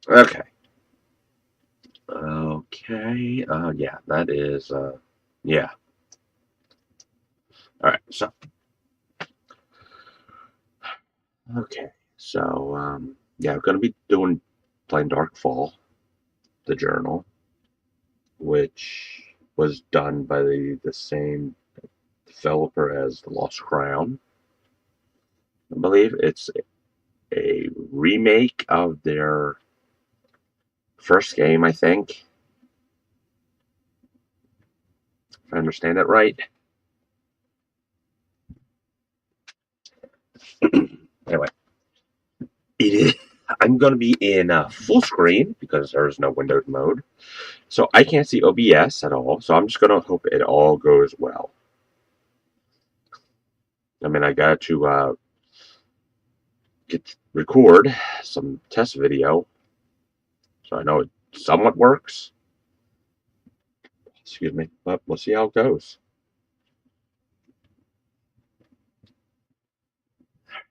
Okay. Okay. Yeah, that is, yeah. All right. So, okay. So, yeah, I'm going to be playing Darkfall, the journal, which was done by the same developer as The Lost Crown. I believe it's a remake of their first game, I think, if I understand it right. Anyway, it is. I'm going to be in full screen because there's no windowed mode. So I can't see OBS at all. So I'm just going to hope it all goes well. I mean, I got to record some test video so I know it somewhat works. Excuse me, but we'll see how it goes.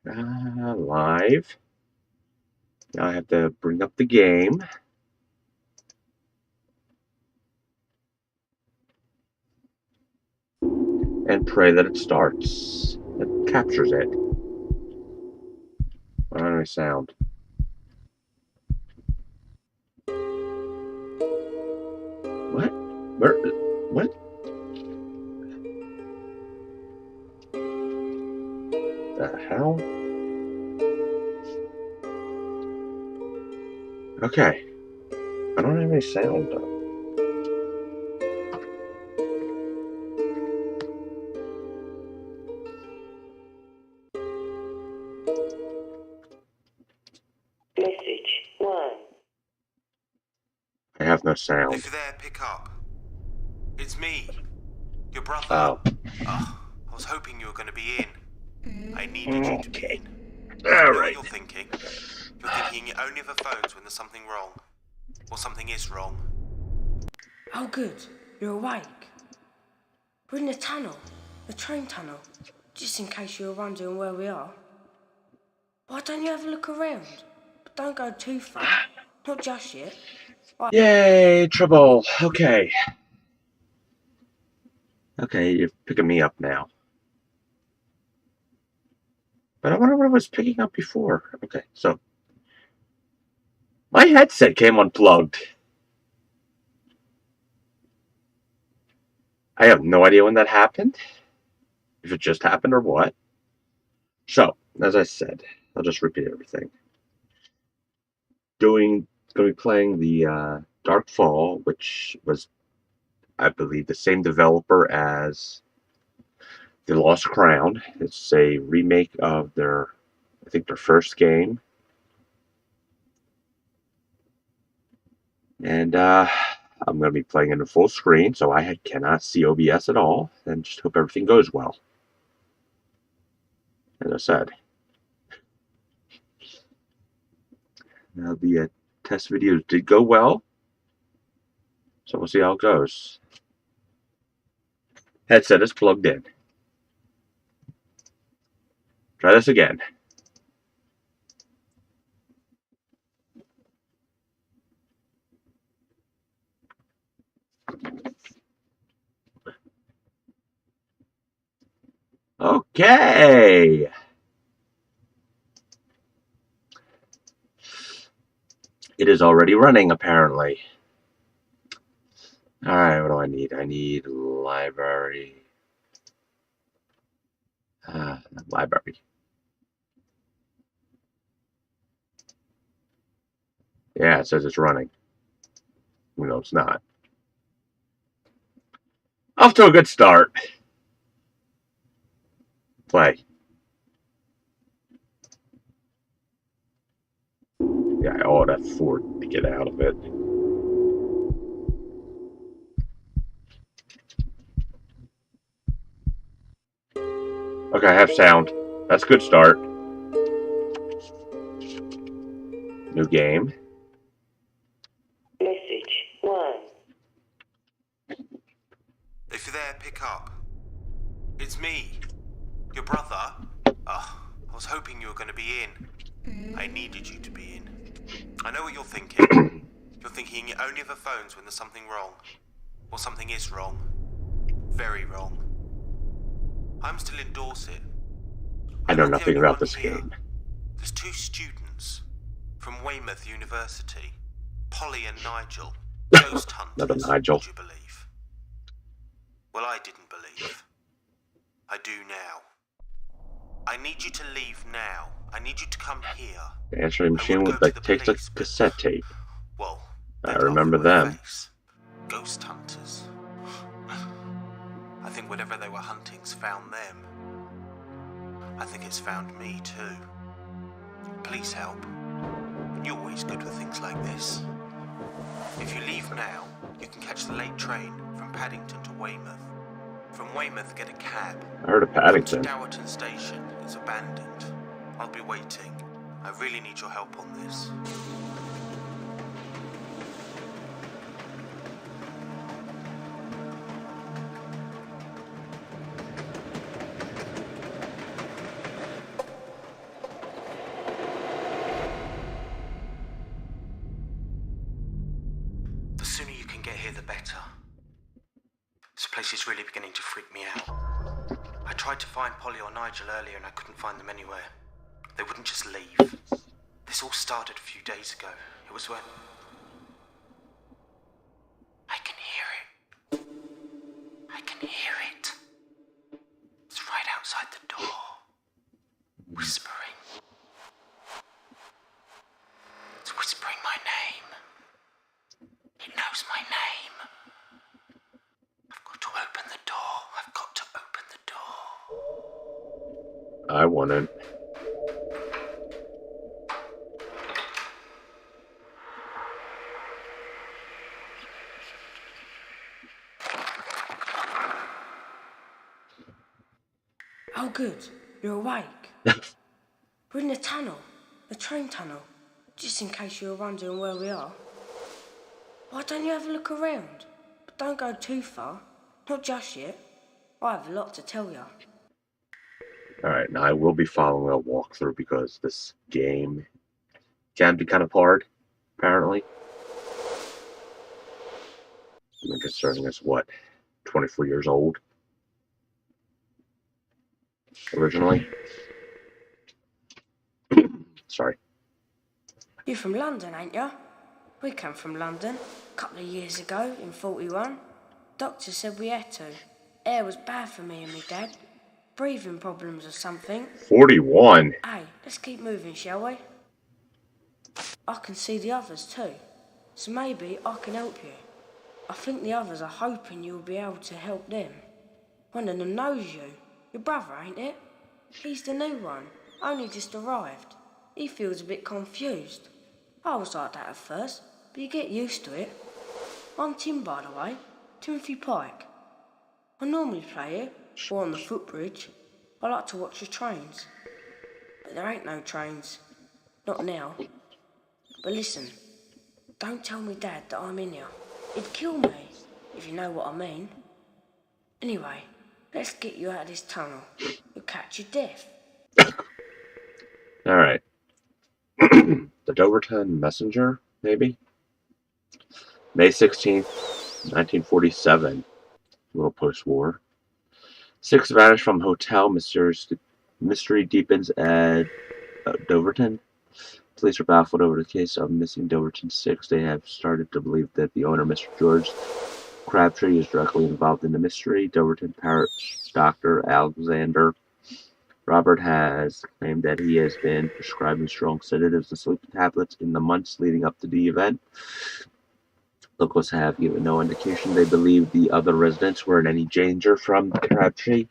Live. Now I have to bring up the game. And pray that it starts. It captures it. I don't know sound. What? Where? What? The hell? Okay. I don't have any sound though. Message 1. I have no sound. If you're there, pick up. It's me, your brother. Oh. Ugh, I was hoping you were going to be in. I needed you to be in. All I know right. what you're thinking. You're thinking you only have a phones when there's something wrong. Or something is wrong. Oh, good. You're awake. We're in the tunnel. The train tunnel. Just in case you were wondering where we are. Why don't you have a look around? But don't go too far. Not just yet. Yay, trouble. Okay. Okay, you're picking me up now. But I wonder what I was picking up before. Okay, so my headset came unplugged. I have no idea when that happened. If it just happened or what. So, as I said, I'll just repeat everything. Going to be playing the Darkfall, which was, I believe, the same developer as The Lost Crown. It's a remake of I think, their first game. And I'm going to be playing it in full screen, so I cannot see OBS at all, and just hope everything goes well. As I said. Now, the test videos did go well, so we'll see how it goes. Headset is plugged in. Try this again. Okay. It is already running, apparently. Alright, what do I need? I need library. Library. Yeah, it says it's running. No, it's not. Off to a good start. Play. Yeah, oh, that F4 to get out of it. Okay, I have sound. That's a good start. New game. Message 1. If you're there, pick up. It's me, your brother. Ugh, I was hoping you were going to be in. I needed you to be in. I know what you're thinking. You're thinking you only have phones when there's something wrong. Or something is wrong. Very wrong. I'm still in Dorset. I I'm know not the nothing only about one this here. game. There's 2 students from Weymouth University, Polly and Nigel, ghost Another hunters, Nigel. would you believe? Well, I didn't believe. I do now. I need you to leave now. I need you to come here. The answering I machine would would go to the takes a police, but, cassette tape. well, I they'd laugh remember in my them. face. Ghost hunters. I think whatever they were hunting's found them. I think it's found me too. Please help. You're always good with things like this. If you leave now, you can catch the late train from Paddington to Weymouth. From Weymouth, get a cab. I heard of Come Paddington. to Dowerton Station. It's abandoned. I'll be waiting. I really need your help on this. The sooner you can get here, the better. This place is really beginning to freak me out. I tried to find Polly or Nigel earlier and I couldn't find them anywhere. They wouldn't just leave. This all started a few days ago. It was when... I can hear it. I can hear it. It's right outside the door. Whispering. It's whispering my name. It knows my name. I've got to open the door. I've got to open the door. I wouldn't. Oh, good. You're awake. We're in the tunnel. The train tunnel. Just in case you were wondering where we are. Why don't you have a look around? But don't go too far. Not just yet. I have a lot to tell you. Alright, now I will be following a walkthrough because this game can be kind of hard, apparently. I mean, considering it's what, 24 years old? Originally? Sorry. You're from London, ain't you? We came from London a couple of years ago in 41. Doctor said we had to. Air was bad for me and me dad. Breathing problems or something. 41? Hey, let's keep moving, shall we? I can see the others too, so maybe I can help you. I think the others are hoping you'll be able to help them. One of them knows you. Your brother, ain't it? He's the new one, only just arrived. He feels a bit confused. I was like that at first, but you get used to it. I'm Tim, by the way, Timothy Pike. I normally play here, or on the footbridge. I like to watch the trains. But there ain't no trains. Not now. But listen, don't tell me Dad that I'm in here. He'd kill me, if you know what I mean. Anyway, let's get you out of this tunnel. You'll catch your death. Alright. The Doverton Messenger, maybe? May 16th, 1947. A little post-war. 6 vanish from hotel. Mystery deepens at Doverton. Police are baffled over the case of missing Doverton 6. They have started to believe that the owner, Mr. George Crabtree, is directly involved in the mystery. Doverton Parish Doctor Alexander Robert has claimed that he has been prescribing strong sedatives and sleeping tablets in the months leading up to the event. Locals have given no indication they believe the other residents were in any danger from Crabtree,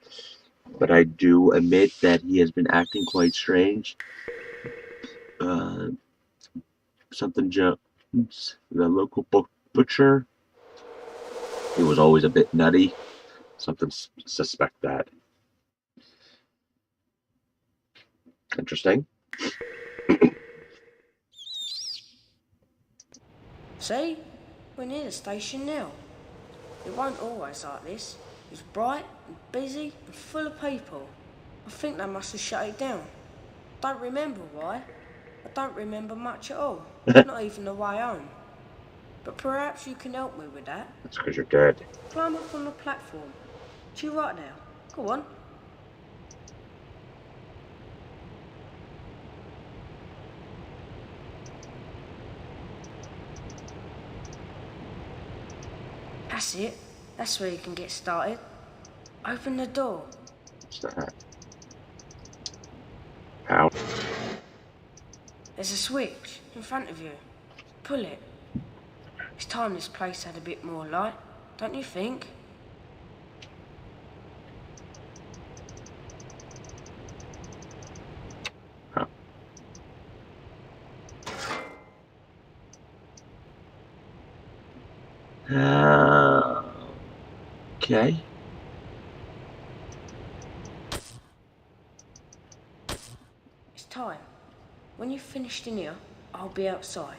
but I do admit that he has been acting quite strange. Something Jones, the local butcher, he was always a bit nutty. Something suspect that. Interesting. See? We're near the station now. It won't always like this. It's bright and busy and full of people. I think they must have shut it down. Don't remember why. I don't remember much at all, not even the way home. But perhaps you can help me with that. That's because you're dead. Climb up on the platform. To your right now. Go on. That's it. That's where you can get started. Open the door. What's that? How? There's a switch in front of you. Pull it. It's time this place had a bit more light, don't you think? Huh. Okay. It's time. When you've finished in here, I'll be outside.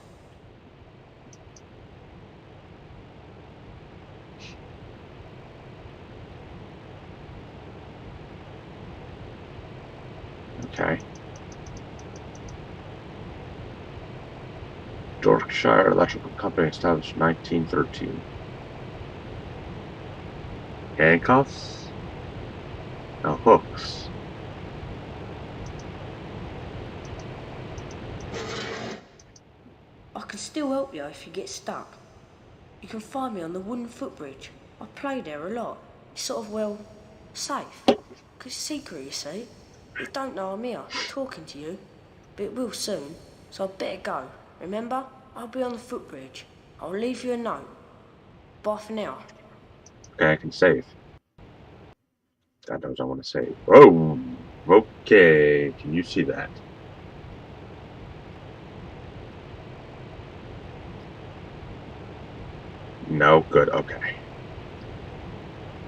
Okay. Yorkshire Electrical Company established 1913. Handcuffs? No, hooks. I can still help you if you get stuck. You can find me on the wooden footbridge. I play there a lot. It's sort of, well, safe. 'Cause it's secret, you see. It don't know I'm here, talking to you. But it will soon, so I'd better go. Remember? I'll be on the footbridge. I'll leave you a note. Bye for now. Okay, I can save. God knows I want to save. Oh, okay. Can you see that? No, good. Okay.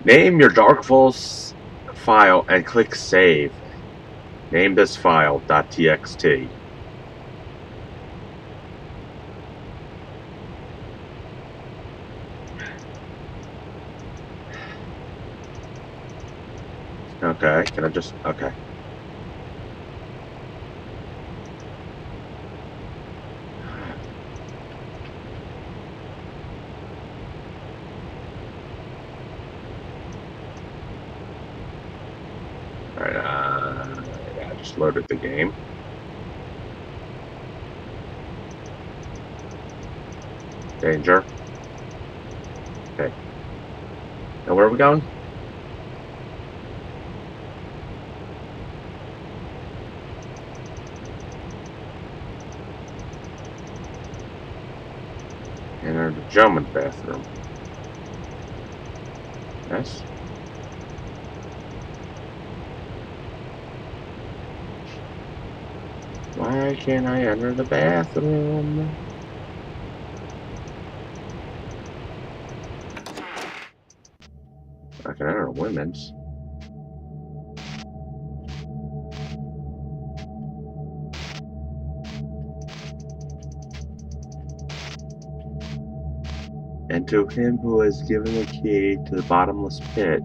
Name your Darkfalls file and click Save. Name this file .txt. Okay, can I just... Okay. Alright, yeah, I just loaded the game. Danger. Okay. Now where are we going? Enter the gentleman's bathroom. Yes? Why can't I enter the bathroom? I can enter a women's. And to him who has given the key to the bottomless pit.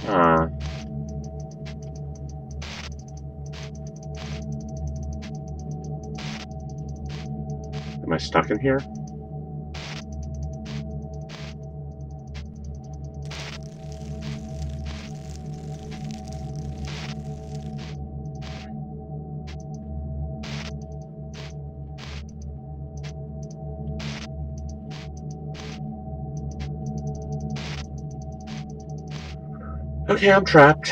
Uh, am I stuck in here? Okay, I'm trapped.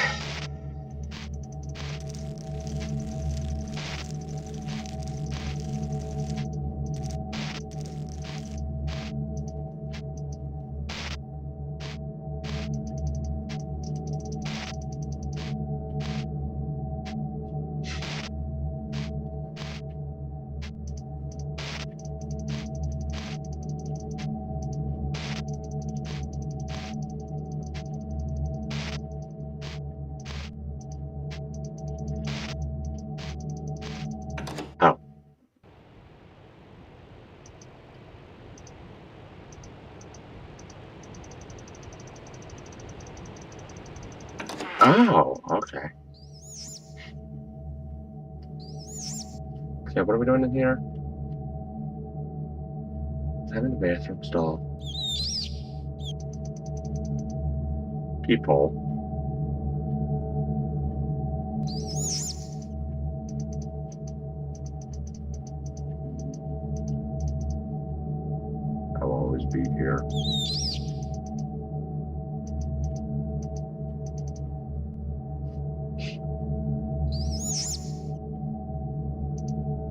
Oh, okay. Okay, what are we doing in here? I'm in the bathroom stall. Peephole. I'll always be here.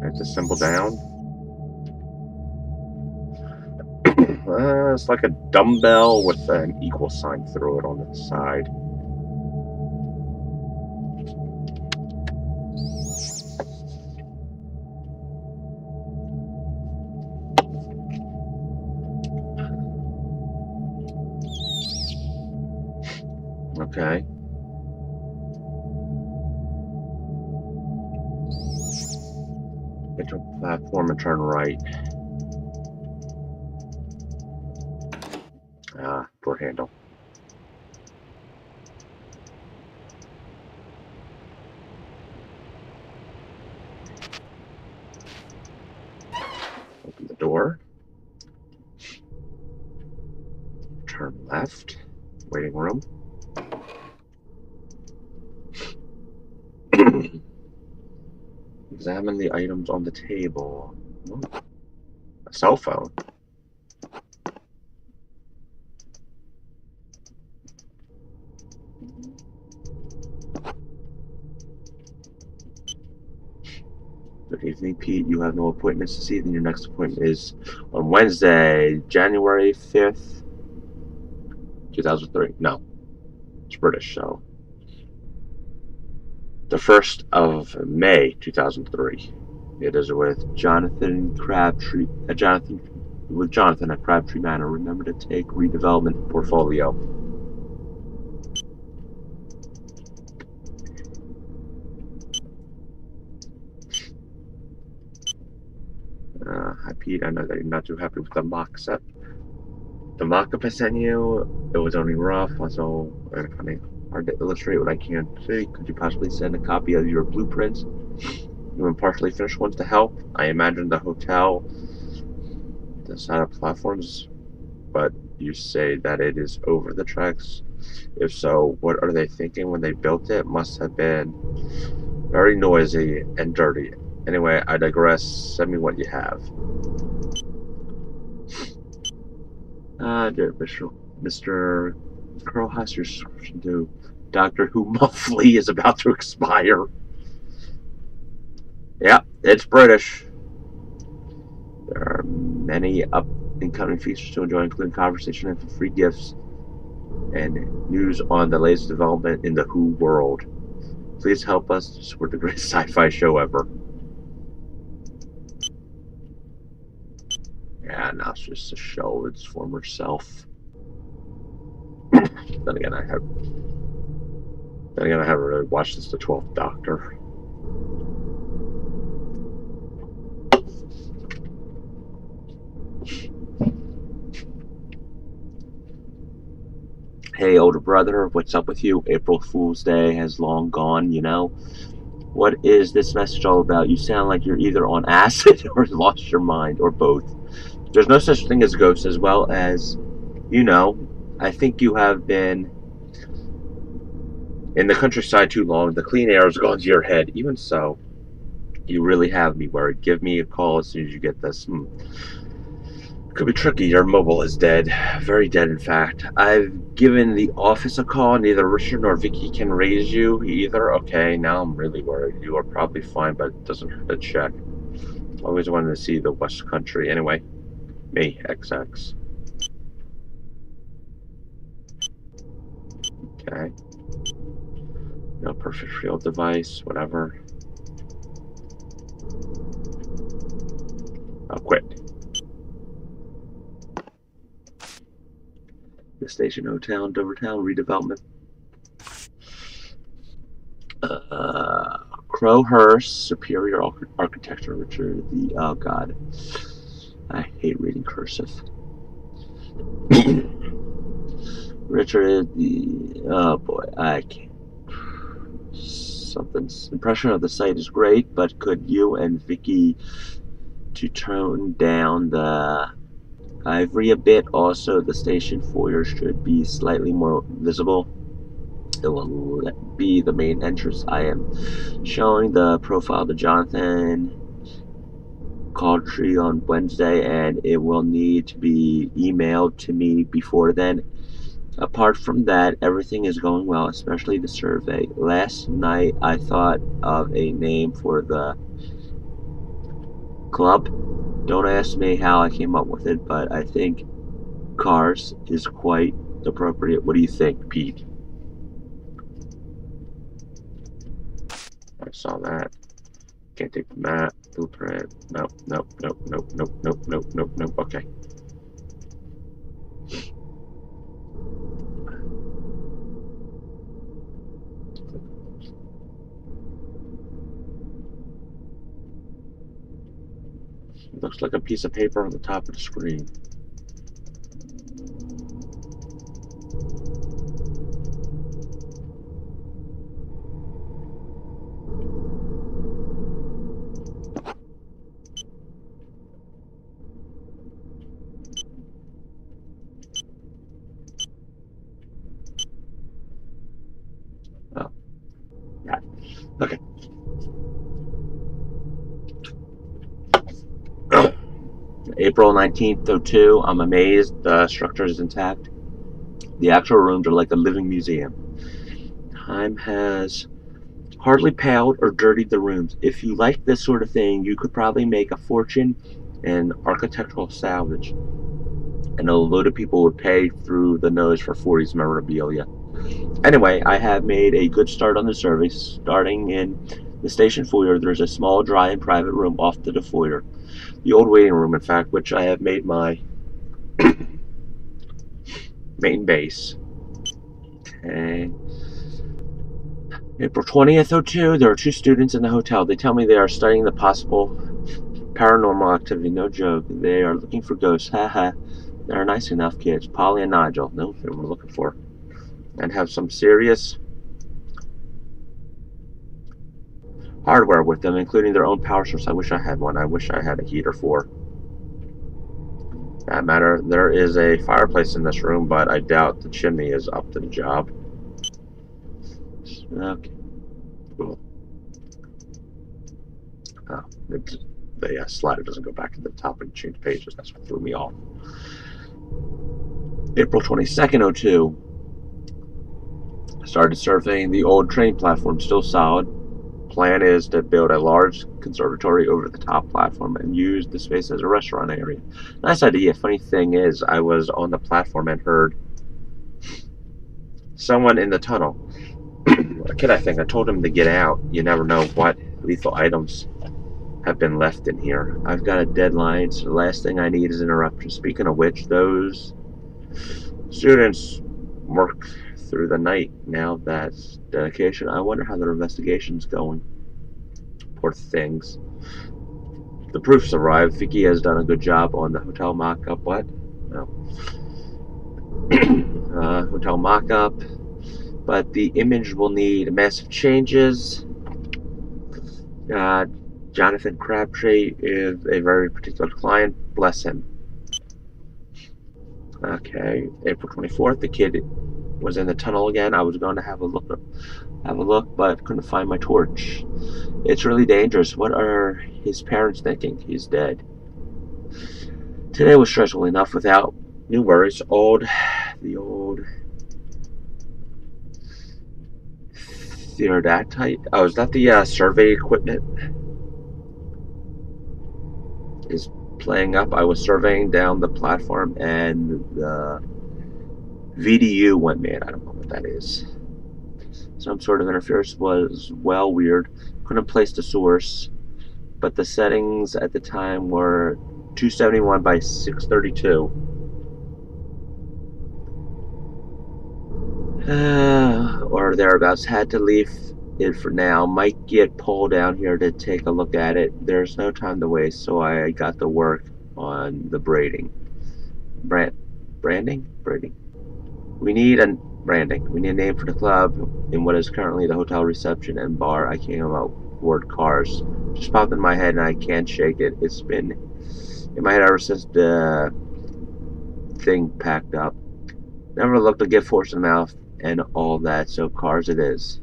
Write the symbol down. It's like a dumbbell with an equal sign through it on the side. Okay. Get to a platform and turn right. Door handle. Open the door. Turn left. Waiting room. Examine the items on the table. Ooh, a cell phone. Good evening, Pete. You have no appointments this evening. Your next appointment is on Wednesday, January 5th, 2003. No, it's British, so. The 1st of May, 2003. It is with Jonathan Crabtree. Jonathan at Crabtree Manor. Remember to take redevelopment portfolio. Hi, Pete. I know that you're not too happy with the mock-up. The mock-up I sent you, it was only rough, so kind of hard to illustrate what I can't see. Could you possibly send a copy of your blueprints, even partially finished ones, to help? I imagine the hotel does not have platforms, but you say that it is over the tracks. If so, what are they thinking when they built it? Must have been very noisy and dirty. Anyway, I digress. Send me what you have. Dear Mr. Curlhouse, your subscription to Doctor Who monthly is about to expire. Yeah, it's British. There are many up-and-coming features to enjoy, including conversation and free gifts and news on the latest development in the Who world. Please help us to support the greatest sci-fi show ever. Yeah, now it's just a show its former self. Then again, I haven't really watched this, the 12th Doctor. Hey, older brother, what's up with you? April Fool's Day has long gone, you know? What is this message all about? You sound like you're either on acid or lost your mind, or both. There's no such thing as ghosts, as well as, you know, I think you have been in the countryside too long. The clean air has gone to your head. Even so, you really have me worried. Give me a call as soon as you get this. Could be tricky. Your mobile is dead. Very dead, in fact. I've given the office a call. Neither Richard nor Vicky can raise you either. Okay, now I'm really worried. You are probably fine, but it doesn't hurt to check. Always wanted to see the West Country. Anyway, me, XX. Okay. No perfect field device, whatever. I'll quit. The Station Hotel in Dovertown redevelopment. Crowhurst, Superior Architecture, Richard the, oh god, I hate reading cursive. Richard the, oh boy, I can't. Something's impression of the site is great, but could you and Vicky to tone down the ivory a bit? Also, the station foyer should be slightly more visible. It will be the main entrance. I am showing the profile to Jonathan Calltree on Wednesday, and it will need to be emailed to me before then. Apart from that, everything is going well, especially the survey. Last night I thought of a name for the club. Don't ask me how I came up with it, but I think Cars is quite appropriate. What do you think, Pete? I saw that. Can't take the map, blueprint. Nope, nope, nope, nope, nope, nope, nope, nope, nope. Okay. Looks like a piece of paper on the top of the screen. Oh, right. Okay. April 19th, 02. I'm amazed the structure is intact. The actual rooms are like a living museum. Time has hardly paled or dirtied the rooms. If you like this sort of thing, you could probably make a fortune in architectural salvage. And a load of people would pay through the nose for 40s memorabilia. Anyway, I have made a good start on the survey. Starting in the station foyer, there's a small, dry, and private room off to the foyer. The old waiting room, in fact, which I have made my main base. Okay. April 20th, 02. There are 2 students in the hotel. They tell me they are studying the possible paranormal activity. No joke. They are looking for ghosts. Haha. They're nice enough kids. Polly and Nigel. No, they were looking for. And have some serious hardware with them, including their own power source. I wish I had one. I wish I had a heater for that matter. There is a fireplace in this room, but I doubt the chimney is up to the job. Okay. Cool. Oh, the slider doesn't go back to the top and change pages. That's what threw me off. April 22nd, 02. I started surveying the old train platform, still solid. Plan is to build a large conservatory over the top platform and use the space as a restaurant area. Nice idea. Funny thing is, I was on the platform and heard someone in the tunnel. A kid, I think. I told him to get out. You never know what lethal items have been left in here. I've got a deadline, so the last thing I need is interruption. Speaking of which, those students work through the night. Now that's dedication. I wonder how their investigation's going. Poor things. The proofs arrived. Vicky has done a good job on the hotel mock-up. What? No. Hotel mock-up. But the image will need massive changes. Jonathan Crabtree is a very particular client. Bless him. Okay, April 24th. The kid was in the tunnel again. I was going to have a look, but couldn't find my torch. It's really dangerous. What are his parents thinking? He's dead. Today was stressful enough without new worries. The old theodactyte. Oh, is that the survey equipment? Is playing up. I was surveying down the platform and the VDU went mad. I don't know what that is. Some sort of interference was, well, weird. Couldn't place the source, but the settings at the time were 271 by 632. Or thereabouts. Had to leave it for now. Might get Paul down here to take a look at it. There's no time to waste, so I got to work on the braiding. Braiding? We need Branding. We need a name for the club in what is currently the hotel reception and bar. I can't about word cars. Just popped in my head and I can't shake it. It's been in my head ever since the thing packed up. Never looked to get force in the mouth and all that, so cars it is.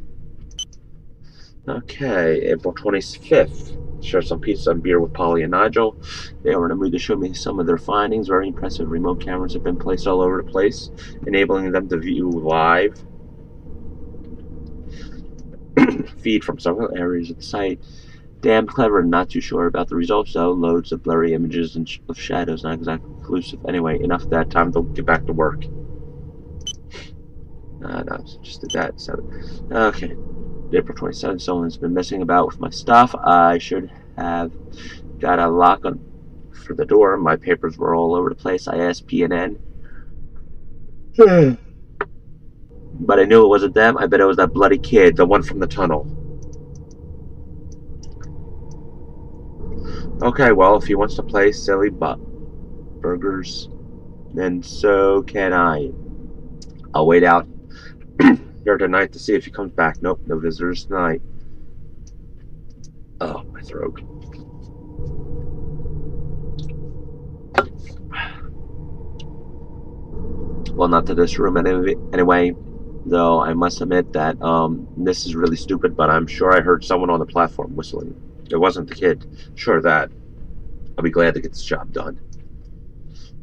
Okay, April 25th. Share some pizza and beer with Polly and Nigel. They were in a mood to show me some of their findings. Very impressive remote cameras have been placed all over the place, enabling them to view live feed from several areas of the site. Damn clever, not too sure about the results though. Loads of blurry images and of shadows, not exactly conclusive. Anyway, enough of that. Time to get back to work. No, just did that. So, okay. April 27th, someone's been messing about with my stuff. I should have got a lock on for the door. My papers were all over the place. I asked PNN. But I knew it wasn't them. I bet it was that bloody kid, the one from the tunnel. Okay, well, if he wants to play silly burgers, then so can I. I'll wait out here tonight to see if he comes back. Nope, no visitors tonight. Oh, my throat. Well, not to this room anyway, though I must admit that this is really stupid, but I'm sure I heard someone on the platform whistling. It wasn't the kid. Sure that. I'll be glad to get this job done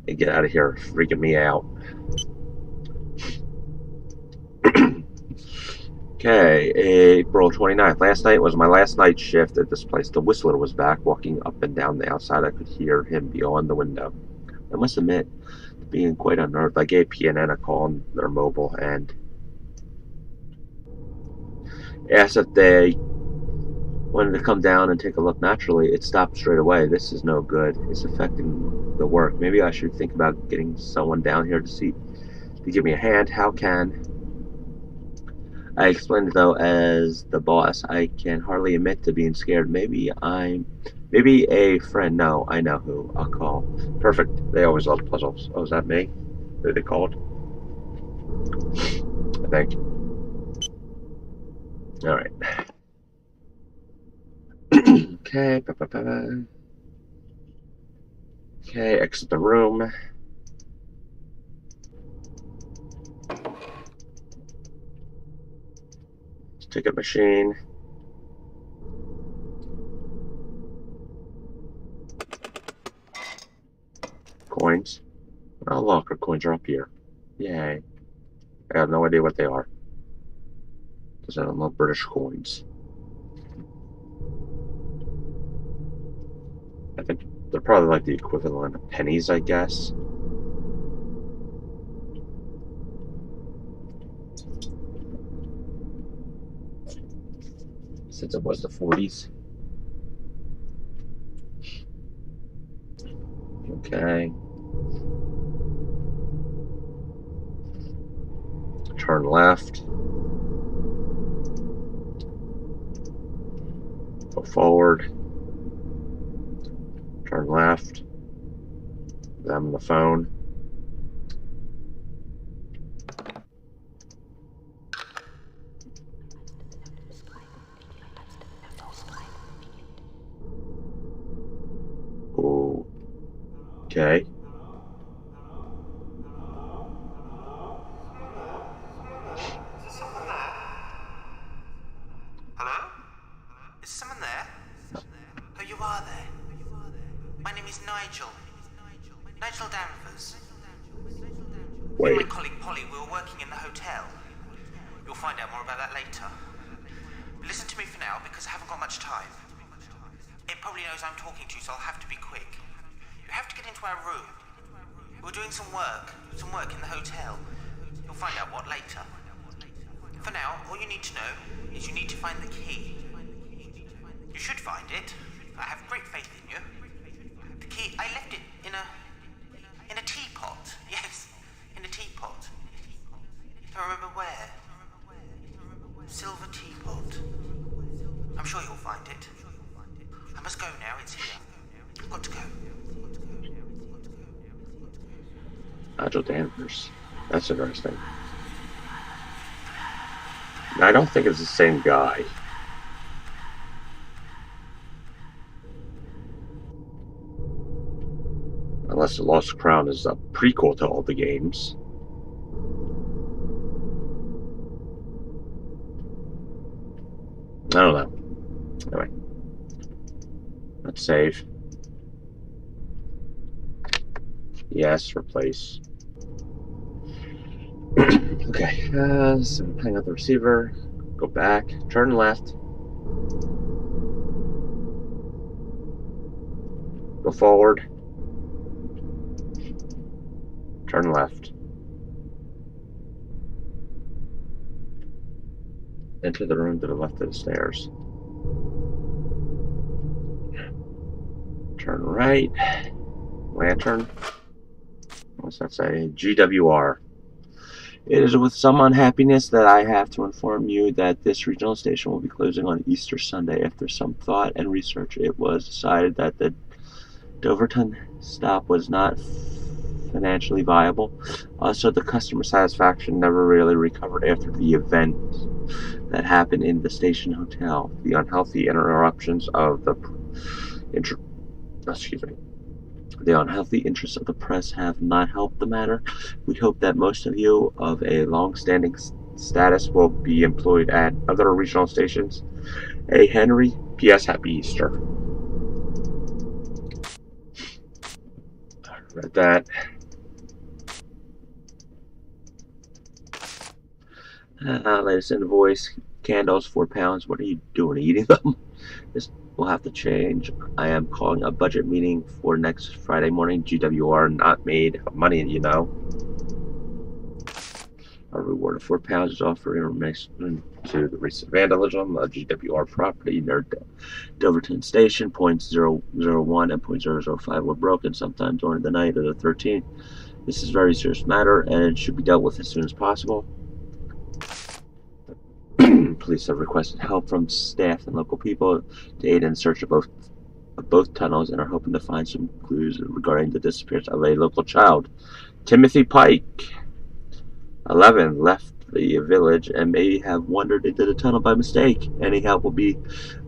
and get out of here freaking me out. Okay, April 29th. Last night was my last night shift at this place. The whistler was back, walking up and down the outside. I could hear him beyond the window. I must admit, being quite unnerved, I gave PNN a call on their mobile and asked if they wanted to come down and take a look. Naturally, it stopped straight away. This is no good. It's affecting the work. Maybe I should think about getting someone down here to give me a hand. How can I explained, though, as the boss, I can hardly admit to being scared. Maybe a friend. No, I know who. I'll call. Perfect. They always love puzzles. Oh, is that me? Who they called? I think. All right. Okay. Okay, exit the room. Ticket machine. Coins. Oh, look, our coins are up here. Yay. I have no idea what they are. Because I don't love British coins. I think they're probably like the equivalent of pennies, I guess. Since it was the 40s. Okay. Turn left. Go forward. Turn left. I'm on the phone. Ooh. Okay. Hello? Is someone there? Oh, you are there. My name is Nigel. Nigel Danvers. Me and my Wait. colleague Polly, we were working in the hotel. You'll find out more about that later. But listen to me for now, because I haven't got much time. It probably knows I'm talking to you, so I'll have to be quick. You have to get into our room. We're doing some work in the hotel. You'll find out what later. For now, all you need to know is you need to find the key. You should find it. I have great faith in you. The key, I left it in a teapot. Yes, in a teapot. Don't remember where. Silver teapot. I'm sure you'll find it. I must go now, it's here. I've got to go. Nigel Danvers. That's interesting. I don't think it's the same guy. Unless the Lost Crown is a prequel to all the games. I don't know. Anyway. Let's save. Yes, replace. Okay, so hang up the receiver, go back, turn left, go forward, turn left. Enter the room to the left of the stairs. Turn right, lantern. What's that say? GWR. It is with some unhappiness that I have to inform you that this regional station will be closing on Easter Sunday. After some thought and research, it was decided that the Doverton stop was not financially viable. Also, the customer satisfaction never really recovered after the event that happened in the station hotel. The unhealthy interruptions of the the unhealthy interests of the press have not helped the matter. We hope that most of you of a long-standing status will be employed at other regional stations. A. Henry. P.S. Happy Easter. Read that. Latest invoice. Candles, £4. What are you doing? Eating them? This will have to change. I am calling a budget meeting for next Friday morning. GWR not made money, you know. A reward of £4 is offered in relation to the recent vandalism of GWR property near Doverton Station. .001 and .005 were broken sometime during the night of the 13th. This is a very serious matter and should be dealt with as soon as possible. Police have requested help from staff and local people to aid in the search of both tunnels and are hoping to find some clues regarding the disappearance of a local child. Timothy Pike, 11, left the village and may have wandered into the tunnel by mistake. Any help will be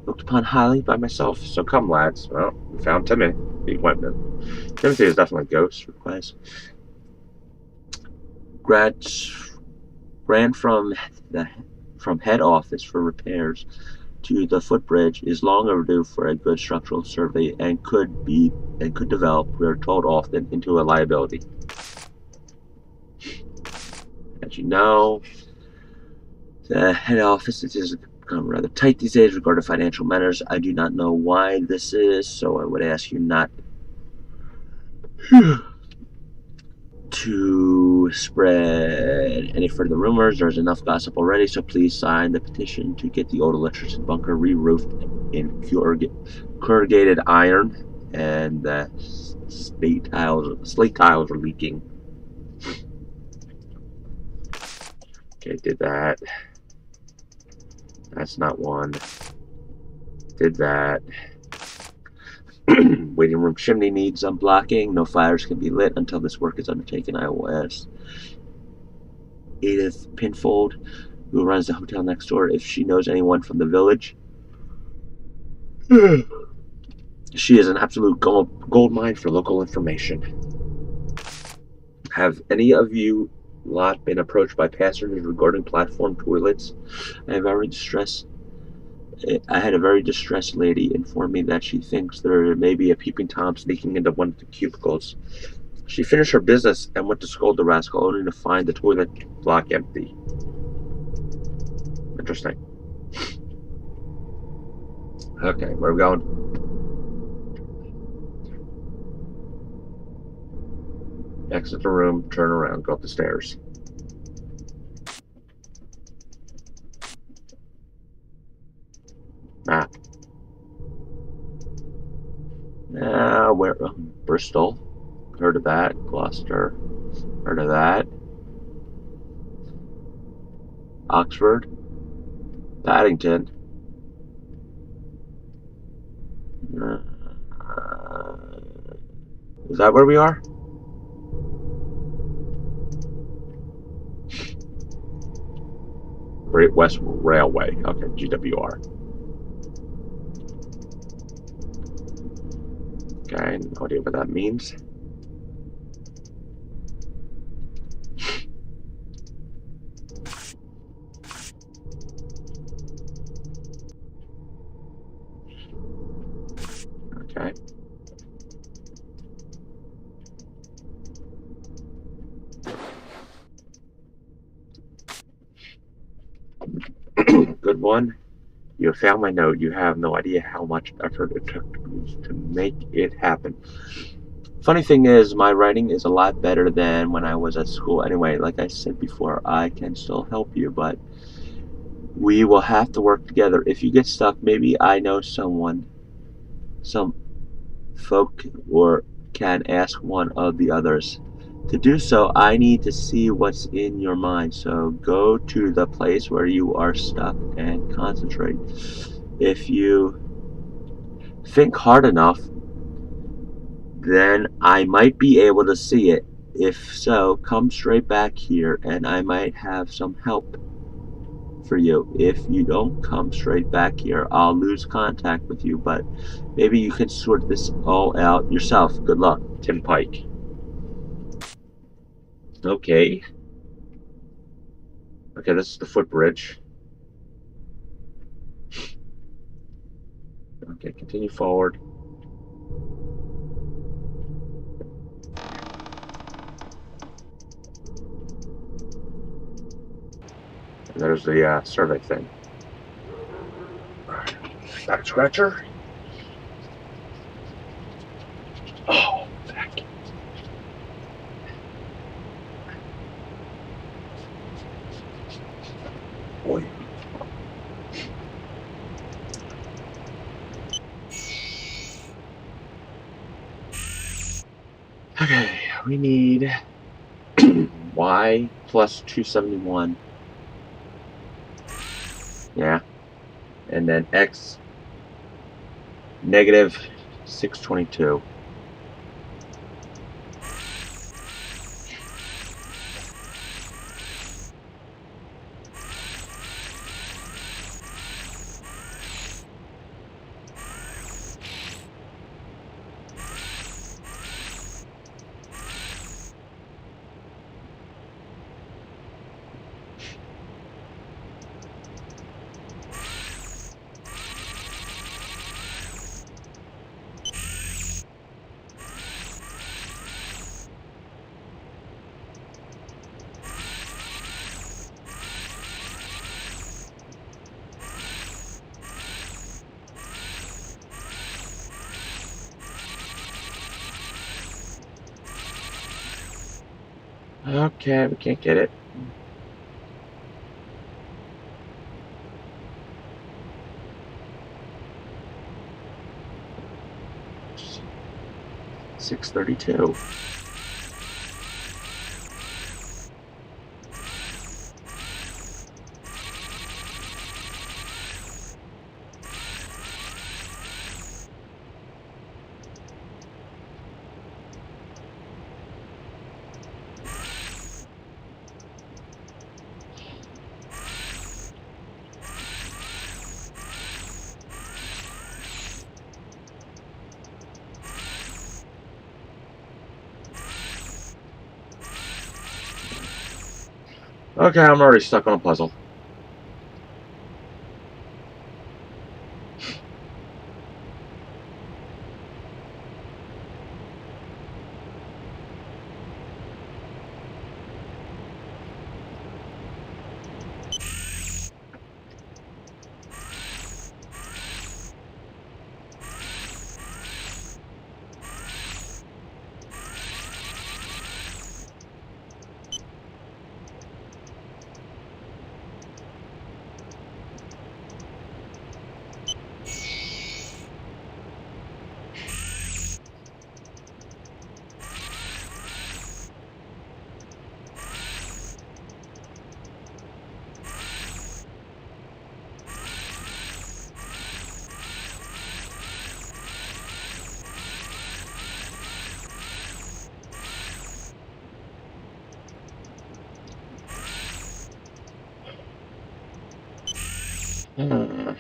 looked upon highly by myself. So come, lads. Well, we found Timothy. Timothy is definitely a ghost. Request. Ran from head office for repairs to the footbridge is long overdue for a good structural survey and could develop, we are told often, into a liability. As you know, the head office is become rather tight these days regarding financial matters. I do not know why this is, so I would ask you not to spread any further rumors. There's enough gossip already, so please sign the petition to get the old electricity bunker re-roofed in corrugated iron, and the slate tiles are leaking. Okay, did that. That's not one. Did that. Waiting room chimney needs unblocking. No fires can be lit until this work is undertaken. I will ask Edith Pinfold, who runs the hotel next door, if she knows anyone from the village. She is an absolute gold mine for local information. Have any of you lot been approached by passengers regarding platform toilets? I had a very distressed lady inform me that she thinks there may be a peeping Tom sneaking into one of the cubicles. She finished her business and went to scold the rascal, only to find the toilet block empty. Interesting. Okay, where are we going? Exit the room, turn around, go up the stairs. Map. Where? Bristol. Heard of that. Gloucester. Heard of that. Oxford. Paddington. Is that where we are? Great West Railway. Okay, GWR. Okay, no idea what that means. Okay. Good one. You have found my note. You have no idea how much effort it took to make it happen. Funny thing is, my writing is a lot better than when I was at school. Anyway, like I said before, I can still help you, but we will have to work together. If you get stuck, maybe I know someone, some folk, or can ask one of the others. To do so, I need to see what's in your mind. So go to the place where you are stuck and concentrate. If you think hard enough, then I might be able to see it. If so, come straight back here and I might have some help for you. If you don't come straight back here, I'll lose contact with you, but maybe you can sort this all out yourself. Good luck, Tim Pike. Okay. Okay, this is the footbridge. Okay, continue forward. And there's the survey thing. Back scratcher. Oh, back. Boy. Okay, we need y plus 271. Yeah. And then x negative 622. Okay, we can't get it. $632. Okay, I'm already stuck on a puzzle. Hmm.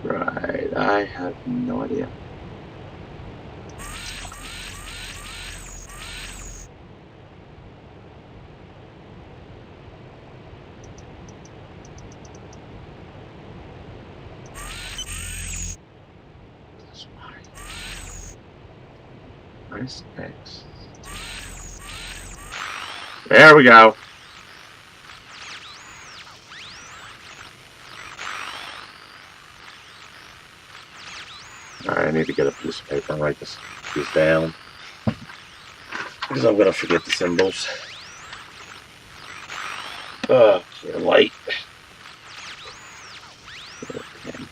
Right, I have no idea. Plus y minus x. There we go. Alright, I need to get a piece of paper and write these down, because I'm going to forget the symbols. You're light. Pen.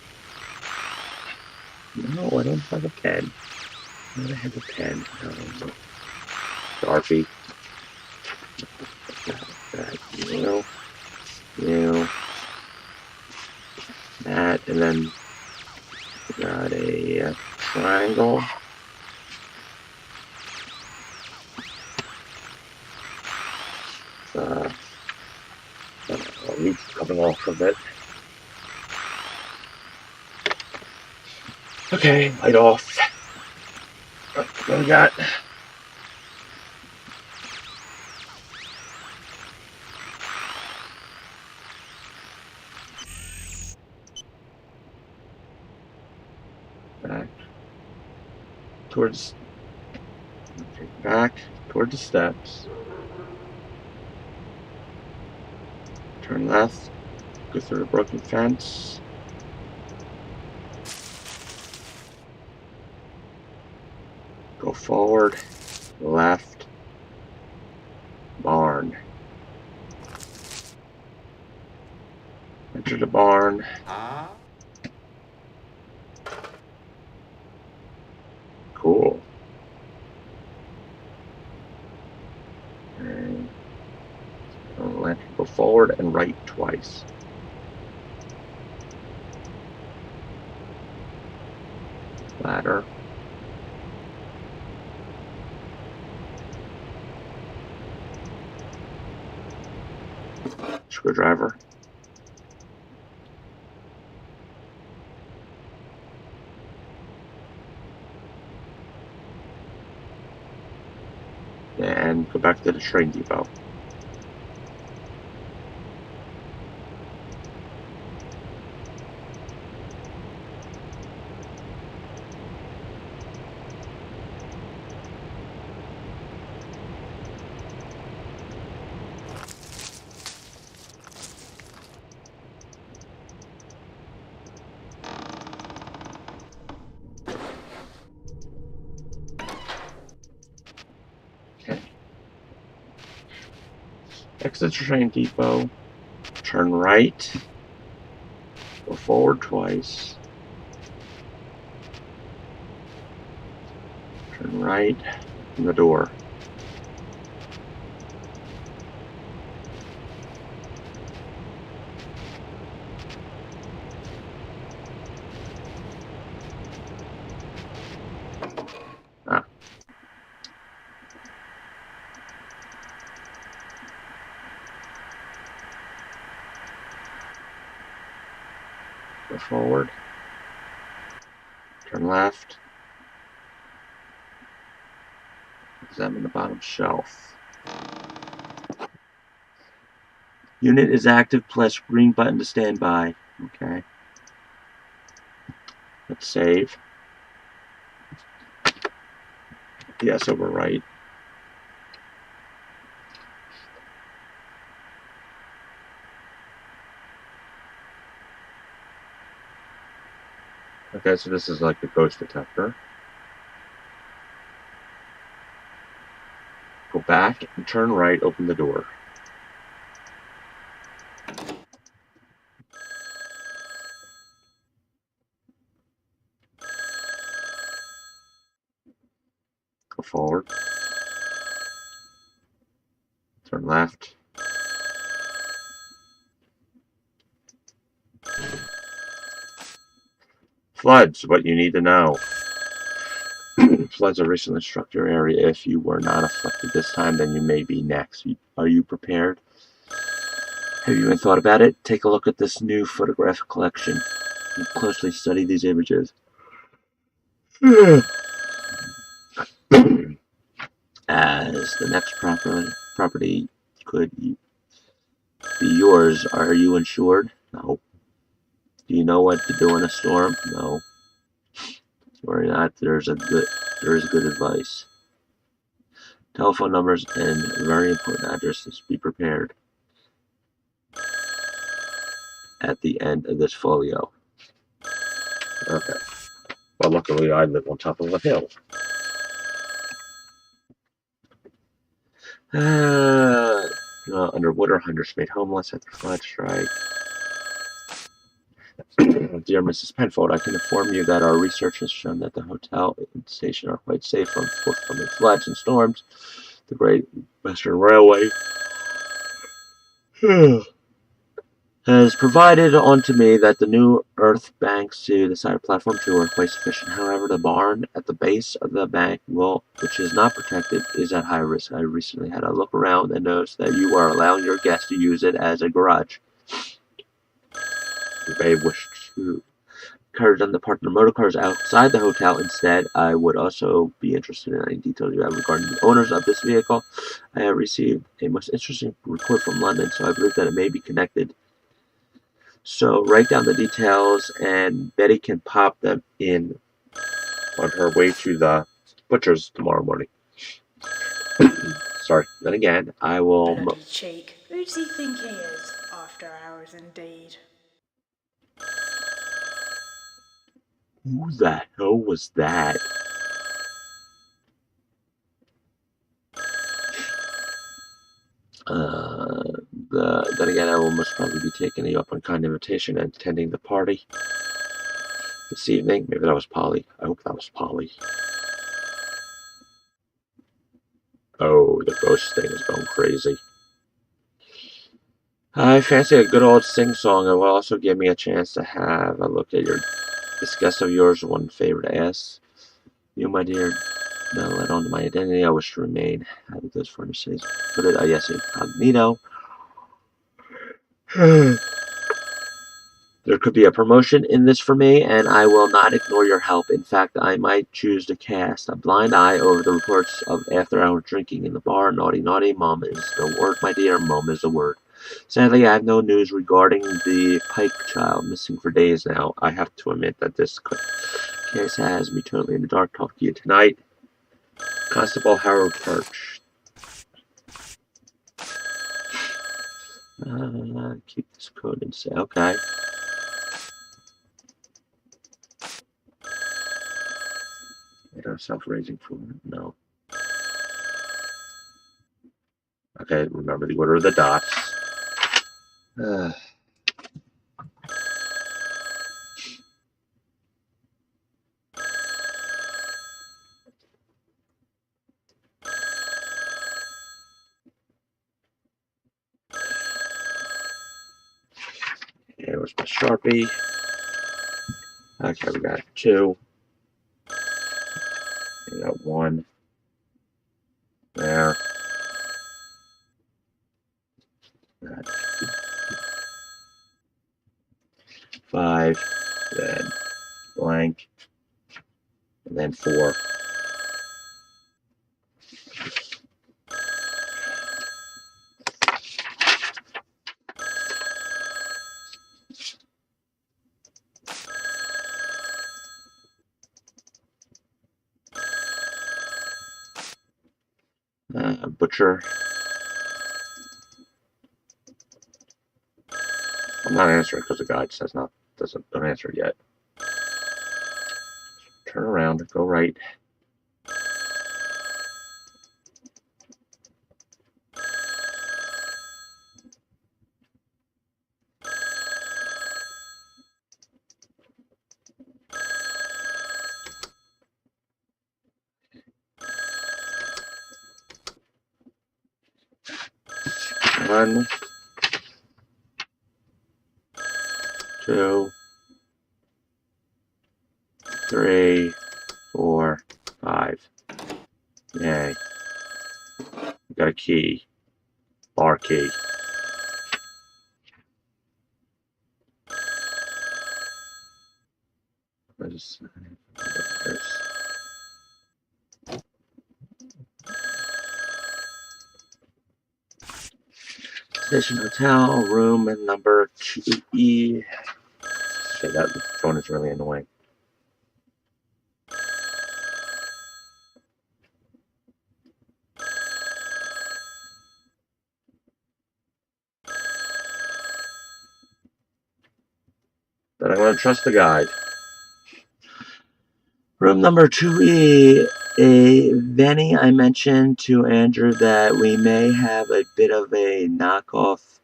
No, I don't have a pen. I don't have a pen. Sharpie. You. That, and then we got a triangle. Roots coming off of it. Okay, light off. What we got? Back towards. Okay, back toward the steps. Turn left. Go through the broken fence. Go forward. Left. Barn. Enter the barn. Cool. And go forward and right twice. Ladder. Screwdriver. And go back to the train depot. Okay. Exit the train depot. Turn right. Go forward twice. Turn right. Open the door. Ah. Go forward. Turn left. Examine the bottom shelf. Unit is active. Press green button to stand by. Okay. Let's save. Yes, overwrite. Okay, so this is like the ghost detector. Go back and turn right, open the door. Go forward. Turn left. Floods, what you need to know. Floods have recently struck your area. If you were not afflicted this time, then you may be next. Are you prepared? Have you even thought about it? Take a look at this new photographic collection. Closely study these images. As the next property could be yours, are you insured? No. Do you know what to do in a storm? No. Worry not. There is good advice. Telephone numbers and very important addresses. Be prepared. At the end of this folio. Okay. Well, luckily I live on top of a hill. Underwater, hundreds made homeless after flood strike. Dear Mrs. Penfold, I can inform you that our research has shown that the hotel and station are quite safe from forthcoming floods and storms. The Great Western Railway has provided onto me that the new earth banks to the side of platform 2 are quite sufficient. However, the barn at the base of the bank, which is not protected, is at high risk. I recently had a look around and noticed that you are allowing your guests to use it as a garage. You may wish to encourage them to park their motor cars outside the hotel instead. I would also be interested in any details you have regarding the owners of this vehicle. I have received a most interesting report from London, so I believe that it may be connected. So write down the details, and Betty can pop them in on her way to the butcher's tomorrow morning. Sorry. Then again, I will... Bloody cheek. Who does he think he is? After hours indeed. Who the hell was that? Then again, I will most probably be taking you up on kind invitation and attending the party this evening. Maybe that was Polly. I hope that was Polly. Oh, the ghost thing is going crazy. I fancy a good old sing-song. It will also give me a chance to have a look at this guest of yours. One favor to ask you, my dear, now let on to my identity. I wish to remain. How did those furnaces put it? Yes, incognito. There could be a promotion in this for me, and I will not ignore your help. In fact, I might choose to cast a blind eye over the reports of after-hour drinking in the bar. Naughty, naughty. Mom is the word, my dear. Mom is the word. Sadly, I have no news regarding the Pike child, missing for days now. I have to admit that this case has me totally in the dark. Talk to you tonight. Constable Harold Perch. Keep this code and say, okay. Self-raising food? No. Okay, remember the order of the dots. Here was my Sharpie. Okay, we got 2. We got 1. There. Got 5. Then blank. And then 4. Butcher. I'm not answering because the guide says not. Don't answer yet. Turn around. Go right. One, two, three, 4, 5. Yay. We got a key. Bar key. Station Hotel, room number 2E. Okay, that phone is really annoying. But I'm going to trust the guide. Room number 2E. Vinny, I mentioned to Andrew that we may have a bit of a knockoff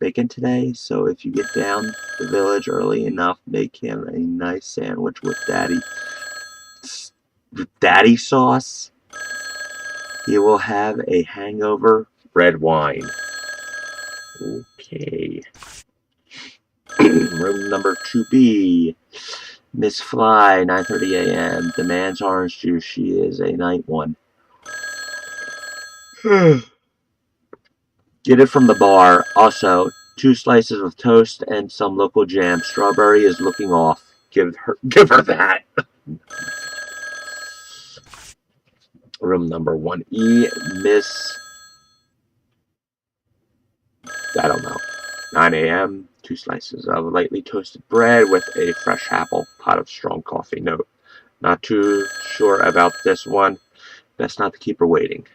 bacon today, so if you get down the village early enough, make him a nice sandwich with daddy sauce. He will have a hangover red wine. Okay. Room number 2B. Miss Fly, 9:30 a.m. Demands orange juice. She is a night one. Get it from the bar. Also, 2 slices of toast and some local jam. Strawberry is looking off. Give her that. Room number 1E. Miss, I don't know, 9 a.m. 2 slices of lightly toasted bread with a fresh apple, pot of strong coffee. Note, not too sure about this one. Best not to keep her waiting.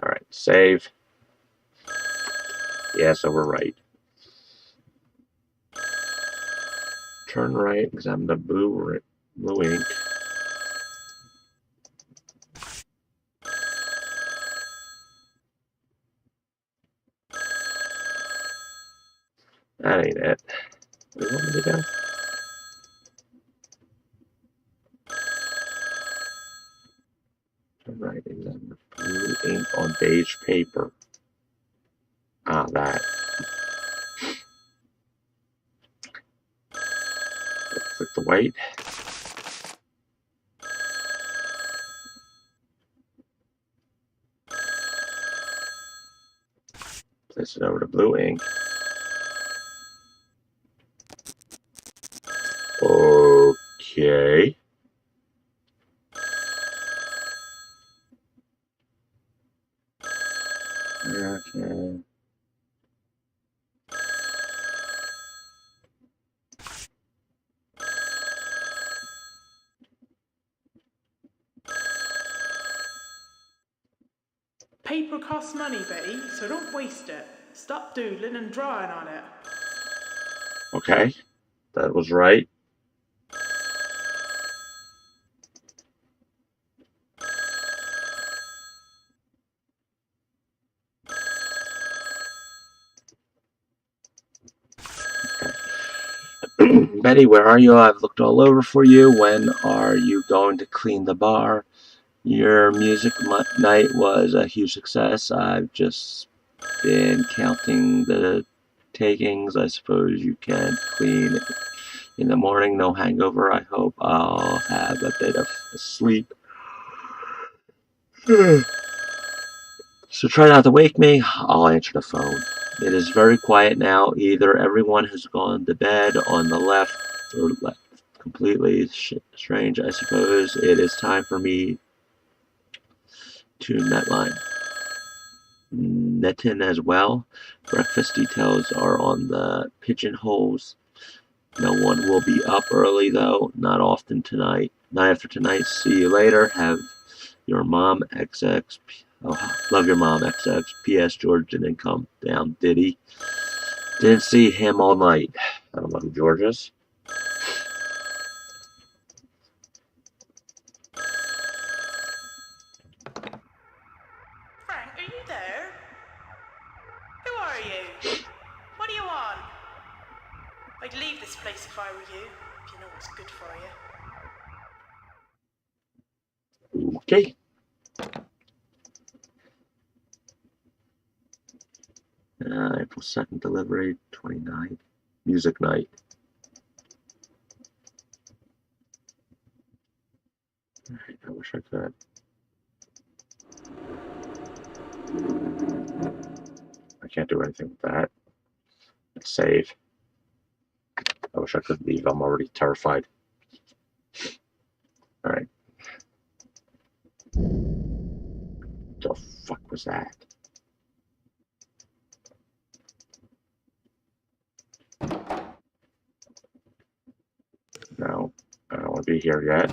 Alright, save. Yeah, so we're right. Turn right, examine the blue ink. That ain't it. Where do you want me to go? Turn right, examine the blue ink on beige paper. Ah, that. Click the white. Place it over to blue ink. Okay. Okay. Paper costs money, Betty, so don't waste it. Stop doodling and drawing on it. Okay. That was right. Betty, where are you? I've looked all over for you. When are you going to clean the bar? Your music night was a huge success. I've just been counting the takings. I suppose you can clean in the morning. No hangover. I hope I'll have a bit of sleep. So try not to wake me. I'll answer the phone. It is very quiet now. Either everyone has gone to bed on the left or left. Completely strange. I suppose it is time for me to netline. Netin as well. Breakfast details are on the pigeonholes. No one will be up early though. Not often tonight. Night after tonight. See you later. Have your mom XX. Oh, love your mom XX. P.S. George didn't come down, did he? Didn't see him all night. I don't know who George is. Frank, are you there? Who are you? What do you want? I'd leave this place if I were you, if you know what's good for you. Okay. April 2nd delivery, 29th. Music night. I wish I could. I can't do anything with that. Save. I wish I could leave. I'm already terrified. Alright. What the fuck was that? No. I don't want to be here yet.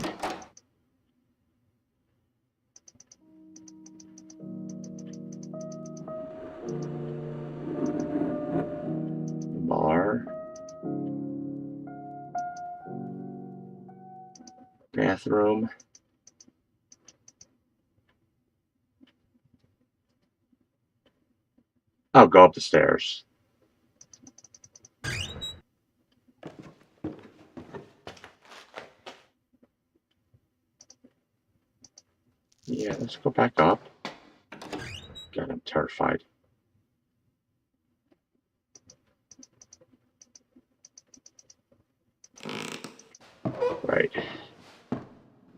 Bar. Bathroom. I'll go up the stairs. Yeah, let's go back up. God, I'm terrified. Right.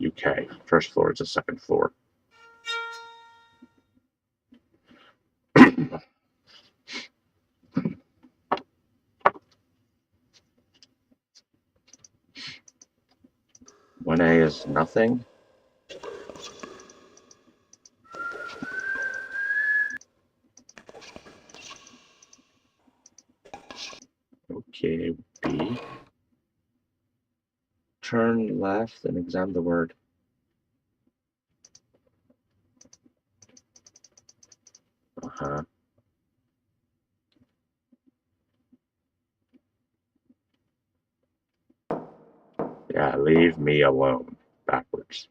UK. First floor is the second floor. One A is nothing. Okay, B. Turn left and examine the word. Uh-huh. Yeah, leave me alone. Backwards.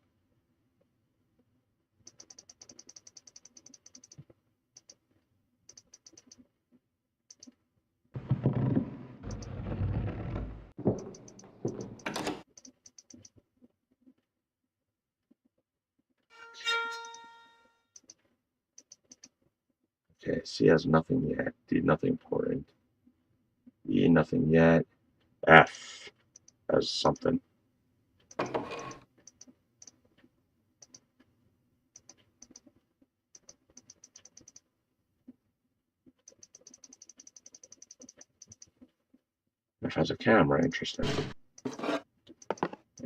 Okay, C has nothing yet. D, nothing important. E, nothing yet. F has something. F has a camera, interesting.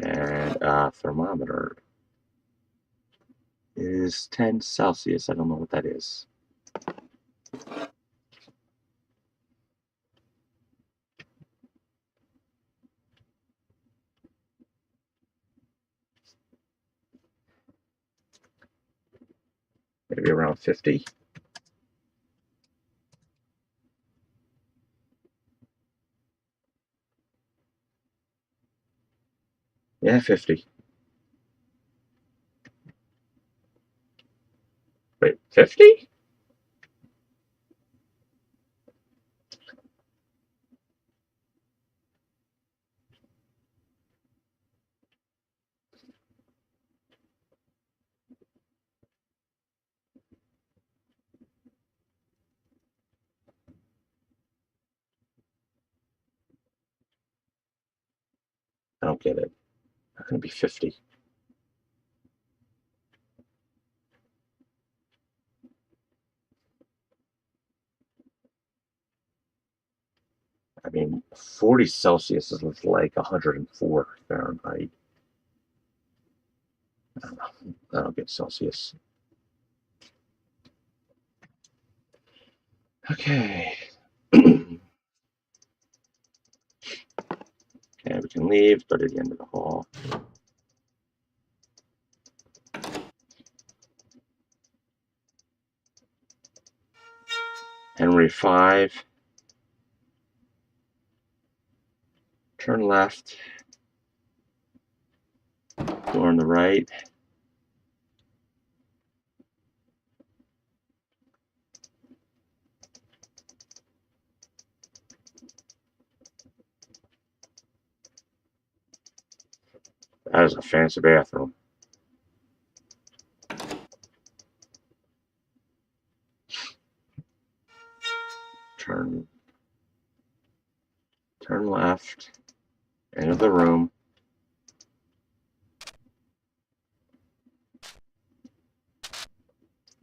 And a thermometer is 10 Celsius. I don't know what that is. Maybe around 50. Yeah, 50. Wait, 50? I don't get it. How can it be 50? I mean, 40 Celsius is like 104 Fahrenheit. I don't know. I don't get Celsius. Okay. Okay, we can leave, go to the end of the hall. Henry 5. Turn left. Door on the right. That is a fancy bathroom. Turn left. Enter the room.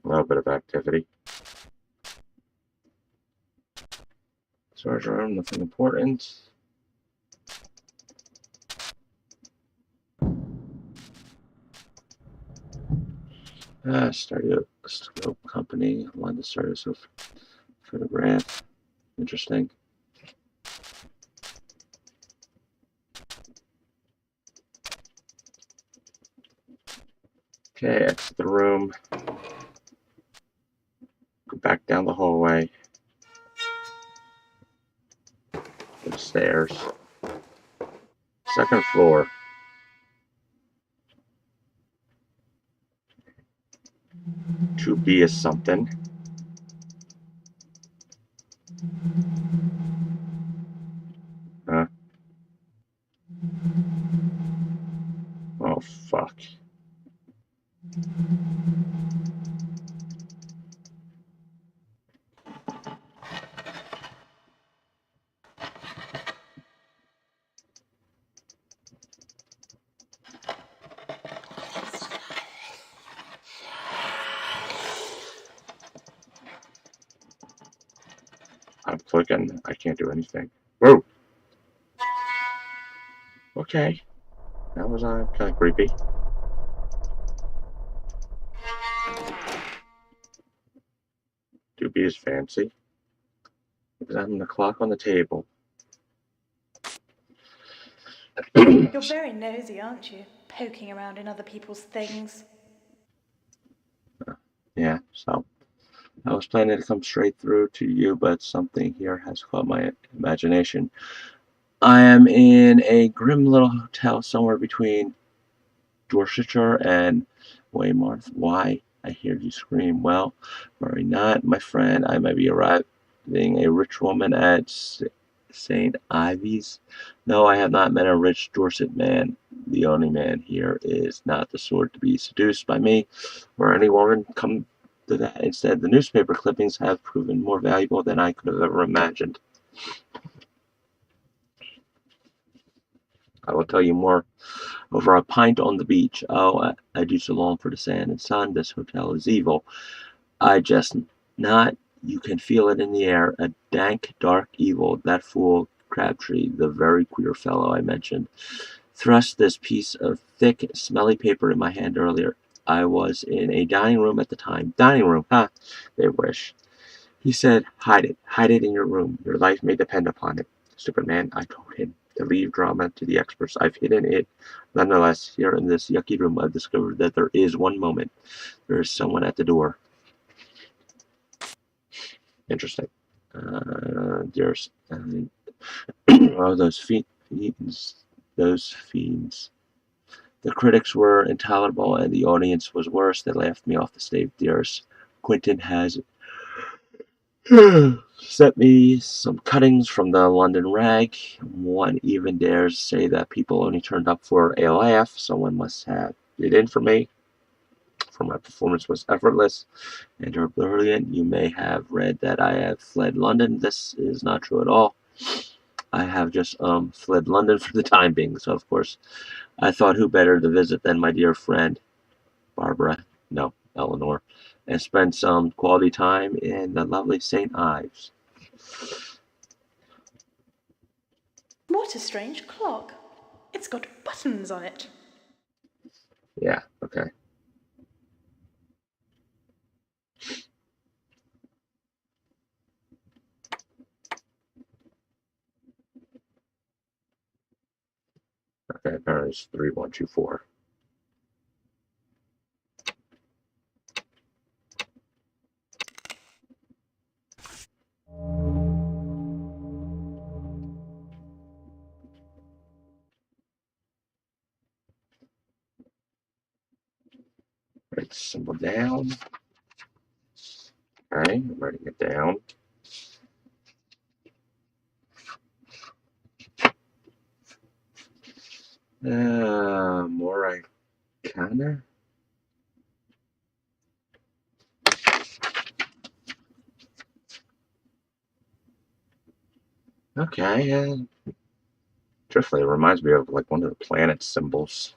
A little bit of activity. Storage room, nothing important. Stereoscope company. London stereoscope photograph. Interesting. Okay, exit the room. Go back down the hallway. Go stairs. Second floor. To be is something. Huh? Oh, fuck. I'm clicking. I can't do anything. Whoa. Okay. That was kind of creepy. Doobie is fancy. Examine the clock on the table. You're very nosy, aren't you? Poking around in other people's things. Yeah, so I was planning to come straight through to you, but something here has caught my imagination. I am in a grim little hotel somewhere between Dorsetshire and Weymouth. Why? I hear you scream. Well, worry not, my friend. I might be arriving a rich woman at St. Ivy's. No, I have not met a rich Dorset man. The only man here is not the sort to be seduced by me or any woman. Come to that. Instead, the newspaper clippings have proven more valuable than I could have ever imagined. I will tell you more over a pint on the beach. Oh, I do so long for the sand and sun. This hotel is evil. I just not. You can feel it in the air. A dank, dark evil. That fool Crabtree, the very queer fellow I mentioned, thrust this piece of thick, smelly paper in my hand earlier. I was in a dining room at the time. Dining room, ha! They wish. He said, hide it in your room. Your life may depend upon it. Stupid man, I told him to leave drama to the experts. I've hidden it. Nonetheless, here in this yucky room, I've discovered that there is one moment. There is someone at the door. Interesting. There's oh, those fiends. Those fiends. The critics were intolerable, and the audience was worse. They laughed me off the stage. Dearest Quentin has sent me some cuttings from the London Rag. One even dares say that people only turned up for a laugh. Someone must have it in for me. For my performance was effortless and brilliant. You may have read that I have fled London. This is not true at all. I have just fled London for the time being. So of course, I thought who better to visit than my dear friend Barbara. No, Eleanor, and spend some quality time in the lovely St. Ives. What a strange clock. It's got buttons on it. Yeah, okay. Okay, apparently it's 3124. write the symbol down. Okay, I'm writing it down. More Icona. Okay, truthfully, it reminds me of like one of the planet symbols.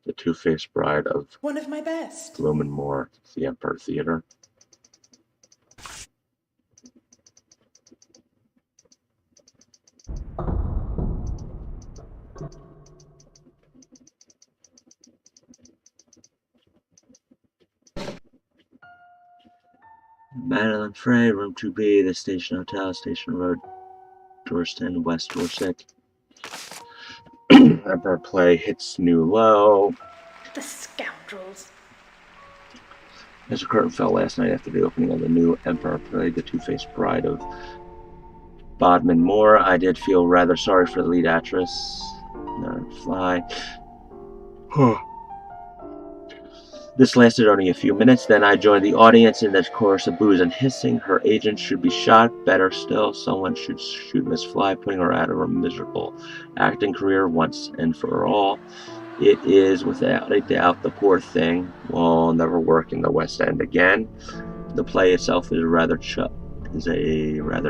The Two-Faced Bride of One of my best. Lumen Moore, the Empire Theater. Madeline Frey, Room 2B, the Station Hotel, Station Road, Dorset, West Dorset. Empire Play hits new low. The scoundrels. As the curtain fell last night after the opening of the new Empire Play, The Two-Faced Bride of Bodmin Moore, I did feel rather sorry for the lead actress. Fly. This lasted only a few minutes, then I joined the audience in the chorus of boos and hissing. Her agent should be shot. Better still, someone should shoot Miss Fly, putting her out of her miserable acting career once and for all. It is, without a doubt, the poor thing will never work in the West End again. The play itself is a rather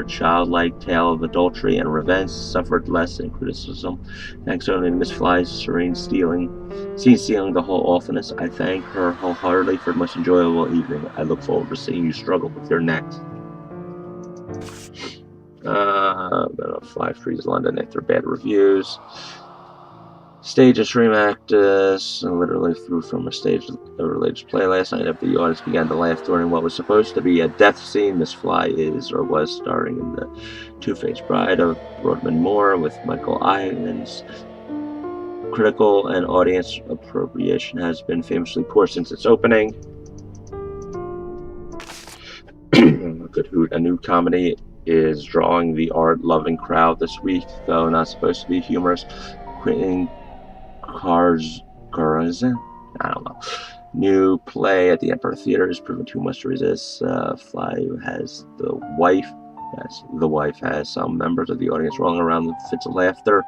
childlike tale of adultery and revenge, suffered less in criticism, thanks only to Miss Fly's serene stealing the whole awfulness. I thank her wholeheartedly for the most enjoyable evening. I look forward to seeing you struggle with your next. Fly frees London after bad reviews. Stage a stream actress literally threw from a stage a religious play last night after the audience began to laugh during what was supposed to be a death scene. Miss Fly is or was starring in The Two-Faced Bride of Bodmin Moore with Michael Ivins. Critical and audience appreciation has been famously poor since its opening. Good hoot. A new comedy is drawing the art-loving crowd this week, though not supposed to be humorous. Quentin Garza, I don't know. New play at the Empire Theater is proven too much to resist. Fly has the wife. Yes, the wife has some members of the audience rolling around with fits of laughter.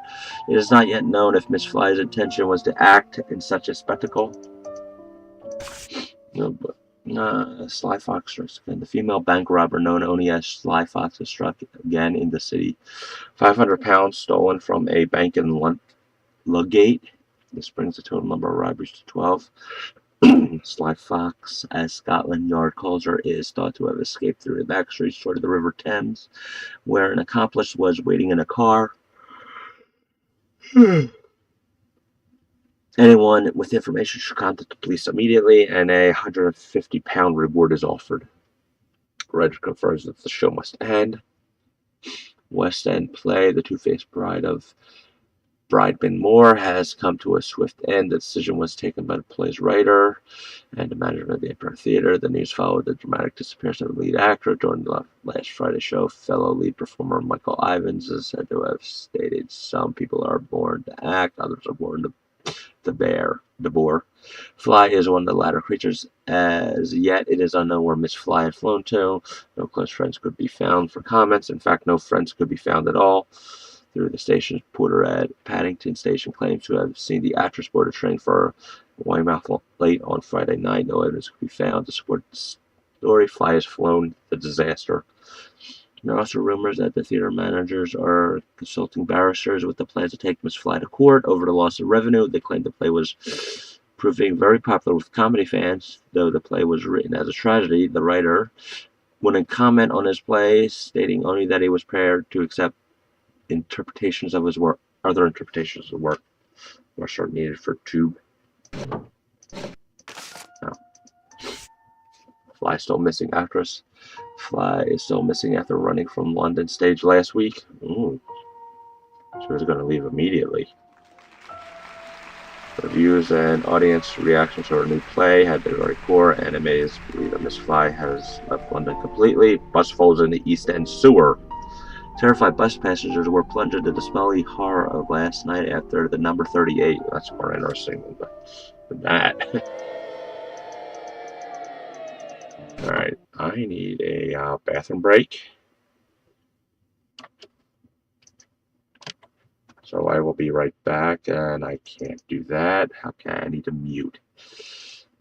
It is not yet known if Miss Fly's intention was to act in such a spectacle. Sly Fox strikes again. The female bank robber known only as Sly Fox is struck again in the city. £500 stolen from a bank in Ludgate. This brings the total number of robberies to 12. Sly Fox, as Scotland Yard calls her, is thought to have escaped through the back streets toward the River Thames, where an accomplice was waiting in a car. Anyone with information should contact the police immediately, and a £150 reward is offered. Reg confirms that the show must end. West End play, The Two-Faced Bride of Bodmin Moore, has come to a swift end. The decision was taken by the play's writer and the management of the Empire Theater. The news followed the dramatic disappearance of the lead actor during the last Friday show. Fellow lead performer Michael Ivins is said to have stated, "Some people are born to act, others are born to bore. Fly is one of the latter creatures. As yet, it is unknown where Miss Fly had flown to. No close friends could be found for comments. In fact, no friends could be found at all. Through the station's porter at Paddington Station claims to have seen the actress board a train for Weymouth late on Friday night. No evidence could be found to support the story. Fly has flown the disaster. There are also rumors that the theater managers are consulting barristers with the plan to take Miss Fly to court over the loss of revenue. They claim the play was proving very popular with comedy fans, though the play was written as a tragedy. The writer wouldn't comment on his play, stating only that he was prepared to accept interpretations of his work. Other interpretations of the work are needed for Tube. No. Fly still missing actress. Fly is still missing after running from London stage last week. Ooh. She was going to leave immediately. Reviews and audience reactions to her new play have been very poor. Animes believe that Miss Fly has left London completely. Bus falls in the East End sewer. Terrified bus passengers were plunged into the smelly horror of last night after the number 38. That's more interesting than that. Alright, I need a bathroom break. So I will be right back, and I can't do that. Okay, I need to mute.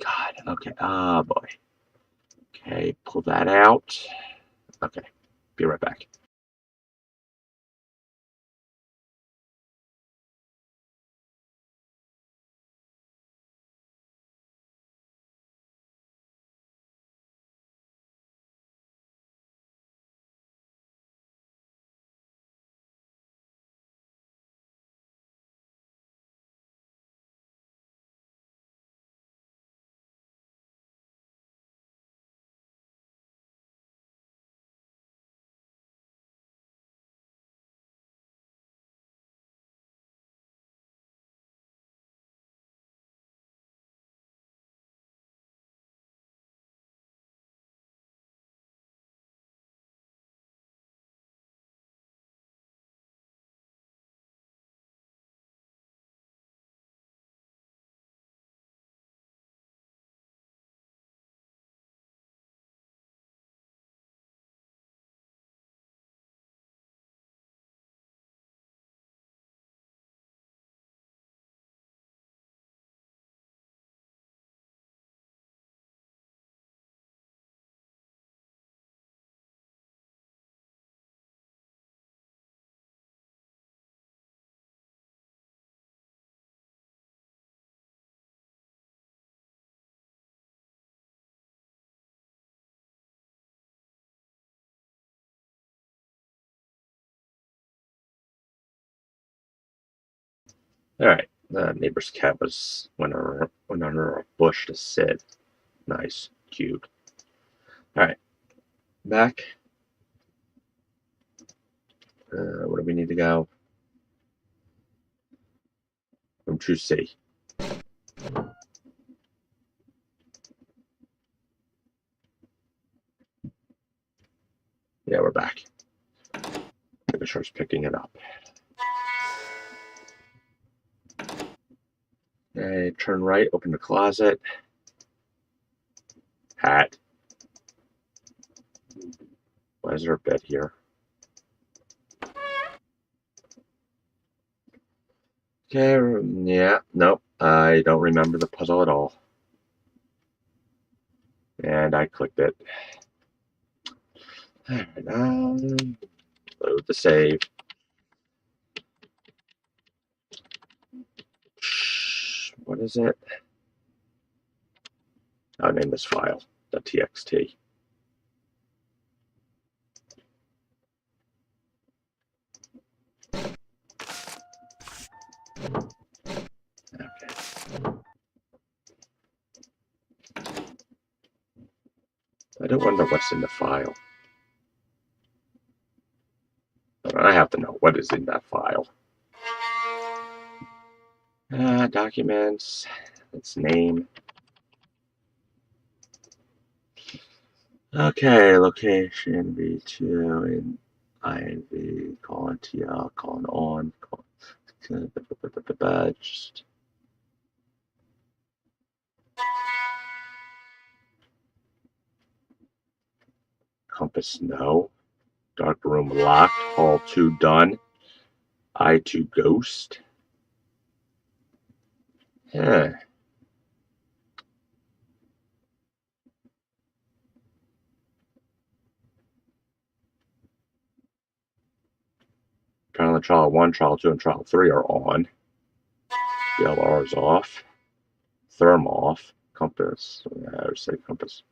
God, okay. Oh, boy. Okay, pull that out. Okay, be right back. Alright, the neighbor's cat went under a bush to sit. Nice, cute. Alright, back. Where do we need to go? Room 2C. Yeah, we're back. Make sure it's picking it up. Okay, turn right, open the closet. Hat. Why is there a bed here? Okay, yeah, nope. I don't remember the puzzle at all. And I clicked it. Alright, load the save. What is it? I'll name this file .txt. Okay. I don't wonder what's in the file. I have to know what is in that file. Documents. Its name. Okay, location V2 in INV colon TL colon on. Just compass no. Dark room locked. Hall 2 done. I2 ghost. Yeah. Apparently trial 1, trial 2, and trial 3 are on. BLR is off. Therm off. Compass. I would say compass.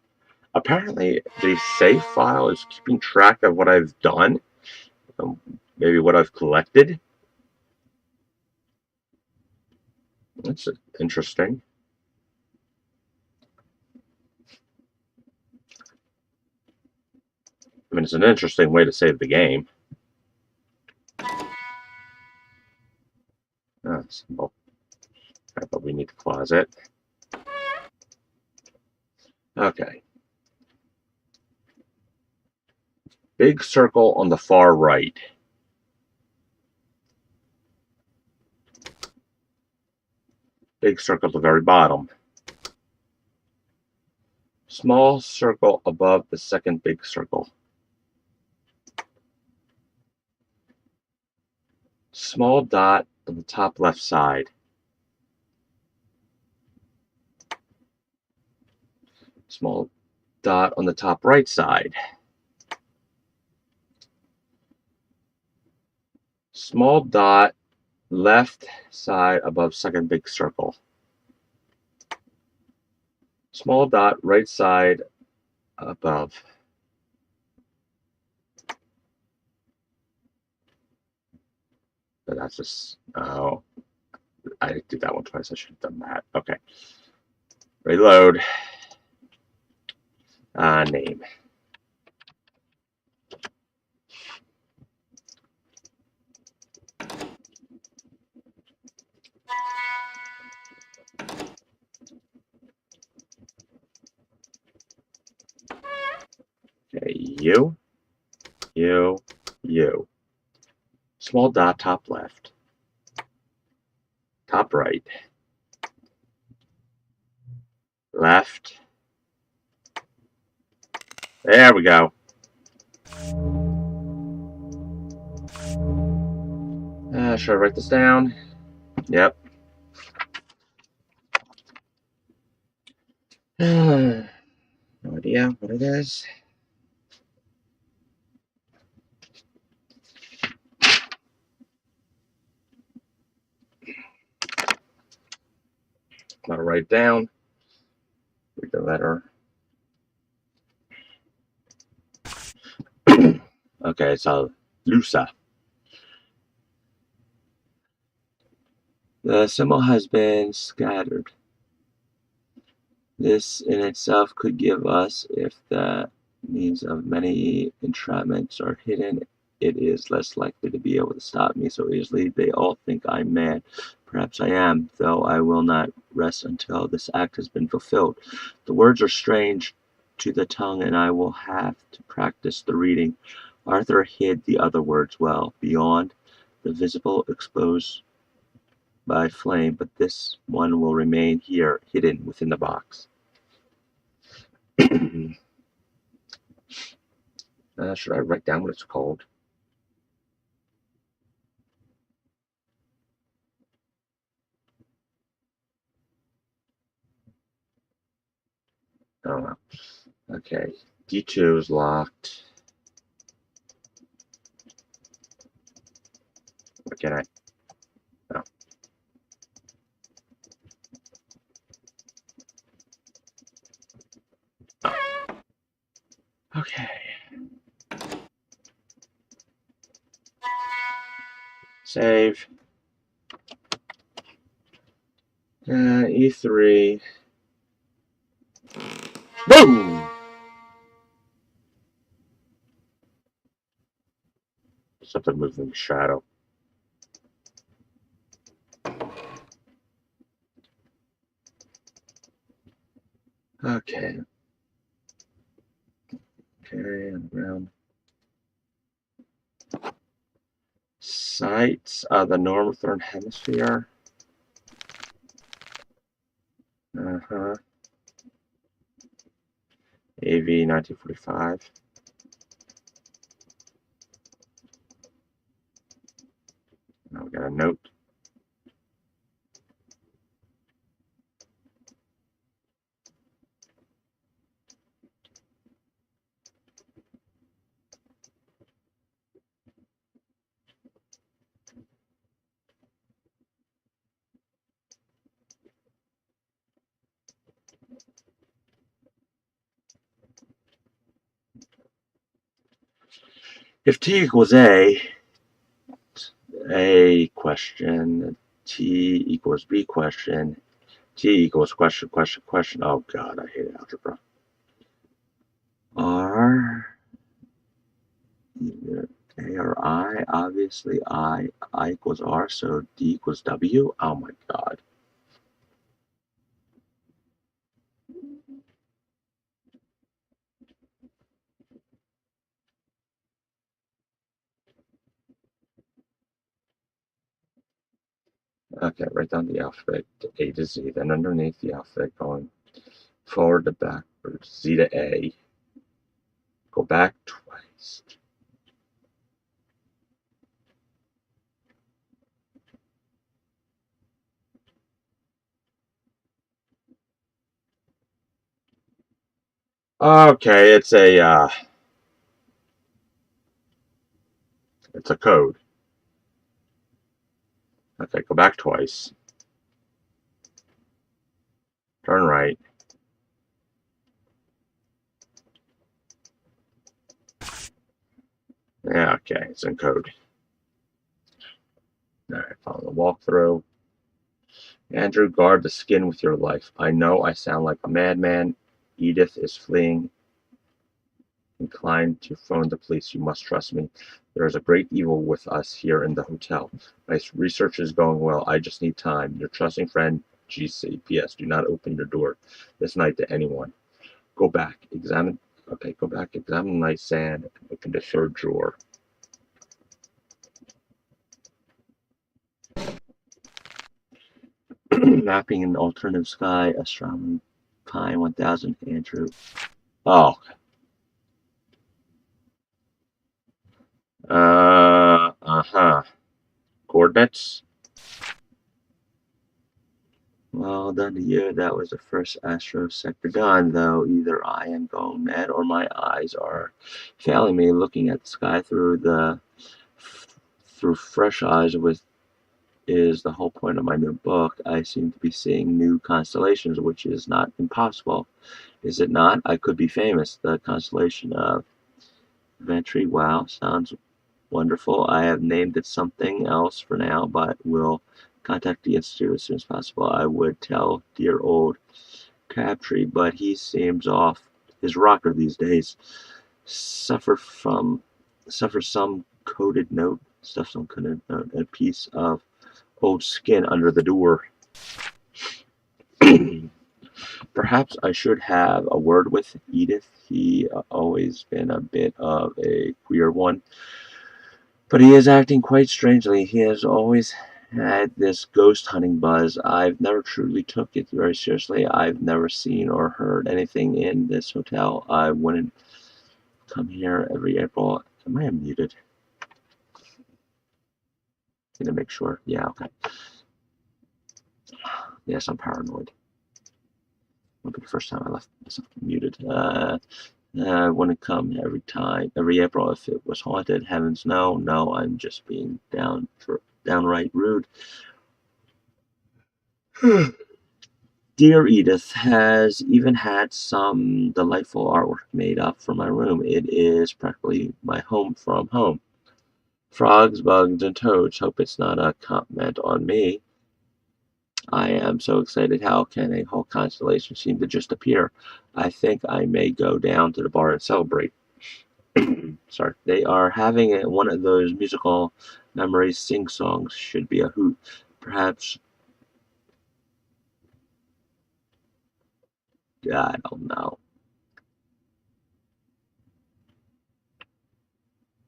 Apparently the save file is keeping track of what I've done. Maybe what I've collected. That's interesting. I mean, it's an interesting way to save the game. Simple. Right, but we need the closet. Okay. Big circle on the far right. Big circle at the very bottom. Small circle above the second big circle. Small dot on the top left side. Small dot on the top right side. Small dot left side above second big circle. Small dot right side above. But that's just, oh, I did that one twice. I should have done that. Okay. Reload. Name. Okay, you. Small dot top left. Top right. Left. There we go. Should I write this down? Yep. No idea what it is. I'm gonna write it down. Read the letter. Okay, so Lusa. The symbol has been scattered. This in itself could give us, if the means of many entrapments are hidden, it is less likely to be able to stop me so easily. They all think I'm mad. Perhaps I am, though I will not rest until this act has been fulfilled. The words are strange to the tongue, and I will have to practice the reading. Arthur hid the other words well, beyond the visible, exposed by flame, but this one will remain here, hidden within the box. Should I write down what it's called? Oh, well. Okay. D2 is locked. What can I? Oh. Oh. Okay. Save. E3. Boom! Something moved in the shadow. Okay. Okay, on the ground. Sites of the northern hemisphere. Uh-huh. AV 1945. Now we got a note. If T equals A question, T equals B question, T equals question, question, question. Oh God, I hate algebra. R, either A or I, obviously I equals R, so D equals W. Oh my God. Okay, write down the alphabet A to Z. Then underneath the alphabet, going forward to backwards, Z to A. Go back twice. Okay, it's a code. Okay, go back twice. Turn right. Yeah, okay, it's in code. Alright, follow the walkthrough. Andrew, guard the skin with your life. I know I sound like a madman. Edith is fleeing. Inclined to phone the police. You must trust me. There is a great evil with us here in the hotel. My research is going well. I just need time. Your trusting friend, GC. P.S. Do not open your door this night to anyone. Go back. Examine. Okay, go back. Examine the nightstand. Open the third drawer. Mapping an alternative sky. Astronomy. Pi 1000. Andrew. Oh. Uh-huh. Coordinates. Well done to you. That was the first Astro sector done, though either I am going mad or my eyes are failing me. Looking at the sky through fresh eyes is the whole point of my new book. I seem to be seeing new constellations, which is not impossible. Is it not? I could be famous. The constellation of Venturi. Wow, sounds wonderful. I have named it something else for now, but will contact the Institute as soon as possible. I would tell dear old Crabtree, but he seems off his rocker these days. Suffer some coded note, stuff some coded note, a piece of old skin under the door. Perhaps I should have a word with Edith. He always been a bit of a queer one. But he is acting quite strangely. He has always had this ghost hunting buzz. I've never truly took it very seriously. I've never seen or heard anything in this hotel. I wouldn't come here every April. Am I unmuted? Gonna make sure. Yeah, okay. Yes, I'm paranoid. Won't be the first time I left myself muted. I wouldn't come every April if it was haunted. Heavens no, no, I'm just being downright rude. Dear Edith has even had some delightful artwork made up for my room. It is practically my home from home. Frogs, bugs, and toads. Hope it's not a comment on me. I am so excited. How can a whole constellation seem to just appear? I think I may go down to the bar and celebrate. Sorry. They are having one of those musical memories sing-songs. Should be a hoot. Perhaps, I don't know.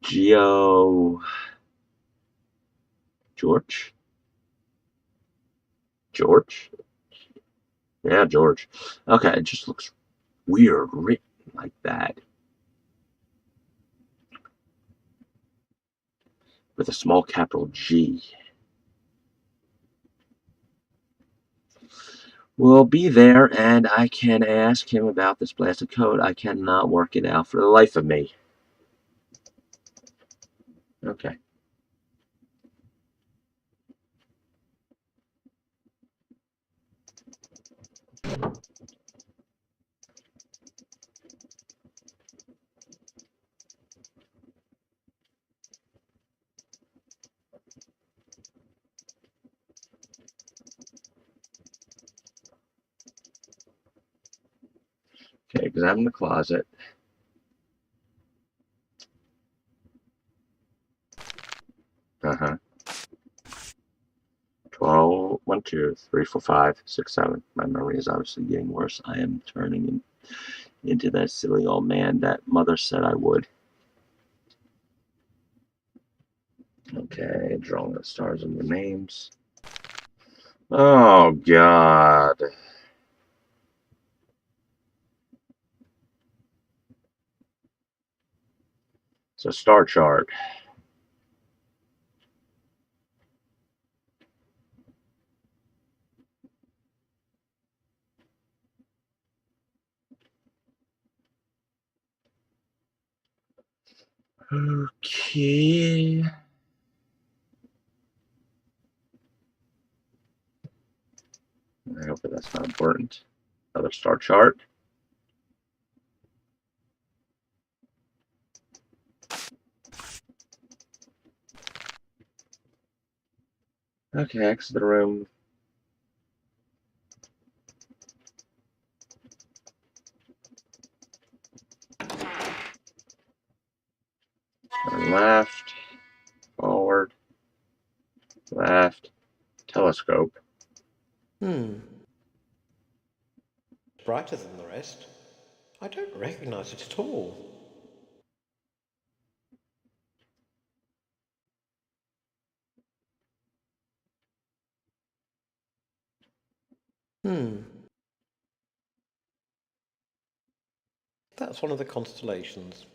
Geo... George? George? Yeah, George. Okay, it just looks weird written like that. With a small capital G. We'll be there, and I can ask him about this blasted code. I cannot work it out for the life of me. Okay. Okay, examine the closet. Uh-huh. 12, 1, 2, 3, 4, 5, 6, 7. My memory is obviously getting worse. I am turning into that silly old man that mother said I would. Okay, drawing the stars and the names. Oh, God. It's a star chart. Okay. I hope that's not important. Another star chart. Okay, exit the room. Turn left, forward, left, telescope. Brighter than the rest. I don't recognize it at all. That's one of the constellations.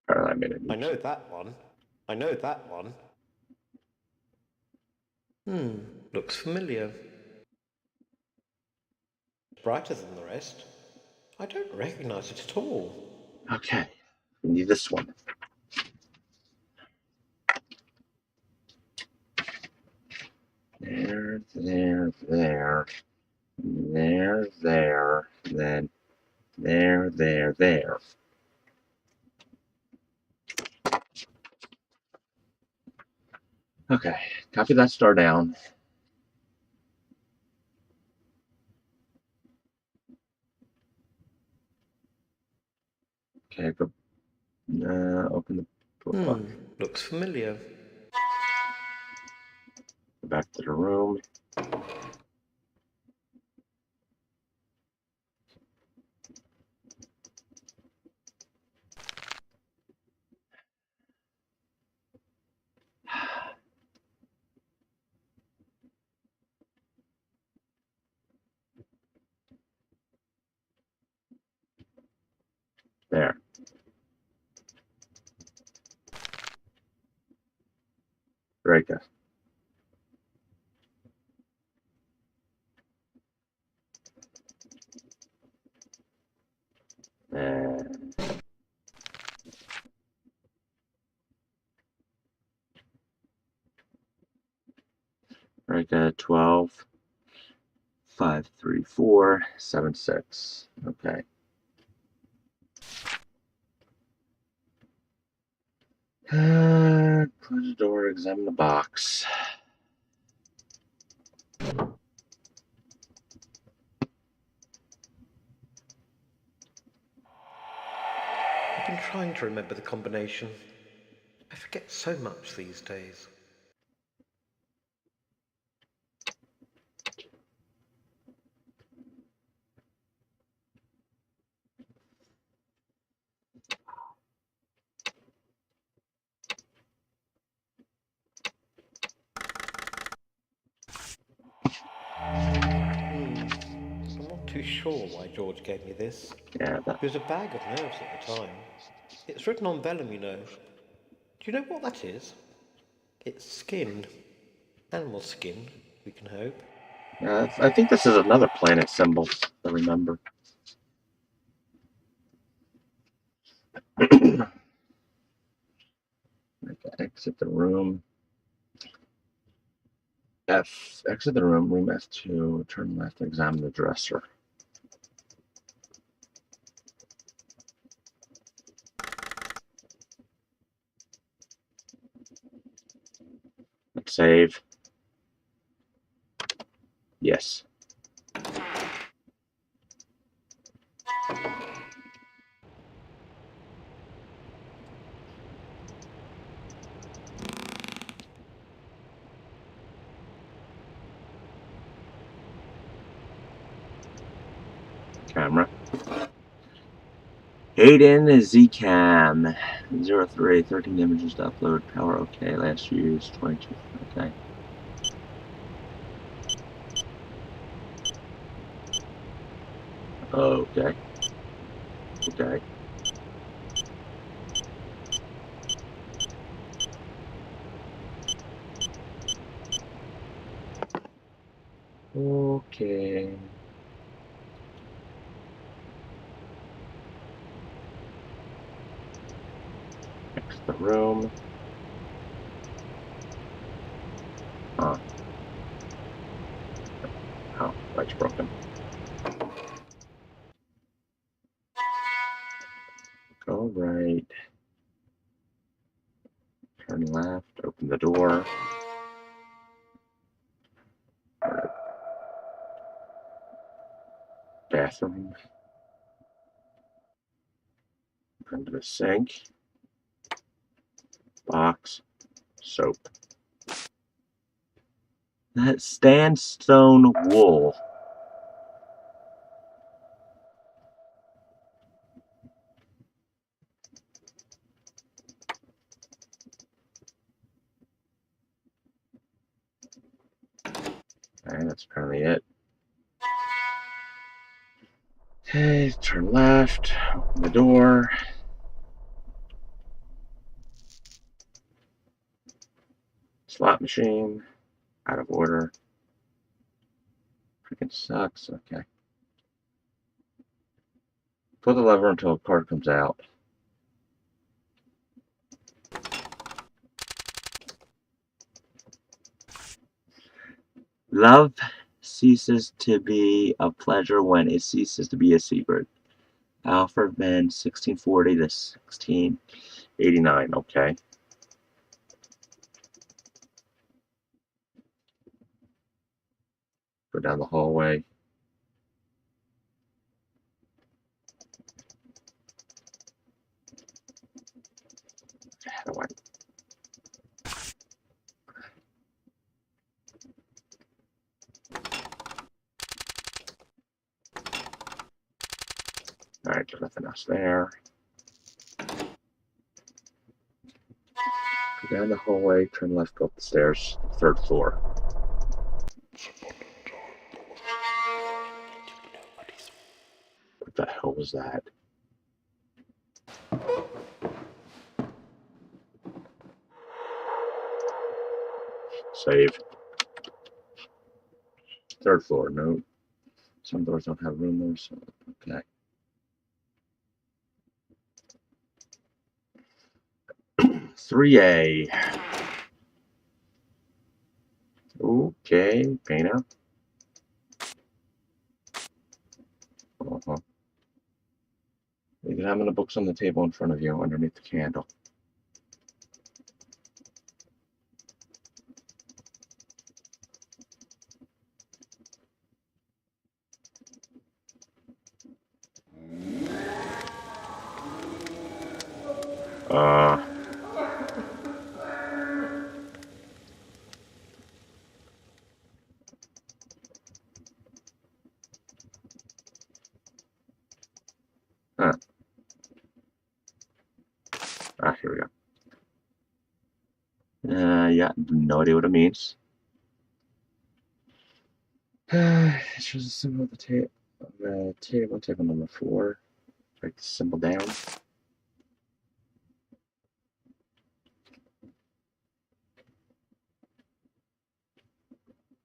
Apparently I made it. I know that one. I know that one. Looks familiar. Brighter than the rest. I don't recognize it at all. Okay, we need this one. There, there, there. There, then there. Okay, copy that star down. Okay, go. Open the book. Looks familiar. Go back to the room. There. Right there. And right there, 12, 5, 3, 4, 7, 6. Okay. Close the door, examine the box. I've been trying to remember the combination. I forget so much these days. I'm not too sure why George gave me this. Yeah, It was a bag of nerves at the time. It's written on vellum, you know. Do you know what that is? It's skin. Animal skin, we can hope. I think this is another planet symbol, I remember. Exit the room. Exit the room, room F2, turn left, examine the dresser. Let's save. Yes. camera. Hayden Zcam 03, 13 images to upload. Power okay. Last used 22. Okay. Okay. Okay. Okay. Exit the room. Huh. Oh, light's broken. Go right. Turn left. Open the door. Bathroom. Under the sink. Box. Soap. That sandstone wool. Okay, that's apparently it. Okay, turn left. Open the door. Slot machine. Out of order. Freaking sucks. Okay. Pull the lever until a card comes out. Love ceases to be a pleasure when it ceases to be a secret. Alfred Mann, 1640 to 1689. Okay. Go down the hallway. How do I? Alright, there's nothing else there. Go down the hallway, turn left, go up the stairs, third floor. What the hell was that? Save. Third floor, no. Some doors don't have room there, so okay. Three A. Okay, painter. Uh-huh. Examine the books on the table in front of you underneath the candle. Uh, huh. Here we go. Yeah, no idea what it means. It shows a symbol of the table number 4. Write the symbol down.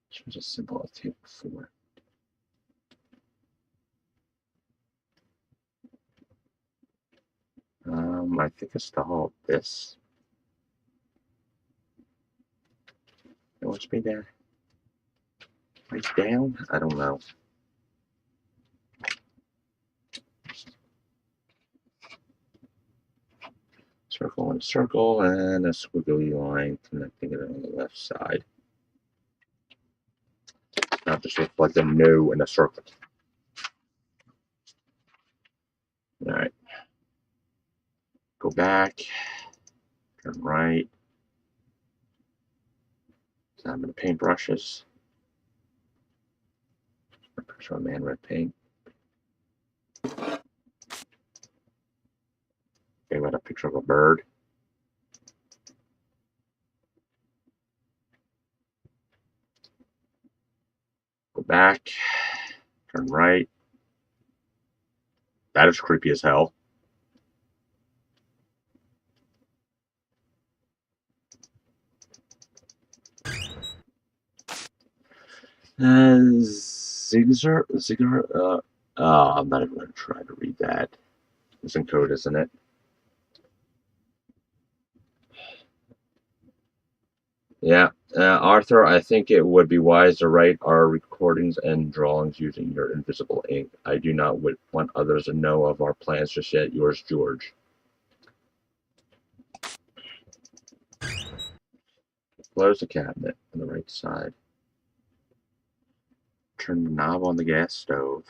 Shows a symbol of table 4. I think it's the whole this. It wants me there. Right down? I don't know. Circle and a circle and a squiggly line connecting it on the left side. Not just look like a no in a circle. Alright. Go back. Turn right. Examine the paintbrushes. Picture of man red paint. picture of a bird. Go back, turn right. That is creepy as hell. Zigger, I'm not even going to try to read that. It's in code, isn't it? Yeah, Arthur, I think it would be wise to write our recordings and drawings using your invisible ink. I do not want others to know of our plans just yet. Yours, George. Close the cabinet on the right side. Turn the knob on the gas stove.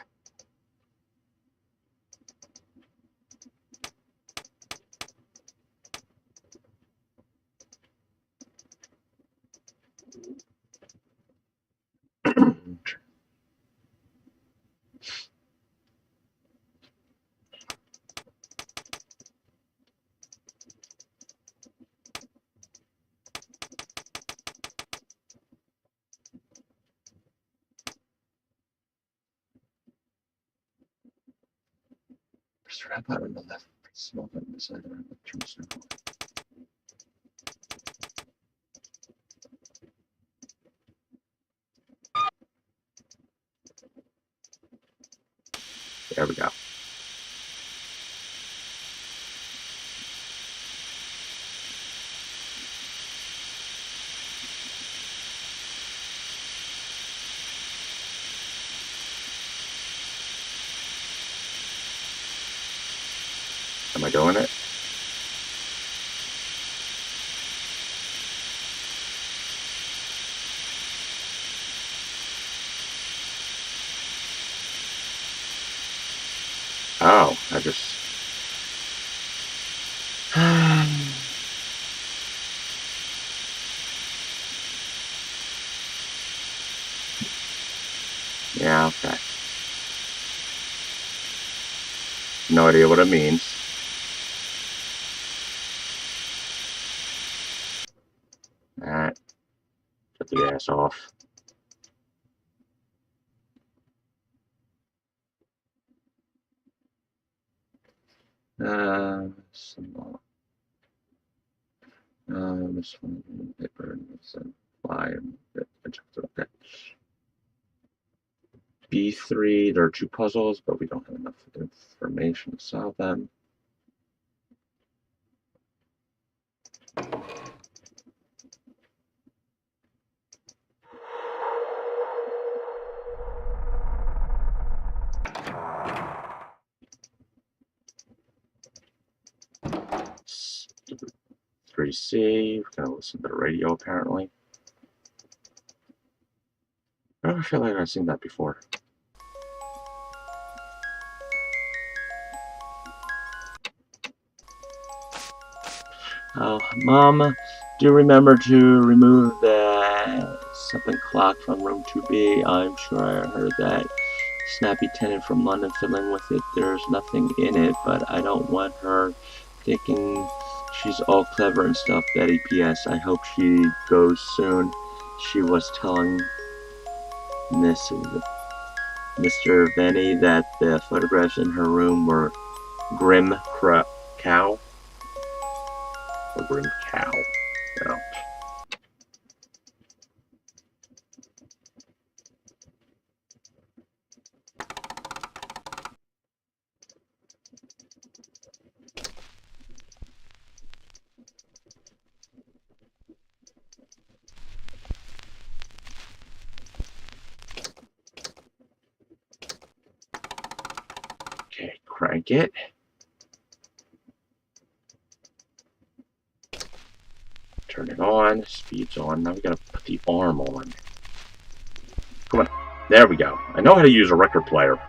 Strap out on the left, small button beside the right, turn the snap on. There we go. Am I doing it? Oh, I just... Yeah, okay. No idea what it means. Alright. Get the gas off. Some more. This one, paper, and this fly, and okay. B3, there are 2 puzzles, but we don't have enough information to solve them. Stupid 3C, we're gonna listen to the radio apparently. I feel like I've seen that before. Oh, Mom, do remember to remove the something clock from room 2B. I'm sure I heard that snappy tenant from London fiddling with it. There's nothing in it, but I don't want her thinking she's all clever and stuff. Betty, P.S. I hope she goes soon. She was telling Mr. Venny that the photographs in her room were grim cow. A grim cow. No. Okay, crank it. Turn it on. Speed's on. Now we gotta put the arm on. Come on. There we go. I know how to use a record player.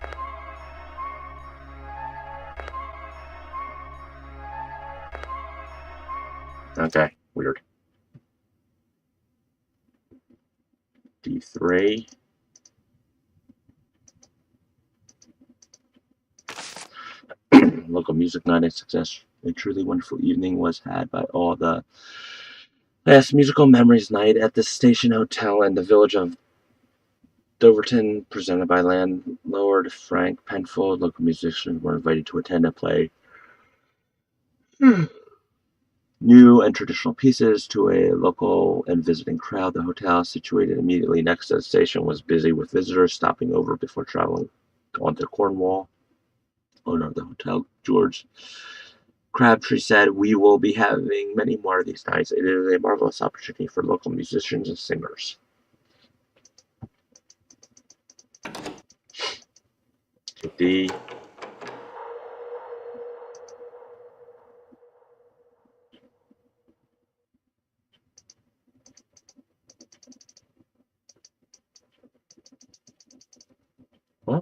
Okay, weird. D3. Local music night, a success A truly wonderful evening was had by all. The last musical memories night at the Station Hotel in the village of Doverton, presented by landlord Frank Penfold. Local musicians were invited to attend and play new and traditional pieces to a local and visiting crowd. The hotel, situated immediately next to the station, was busy with visitors stopping over before traveling on to Cornwall. Owner of the hotel, George Crabtree, said, "We will be having many more of these nights. It is a marvelous opportunity for local musicians and singers." The Huh?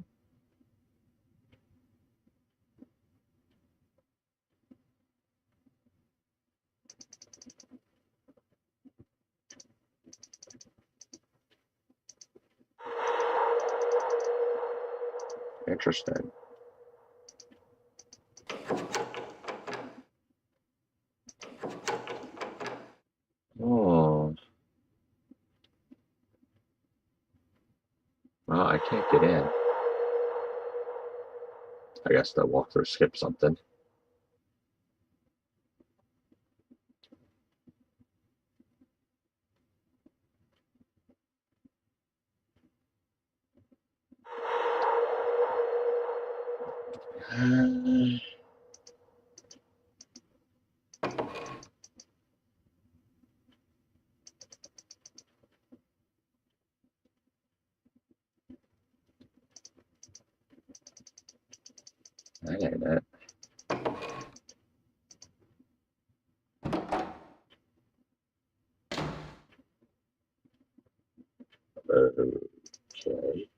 Interesting. Oh, well, I can't get in. I guess the walkthrough skipped something. That ain't it. Okay.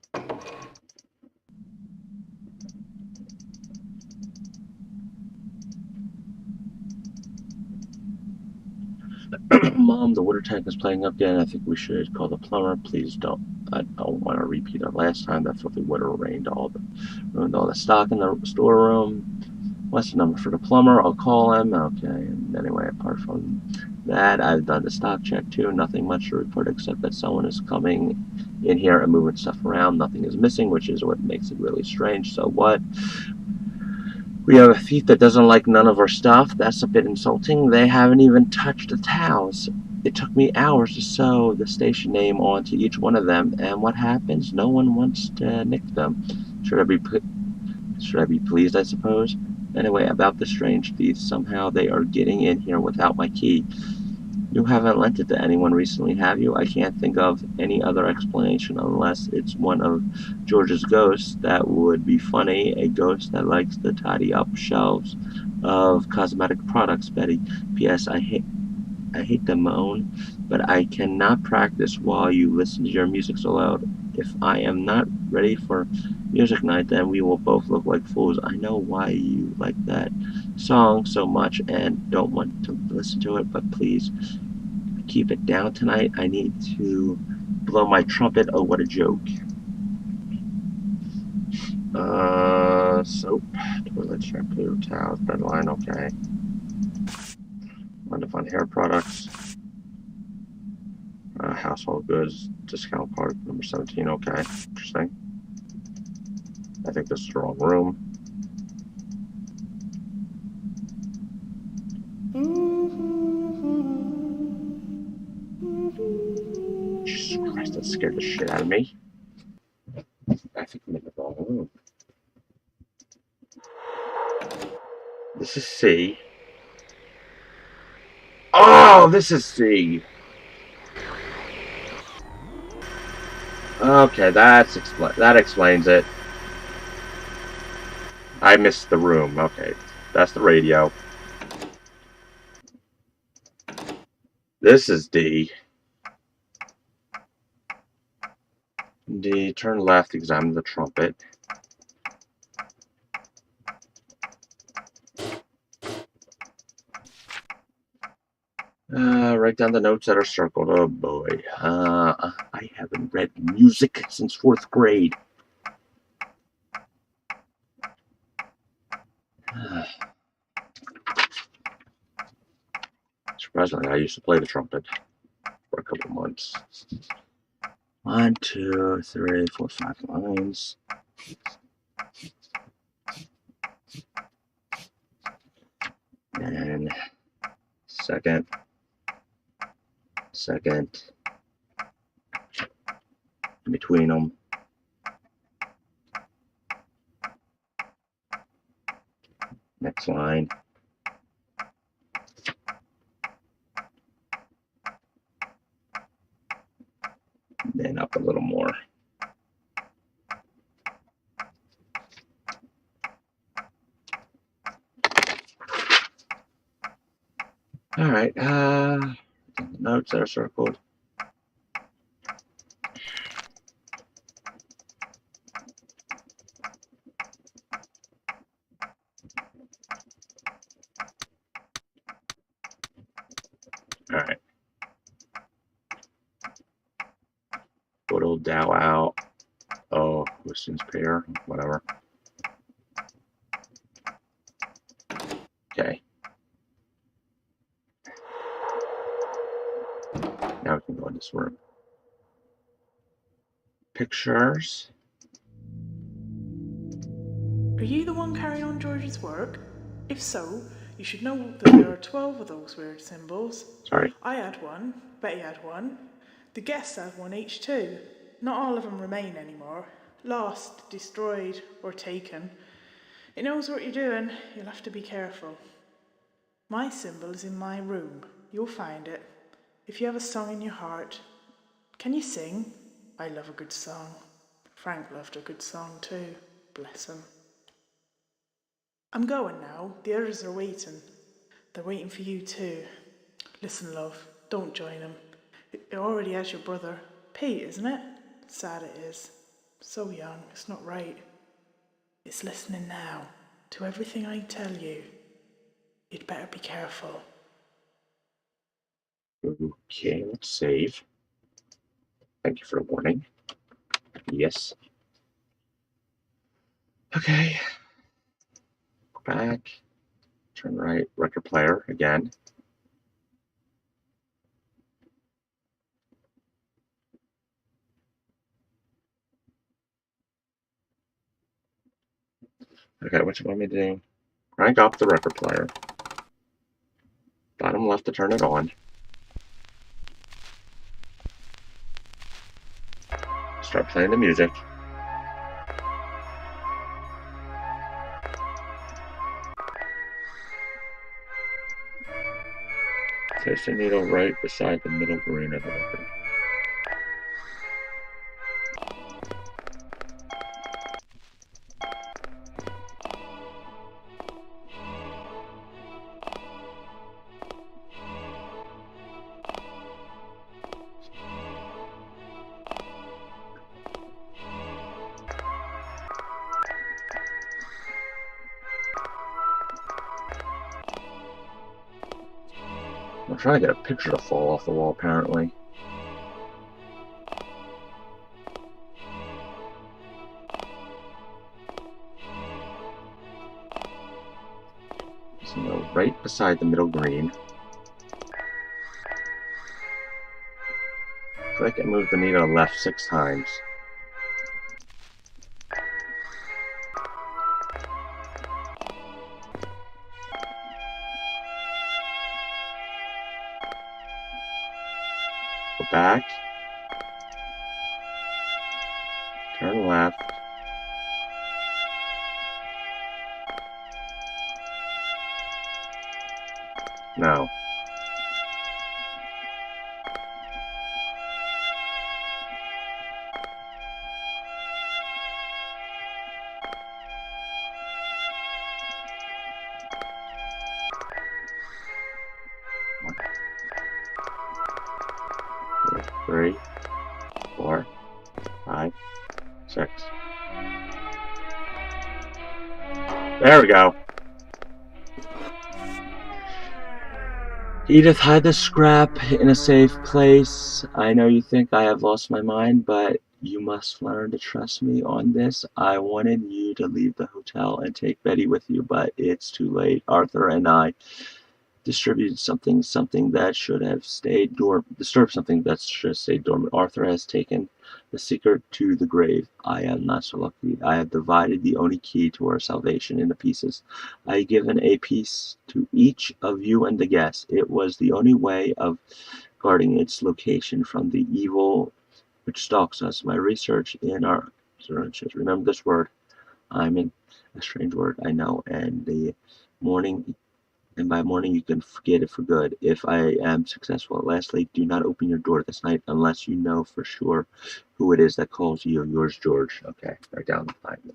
Mom, the water tank is playing up again. I think we should call the plumber. Please don't. I don't want to repeat it last time. That filthy water ruined all the stock in the storeroom. What's the number for the plumber? I'll call him. Okay. And anyway, apart from that, I've done the stock check too. Nothing much to report except that someone is coming in here and moving stuff around. Nothing is missing, which is what makes it really strange. So what? We have a thief that doesn't like none of our stuff. That's a bit insulting. They haven't even touched the towels. It took me hours to sew the station name onto each one of them, and what happens? No one wants to nick them. Should I be pleased, I suppose? Anyway, about the strange thieves, somehow they are getting in here without my key. You haven't lent it to anyone recently, have you? I can't think of any other explanation unless it's one of George's ghosts. That would be funny. A ghost that likes to tidy up shelves of cosmetic products, Betty. P.S. I hate to moan, but I cannot practice while you listen to your music so loud. If I am not ready for music night, then we will both look like fools. I know why you like that song so much and don't want to listen to it, but please keep it down tonight. I need to blow my trumpet. Oh, what a joke. Soap, toilet shampoo, towels, bed line, okay. Want to find hair products. Household goods, discount card number 17, okay. Interesting. I think this is the wrong room. Jesus Christ, that scared the shit out of me. I think I'm in the wrong room. This is C. Oh, this is C. Okay, that explains it. I missed the room. Okay, that's the radio. This is D. D. Turn left. Examine the trumpet. Write down the notes that are circled. Oh boy. I haven't read music since 4th grade. Surprisingly, I used to play the trumpet for a couple months. 1, 2, 3, 4, 5 lines. And second, in between them. Next line. Then up a little more. All right, notes that are circled. All right. Good old Dow out. Oh, Wilson's pair, whatever. Okay. Now we can go in this room. Pictures. Are you the one carrying on George's work? If so, you should know that there are 12 of those weird symbols. Sorry. I had one, Betty had one, the guests have one each too. Not all of them remain anymore. Lost, destroyed, or taken. It knows what you're doing, you'll have to be careful. My symbol is in my room. You'll find it. If you have a song in your heart, can you sing? I love a good song. Frank loved a good song too. Bless him. I'm going now. The others are waiting. They're waiting for you too. Listen, love, don't join them. It already has your brother. Pete, isn't it? Sad it is. So young, it's not right. It's listening now to everything I tell you. You'd better be careful. Okay, let's save. Thank you for the warning. Yes. Okay. Go back. Turn right. Record player again. Okay, what you want me to do? Crank up the record player. Bottom left to turn it on. Start playing the music. Place the needle right beside the middle green of the record. I'm trying to get a picture to fall off the wall, apparently. So, right beside the middle green. Click and move the needle left 6 times. Go back. Turn left. No. Three, 4, 5, 6. There we go. Edith, hide the scrap in a safe place. I know you think I have lost my mind, but you must learn to trust me on this. I wanted you to leave the hotel and take Betty with you, but it's too late. Arthur and I distributed something that should have stayed dormant. Disturbed something that should have stayed dormant. Arthur has taken the secret to the grave. I am not so lucky. I have divided the only key to our salvation into pieces. I have given a piece to each of you and the guests. It was the only way of guarding its location from the evil which stalks us. My research in our searches. Remember this word. I'm in a strange word, I know, and morning by morning you can forget it for good if I am successful. Lastly, do not open your door this night unless you know for sure who it is that calls you. Yours, George. Okay, right down the line.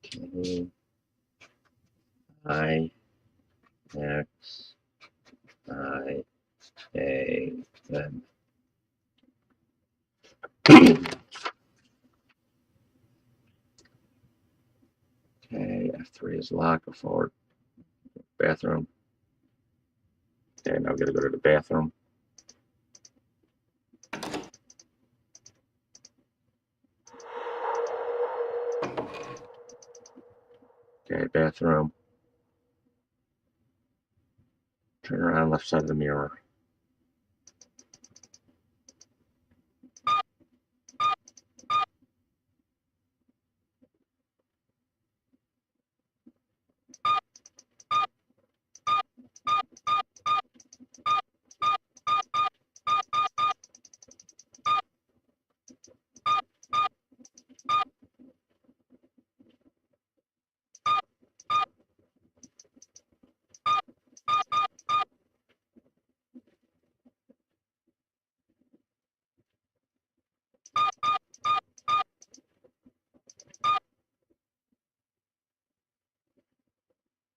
K I X I A N. Okay, F3 is locked. Go forward. Bathroom. Okay, now we gotta go to the bathroom. Okay, bathroom. Turn around left side of the mirror.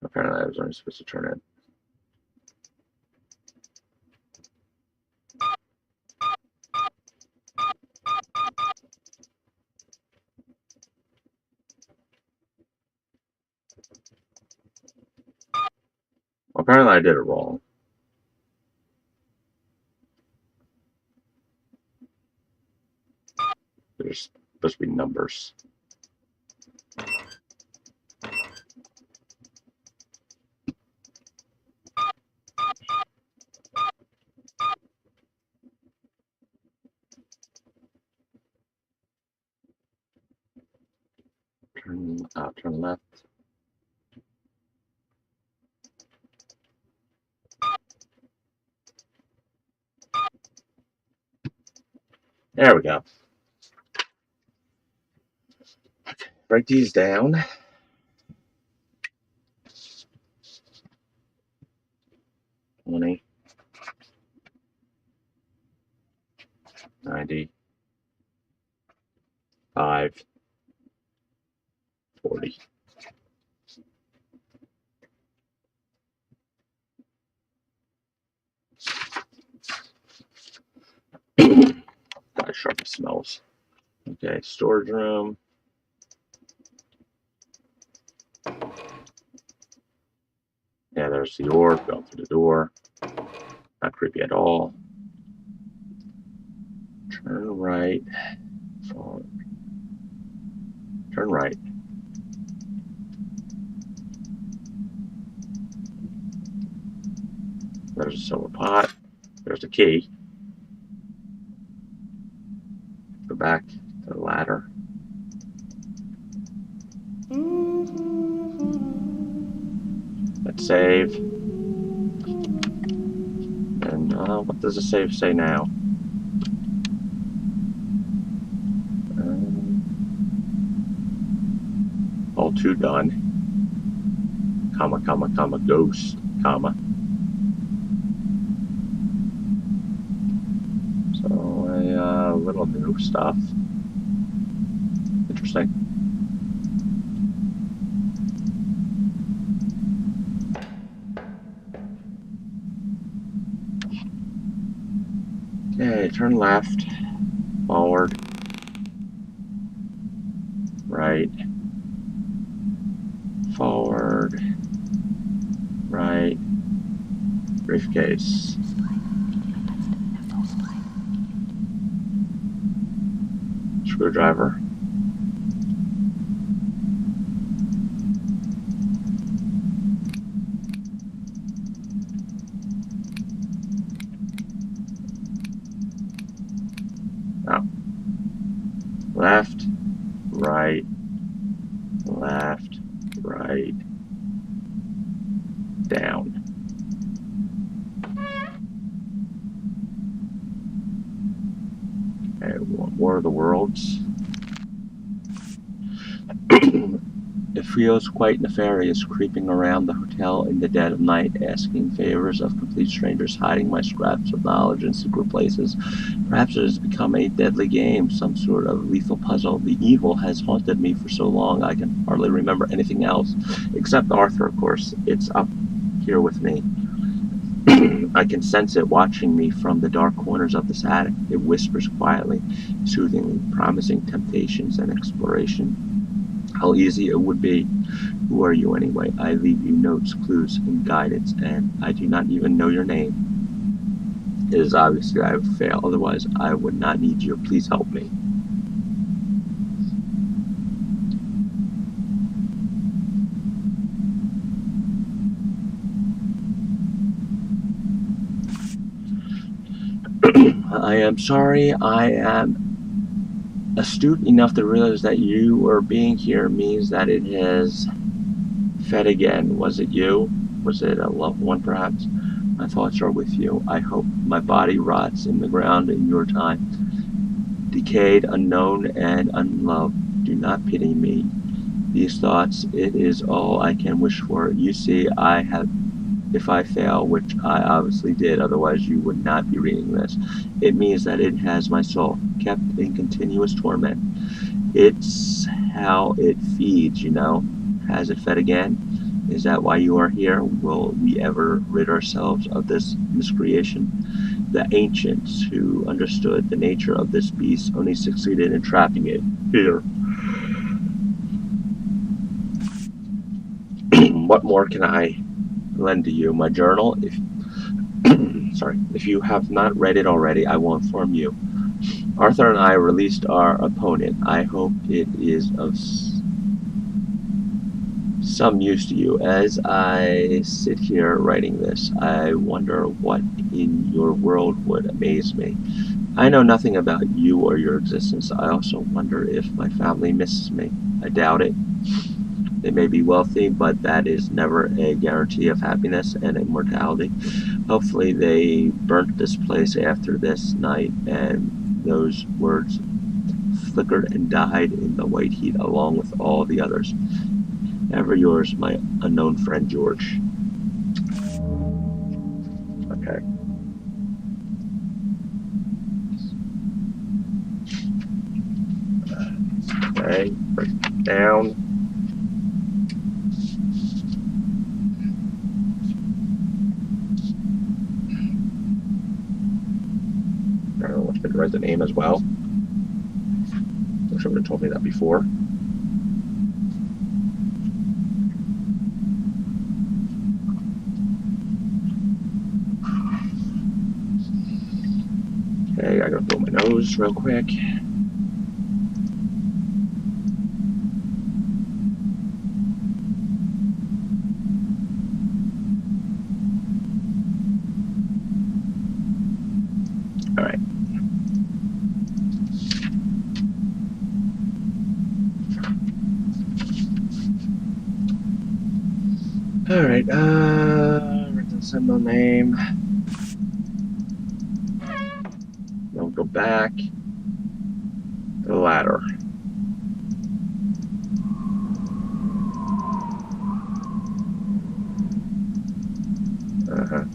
Apparently I was only supposed to turn it. Apparently I did it wrong. There's supposed to be numbers. Turn left. There we go. Break these down. 20, 90, 5, 40. How sharp it smells. Okay, storage room. Yeah, there's the orb going through the door. Not creepy at all. Turn right. Forward. Turn right. There's a silver pot. There's the key. Go back to the ladder. Let's save. And what does the save say now? All two done. Comma, comma, comma, ghost, comma. So a little new stuff. Interesting. Okay, turn left, forward, right, forward, right, briefcase. Screwdriver. right, left, right, down. Okay, War of the Worlds. It feels quite nefarious creeping around the hotel in the dead of night, asking favors of complete strangers, hiding my scraps of knowledge in secret places. Perhaps it has become a deadly game, some sort of lethal puzzle. The evil has haunted me for so long I can hardly remember anything else. Except Arthur, of course. It's up here with me. I can sense it watching me from the dark corners of this attic. It whispers quietly, soothingly, promising temptations and exploration. How easy it would be. Who are you anyway? I leave you notes, clues, and guidance, and I do not even know your name. It is obvious that I would fail, otherwise I would not need you. Please help me. I am sorry. I am astute enough to realize that you are being here means that it has fed again. Was it you? Was it a loved one, perhaps? My thoughts are with you. I hope my body rots in the ground in your time. Decayed, unknown, and unloved. Do not pity me. These thoughts, it is all I can wish for. You see, if I fail, which I obviously did, otherwise you would not be reading this, it means that it has my soul, kept in continuous torment. It's how it feeds, you know. Has it fed again? Is that why you are here? Will we ever rid ourselves of this miscreation? The ancients who understood the nature of this beast only succeeded in trapping it here. What more can I lend to you? My journal? If you have not read it already, I will inform you. Arthur and I released our opponent. I hope it is of some use to you. As I sit here writing this, I wonder what in your world would amaze me. I know nothing about you or your existence. I also wonder if my family misses me. I doubt it. They may be wealthy, but that is never a guarantee of happiness and immortality. Hopefully they burnt this place after this night, and those words flickered and died in the white heat along with all the others. Ever yours, my unknown friend George. Okay. Okay, break down. I don't know if I could write the name as well. Wish I would have told me that before. Okay, I gotta blow my nose real quick. All right. All right. Send my name. I'll go back to the ladder. Uh-huh.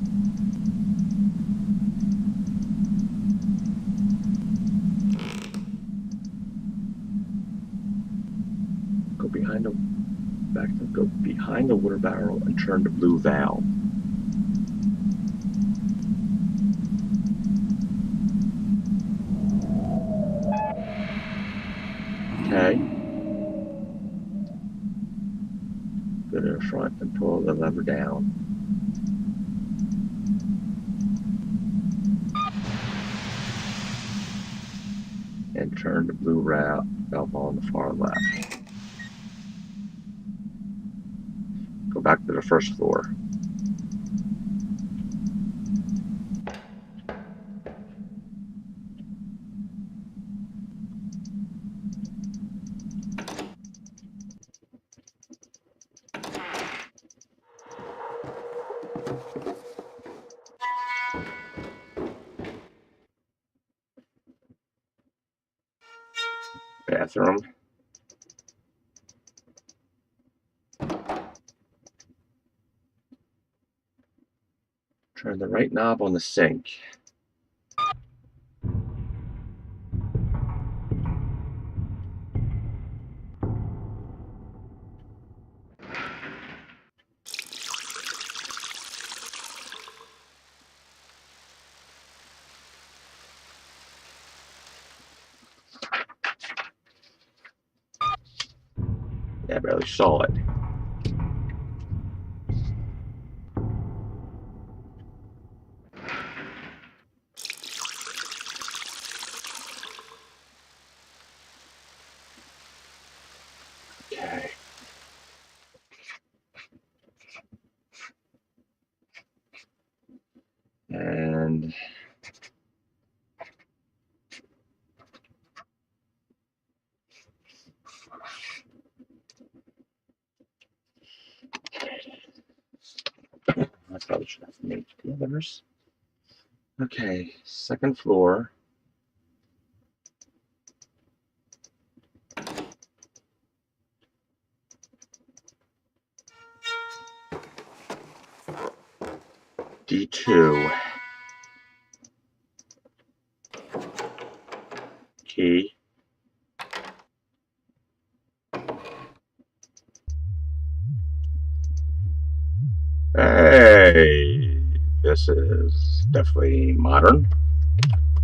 Go behind the water barrel and turn the blue valve. Okay. Go to the front and pull the lever down. And turn the blue valve on the far left. Go back to the first floor. bathroom. Turn the right knob on the sink. Yeah, I barely saw it. Okay. And I probably should have made the others. Okay, second floor. D2. Key. Hey, this is definitely modern.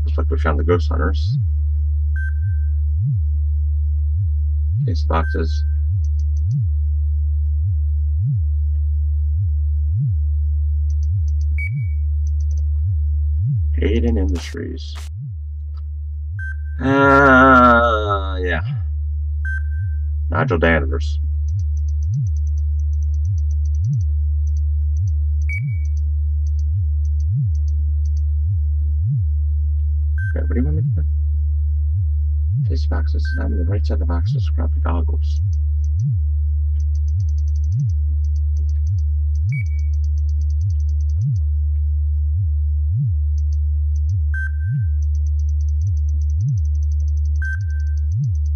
Looks like we found the ghost hunters. Case boxes. Hayden Industries. Yeah. Nigel Danvers. Okay, what do you want me to do? Case boxes. On the right side of the boxes, grab the goggles.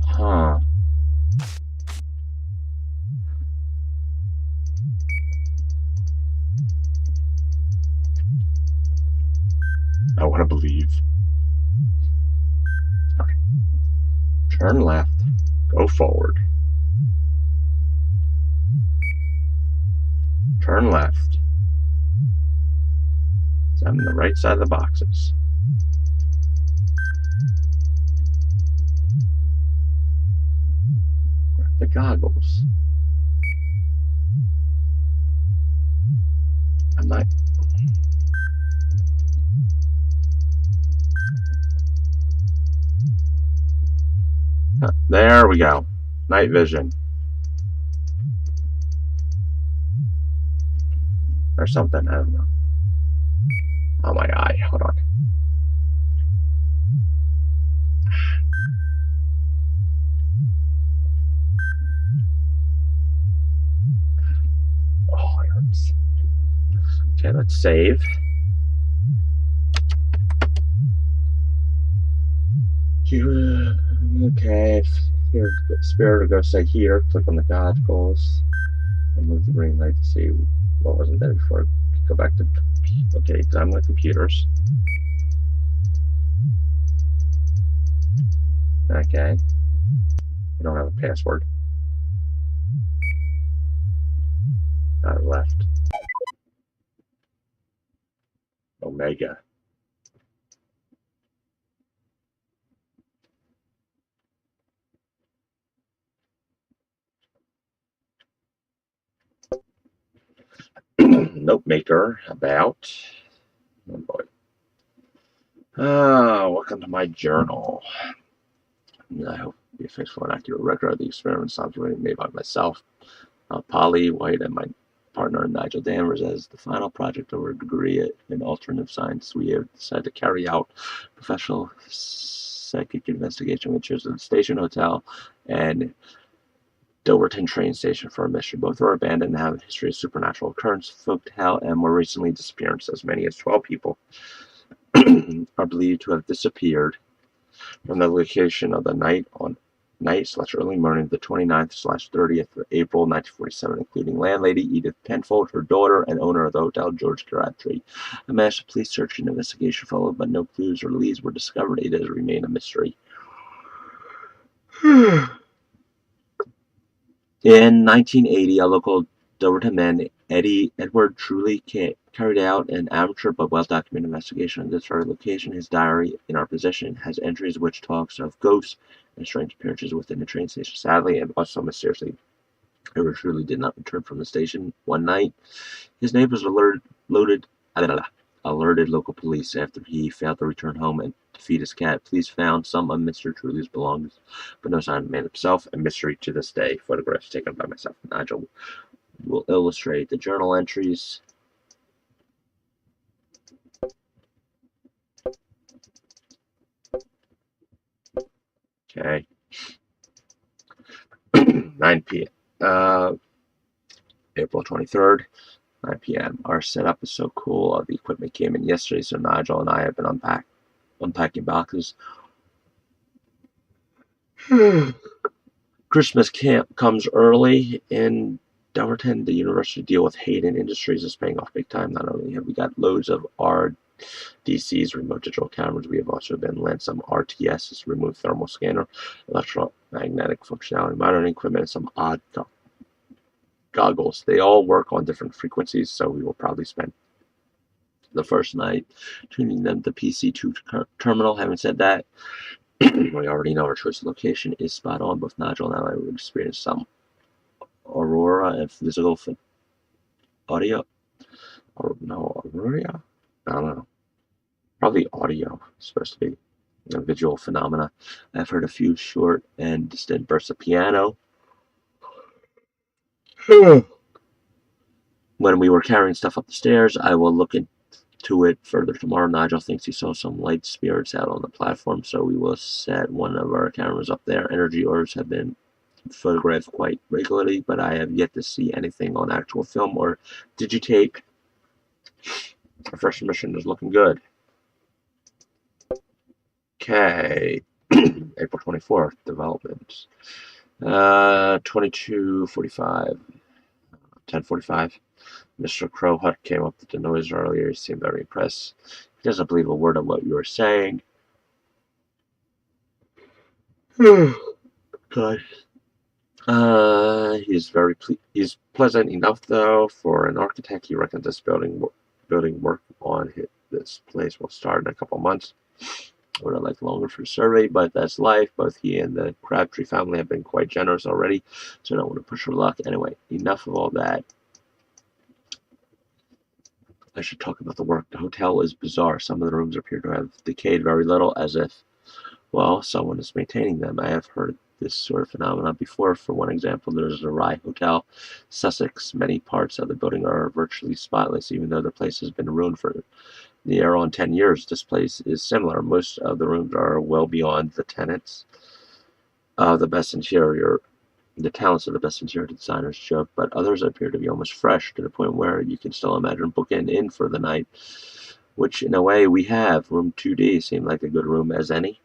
Huh. I want to believe. Okay. Turn left. Go forward. Turn left. Examine the right side of the boxes. Grab the goggles. I might. There we go. Night vision. Or something. I don't know. Oh, my eye. Hold on. Oh, it hurts. Okay, let's save. Okay, here, spirit will go say here. Click on the goggles and move the green light to see what wasn't there before. Go back to, okay, examine the computers. Okay. We don't have a password. Left. Omega. Note maker about. Oh boy. Welcome to my journal. I hope to be a faithful and accurate record of the experiments observations made by myself, Polly White, and my partner Nigel Danvers. As the final project of our degree in alternative science, we have decided to carry out professional psychic investigation ventures at the Station Hotel and Dilberton train station for a mystery. Both are abandoned and have a history of supernatural occurrence, folk tale, and more recently disappearance. As many as 12 people are believed to have disappeared from the location of the night on night/early morning of the 29th/30th of April 1947, including landlady Edith Penfold, her daughter, and owner of the hotel, George Crabtree. A massive police search and investigation followed, but no clues or leads were discovered. It has remained a mystery. In 1980, a local Doverton man, Edward Truly, carried out an amateur but well-documented investigation on this very location. His diary, in our possession, has entries which talks of ghosts and strange appearances within the train station. Sadly, and also mysteriously, Edward Truly did not return from the station one night. His neighbors alerted local police after he failed to return home and to feed his cat. Police found some of Mr. Truly's belongings, but no sign of the man himself. A mystery to this day. Photographs taken by myself and Nigel will illustrate the journal entries. Okay. 9 p.m. April 23rd, 9 p.m. Our setup is so cool. The equipment came in yesterday, so Nigel and I have been unpacking boxes. Christmas camp comes early in Doverton. The university deal with Hayden Industries is paying off big time. Not only have we got loads of RDCs, remote digital cameras, we have also been lent some RTSs, remote thermal scanner, electromagnetic functionality, modern equipment, and some odd goggles. They all work on different frequencies, so we will probably spend the first night tuning them to PC2 terminal. Having said that, we already know our choice of location is spot on. Both Nigel and I will experience some aurora and physical audio. Or no, aurora? I don't know. Probably audio. It's supposed to be a visual phenomena. I've heard a few short and distant bursts of piano. When we were carrying stuff up the stairs, I will look into it further tomorrow. Nigel thinks he saw some light spirits out on the platform, so we will set one of our cameras up there. Energy orbs have been photographed quite regularly, but I have yet to see anything on actual film or digitape. Our first mission is looking good. Okay. April 24th, development. 22:45, 10:45. Mr. Crowhut came up with the noise earlier. He seemed very impressed. He doesn't believe a word of what you were saying. God. He's pleasant enough though. For an architect, he reckons this building work on this place will start in a couple months. I would have liked longer for the survey, but that's life. Both he and the Crabtree family have been quite generous already, so I don't want to push her luck. Anyway, enough of all that. I should talk about the work. The hotel is bizarre. Some of the rooms appear to have decayed very little, as if, well, someone is maintaining them. I have heard this sort of phenomenon before. For one example, there's a Rye Hotel, Sussex. Many parts of the building are virtually spotless, even though the place has been ruined for near on 10 years. This place is similar. Most of the rooms are well beyond the tenants of the best interior, the talents of the best interior designers joke, but others appear to be almost fresh to the point where you can still imagine booking in for the night, which in a way we have. Room 2D seemed like a good room as any.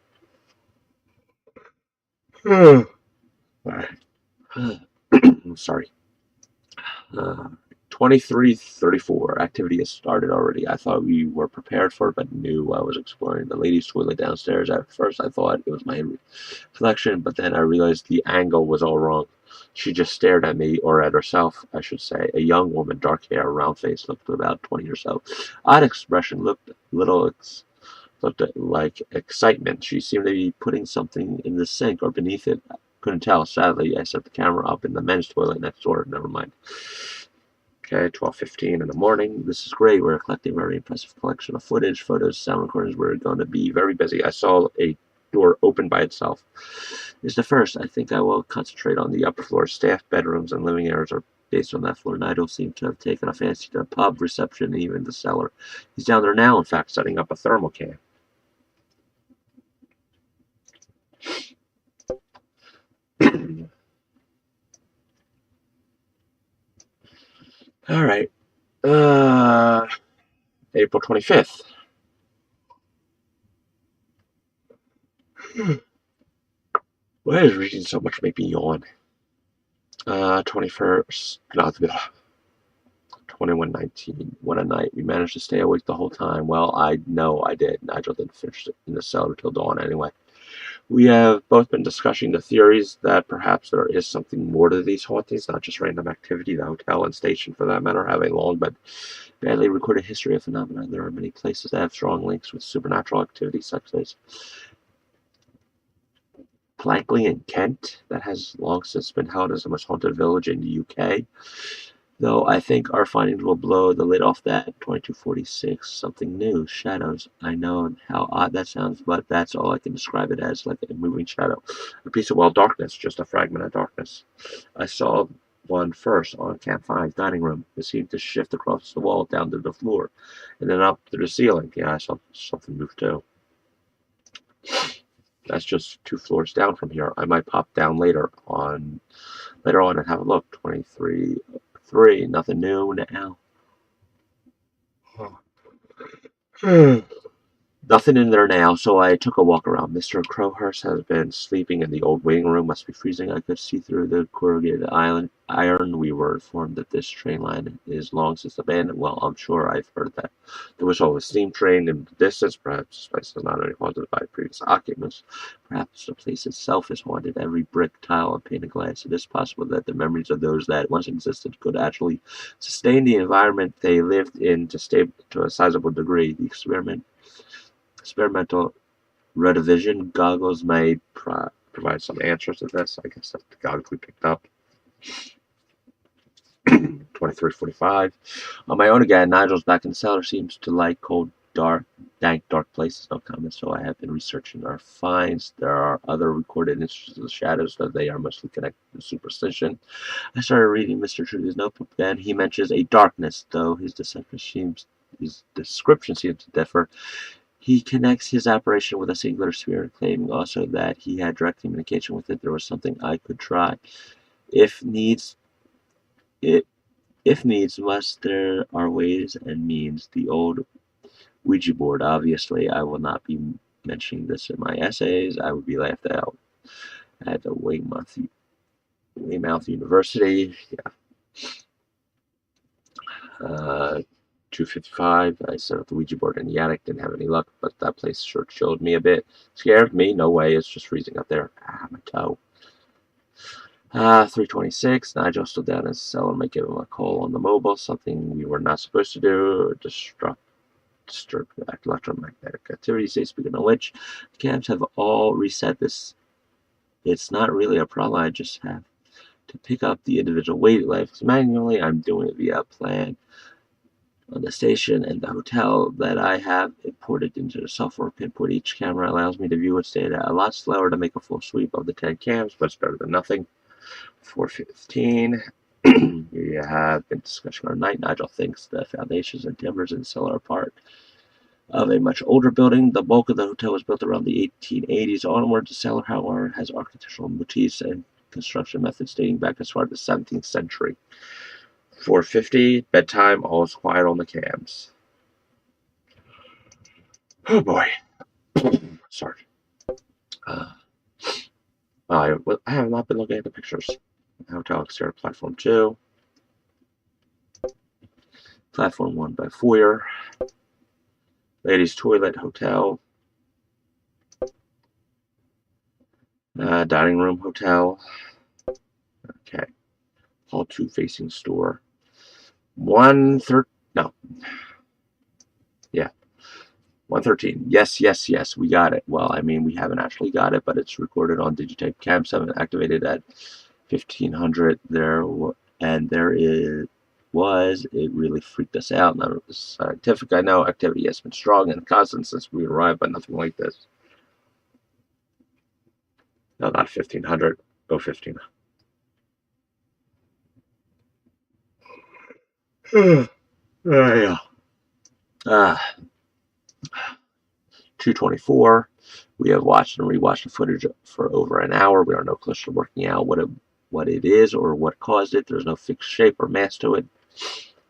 I'm sorry. 23:34. Activity has started already. I thought we were prepared for it, but knew I was exploring the ladies' toilet downstairs. At first, I thought it was my reflection, but then I realized the angle was all wrong. She just stared at me, or at herself, I should say. A young woman, dark hair, round face, looked about 20 or so. Odd expression, looked like excitement. She seemed to be putting something in the sink or beneath it. Couldn't tell. Sadly, I set the camera up in the men's toilet next door. Never mind. Okay, 12:15 in the morning. This is great. We're collecting a very impressive collection of footage, photos, sound recordings. We're going to be very busy. I saw a door open by itself. Is the first. I think I will concentrate on the upper floor. Staff bedrooms and living areas are based on that floor. Nigel seems to have taken a fancy to the pub, reception, and even the cellar. He's down there now, in fact, setting up a thermal can. All right. April 25th. Why is reading so much make me yawn? 21st, not 2119. What a night. We managed to stay awake the whole time. Well, I know I did. Nigel didn't finish it in the cell until dawn anyway. We have both been discussing the theories that perhaps there is something more to these hauntings, not just random activity. The hotel and station, for that matter, have a long but badly recorded history of phenomena. There are many places that have strong links with supernatural activity, such as Blankley in Kent, that has long since been held as the most haunted village in the UK. Though I think our findings will blow the lid off that. 2246, something new, shadows. I know how odd that sounds, but that's all I can describe it as, like a moving shadow. A piece of, well, darkness, just a fragment of darkness. I saw one first on Camp 5 dining room. It seemed to shift across the wall down to the floor and then up to the ceiling. Yeah, I saw something move too. That's just 2 floors down from here. I might pop down later on and have a look. 23-3, nothing new now. Nothing in there now, so I took a walk around. Mr. Crowhurst has been sleeping in the old waiting room. Must be freezing. I could see through the corrugated iron. We were informed that this train line is long since abandoned. Well, I'm sure I've heard that. There was always a steam train in the distance. Perhaps this place is not only haunted by previous occupants. Perhaps the place itself is haunted. Every brick, tile, and painted glass. It is possible that the memories of those that once existed could actually sustain the environment they lived in to a sizable degree. The experimental retivision goggles may provide some answers to this. I guess that's the goggles we picked up. 2345. On my own again, Nigel's back in the cellar. Seems to like cold, dank, dark places. No comment. So I have been researching our finds. There are other recorded instances of shadows, though they are mostly connected to superstition. I started reading Mr. Trudy's notebook. Then he mentions a darkness, though his description seems to differ. He connects his apparition with a singular spirit, claiming also that he had direct communication with it. There was something I could try. If needs, it, if needs must, there are ways and means. The old Ouija board. Obviously, I will not be mentioning this in my essays. I would be laughed out at the Weymouth University. Yeah. 255. I set up the Ouija board in the attic. Didn't have any luck, but that place sure chilled me a bit. Scared me? No way. It's just freezing up there. My toe. 326. Nigel still down in his cellar. Might give him a call on the mobile. Something we were not supposed to do. Disturb electromagnetic activity. Say, speaking of which, the cams have all reset this. It's not really a problem. I just have to pick up the individual wavelengths manually. I'm doing it via a plan on the station and the hotel that I have imported into the software. Pinpoint each camera allows me to view its data a lot slower to make a full sweep of the 10 cams, but it's better than nothing. 415. We have been discussing our night. Nigel thinks the foundations and timbers in the cellar are part of a much older building. The bulk of the hotel was built around the 1880s onward. The cellar, however, has architectural motifs and construction methods dating back as far as the 17th century. 450, bedtime, all is quiet on the cams. Oh boy. Sorry. I have not been looking at the pictures. Hotel exterior, platform 2. Platform 1 by foyer. Ladies' toilet, hotel. Dining room, hotel. Okay. Hall 2 facing store. 113. No. Yeah. 113. Yes. We got it. Well, I mean, we haven't actually got it, but it's recorded on Digitape Cam 7, activated at 1500. It really freaked us out. None of it was scientific. I know activity has been strong and constant since we arrived, but nothing like this. No, not 1500. Go 15. Yeah. 224. We have watched and rewatched the footage for over an hour. We are no closer to working out what it is or what caused it. There's no fixed shape or mass to it.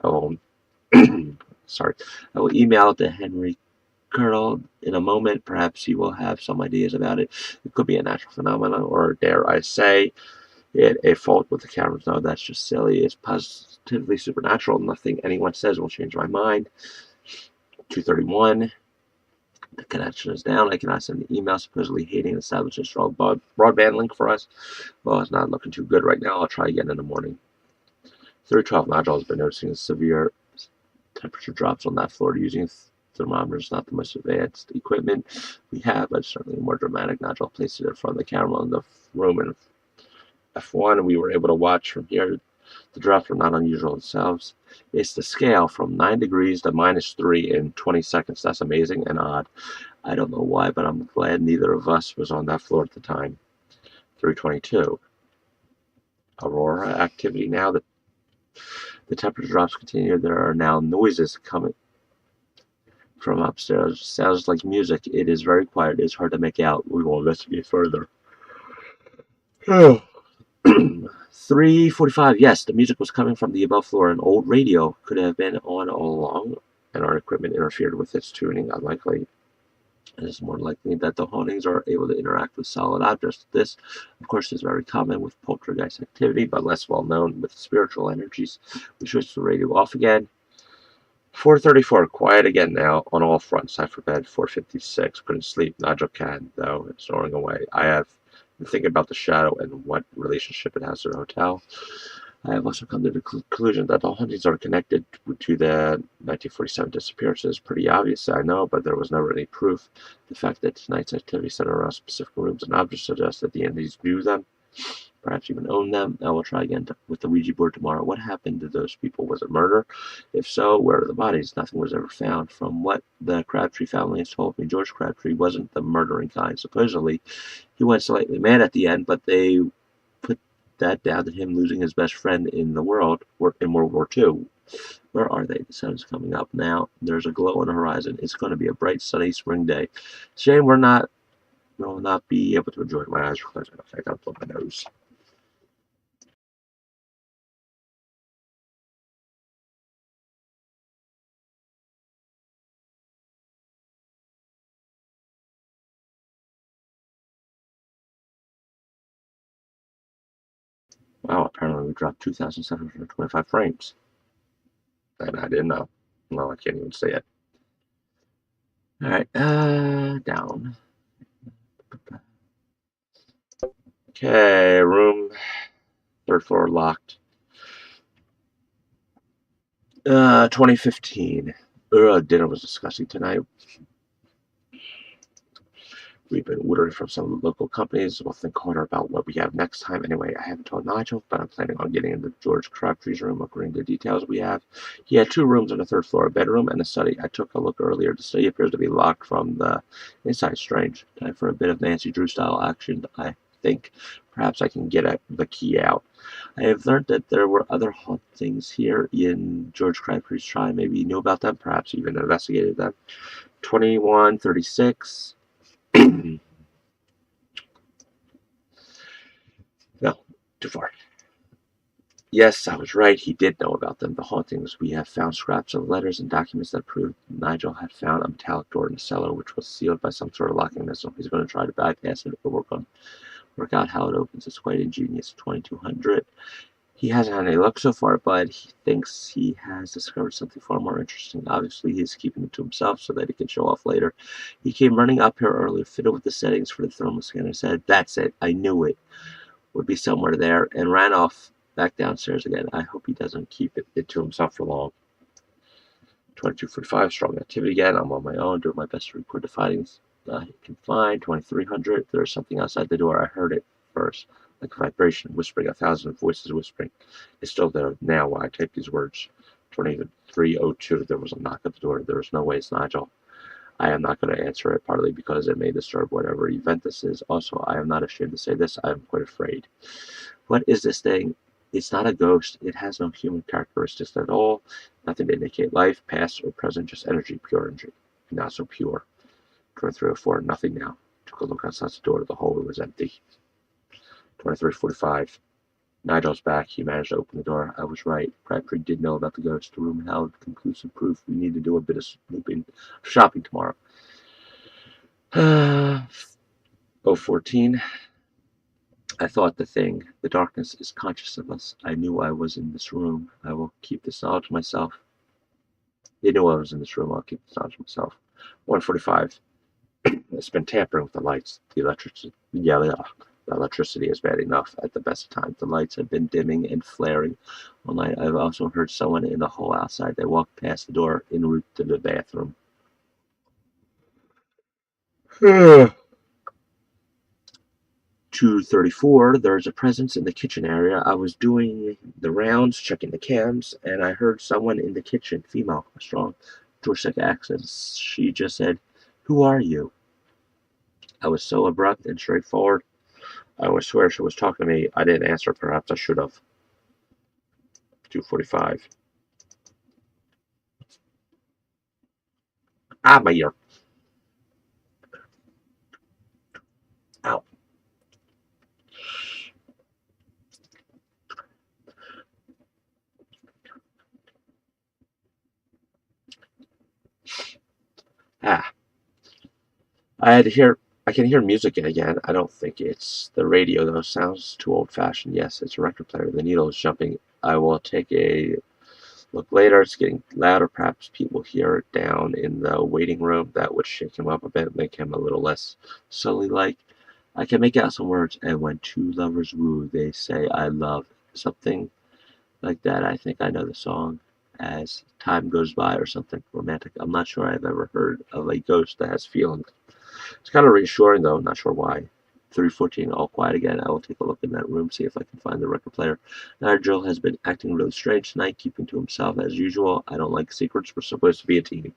I will email it to Henry Colonel, in a moment, perhaps you will have some ideas about it. It could be a natural phenomenon, or dare I say, it a fault with the cameras. No, that's just silly. It's positively supernatural. Nothing anyone says will change my mind. 231. The connection is down. I cannot send an email supposedly hating establishing a strong broadband link for us. Well, it's not looking too good right now. I'll try again in the morning. 312 Nigel has been noticing severe temperature drops on that floor using thermometers, not the most advanced equipment we have, but certainly more dramatic. Nigel placed it in front of the camera in the room in F1, and we were able to watch from here. The drops were not unusual themselves. It's the scale from 9 degrees to -3 in 20 seconds. That's amazing and odd. I don't know why, but I'm glad neither of us was on that floor at the time. 322. Aurora activity now that the temperature drops continue. There are now noises coming from upstairs. Sounds like music. It is very quiet. It's hard to make out. We will investigate further. Oh. 3:45. Yes, the music was coming from the above floor. An old radio could have been on all along, and our equipment interfered with its tuning. Unlikely. It is more likely that the hauntings are able to interact with solid objects. This, of course, is very common with poltergeist activity, but less well known with spiritual energies. We switched the radio off again. 4:34. Quiet again now on all fronts. Time for bed. 4:56. Couldn't sleep. Nigel can, though, snoring away. I have been thinking about the shadow and what relationship it has to the hotel. I have also come to the conclusion that the hauntings are connected to the 1947 disappearances. Pretty obvious, I know, but there was never any proof. The fact that tonight's activity centered around specific rooms and objects suggests that the entities knew them, perhaps even owned them. I will try again with the Ouija board tomorrow. What happened to those people? Was it murder? If so, where are the bodies? Nothing was ever found. From what the Crabtree family has told me, George Crabtree wasn't the murdering kind. Supposedly, he went slightly mad at the end, but they put that down to him losing his best friend in the world, or in World War II. Where are they? The sun is coming up now. There's a glow on the horizon. It's going to be a bright, sunny spring day. Shame will not be able to enjoy it. My eyes are closed. I got to blow my nose. Wow, apparently we dropped 2,725 frames. And I didn't know. Well, I can't even say it. Alright, down. Okay, room, third floor locked. 2015. Dinner was disgusting tonight. We've been ordering from some local companies. We'll think harder about what we have next time. Anyway, I haven't told Nigel, but I'm planning on getting into George Crabtree's room according to the details we have. He had 2 rooms on the third floor, a bedroom and a study. I took a look earlier. The study appears to be locked from the inside. Strange. Time for a bit of Nancy Drew style action. I think perhaps I can get the key out. I have learned that there were other hauntings here in George Crabtree's trial. Maybe he knew about them, perhaps even investigated them. 2136. No, too far. Yes, I was right. He did know about them, the hauntings. We have found scraps of letters and documents that prove Nigel had found a metallic door in the cellar, which was sealed by some sort of locking mechanism. He's going to try to bypass it, but work out how it opens. It's quite ingenious. 2200. He hasn't had any luck so far, but he thinks he has discovered something far more interesting. Obviously, he's keeping it to himself so that he can show off later. He came running up here earlier, fitted with the settings for the thermal scanner, said, "That's it. I knew it would be somewhere there," and ran off back downstairs again. I hope he doesn't keep it to himself for long. 2245, strong activity again. I'm on my own, doing my best to record the findings I can find. 2300, there's something outside the door. I heard it first, like a vibration, whispering, 1,000 voices whispering. It's still there now while I type these words. 2302, there was a knock at the door. There is no way it's Nigel. I am not going to answer it, partly because it may disturb whatever event this is. Also, I am not ashamed to say this. I am quite afraid. What is this thing? It's not a ghost. It has no human characteristics at all. Nothing to indicate life, past or present, just energy, pure energy. Not so pure. 2304, nothing now. Took a look outside the door. The hallway was empty. 2345. Nigel's back. He managed to open the door. I was right. Crabtree did know about the ghost room and held conclusive proof. We need to do a bit of shopping tomorrow. 014. I thought the thing. The darkness is conscious of us. I knew I was in this room. I will keep this knowledge to myself. They knew I was in this room. I'll keep this knowledge to myself. 145. It's been tampering with the lights. The electricity is bad enough at the best of times. The lights have been dimming and flaring all night. I've also heard someone in the hall outside. They walked past the door en route to the bathroom. 234, there's a presence in the kitchen area. I was doing the rounds, checking the cams, and I heard someone in the kitchen, female, a strong Dorset accent. She just said, "Who are you?" I was so abrupt and straightforward. I would swear she was talking to me. I didn't answer. Perhaps I should have. 245. Ah, my ear. Ow. Ah. I can hear music again. I don't think it's the radio, though. Sounds too old-fashioned. Yes, it's a record player. The needle is jumping. I will take a look later. It's getting louder. Perhaps Pete will hear it down in the waiting room. That would shake him up a bit, make him a little less sully-like. I can make out some words. And when two lovers woo, they say, "I love," something like that. I think I know the song. As time goes by or something romantic. I'm not sure I've ever heard of a ghost that has feelings. It's kind of reassuring, though. Not sure why. 314, all quiet again. I will take a look in that room, see if I can find the record player. Nigel has been acting really strange tonight, keeping to himself as usual. I don't like secrets. We're supposed to be a team.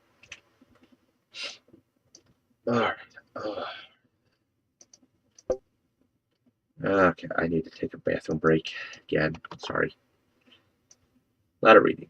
Alright. Okay, I need to take a bathroom break again. Sorry. A lot of reading.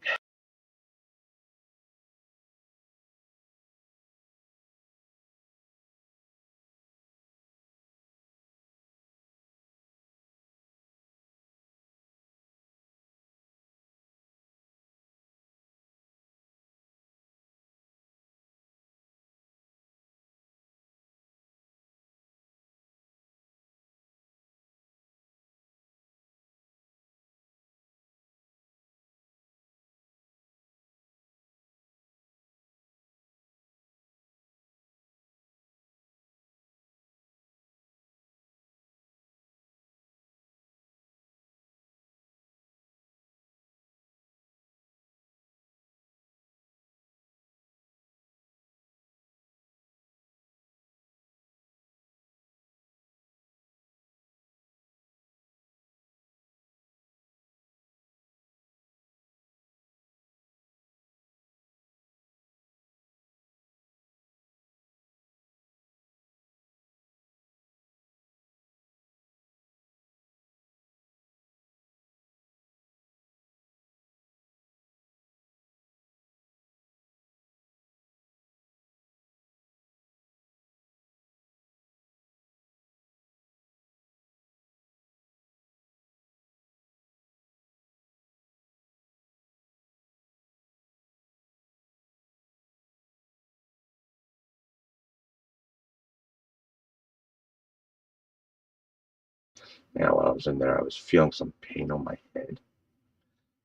Now, while I was in there, I was feeling some pain on my head.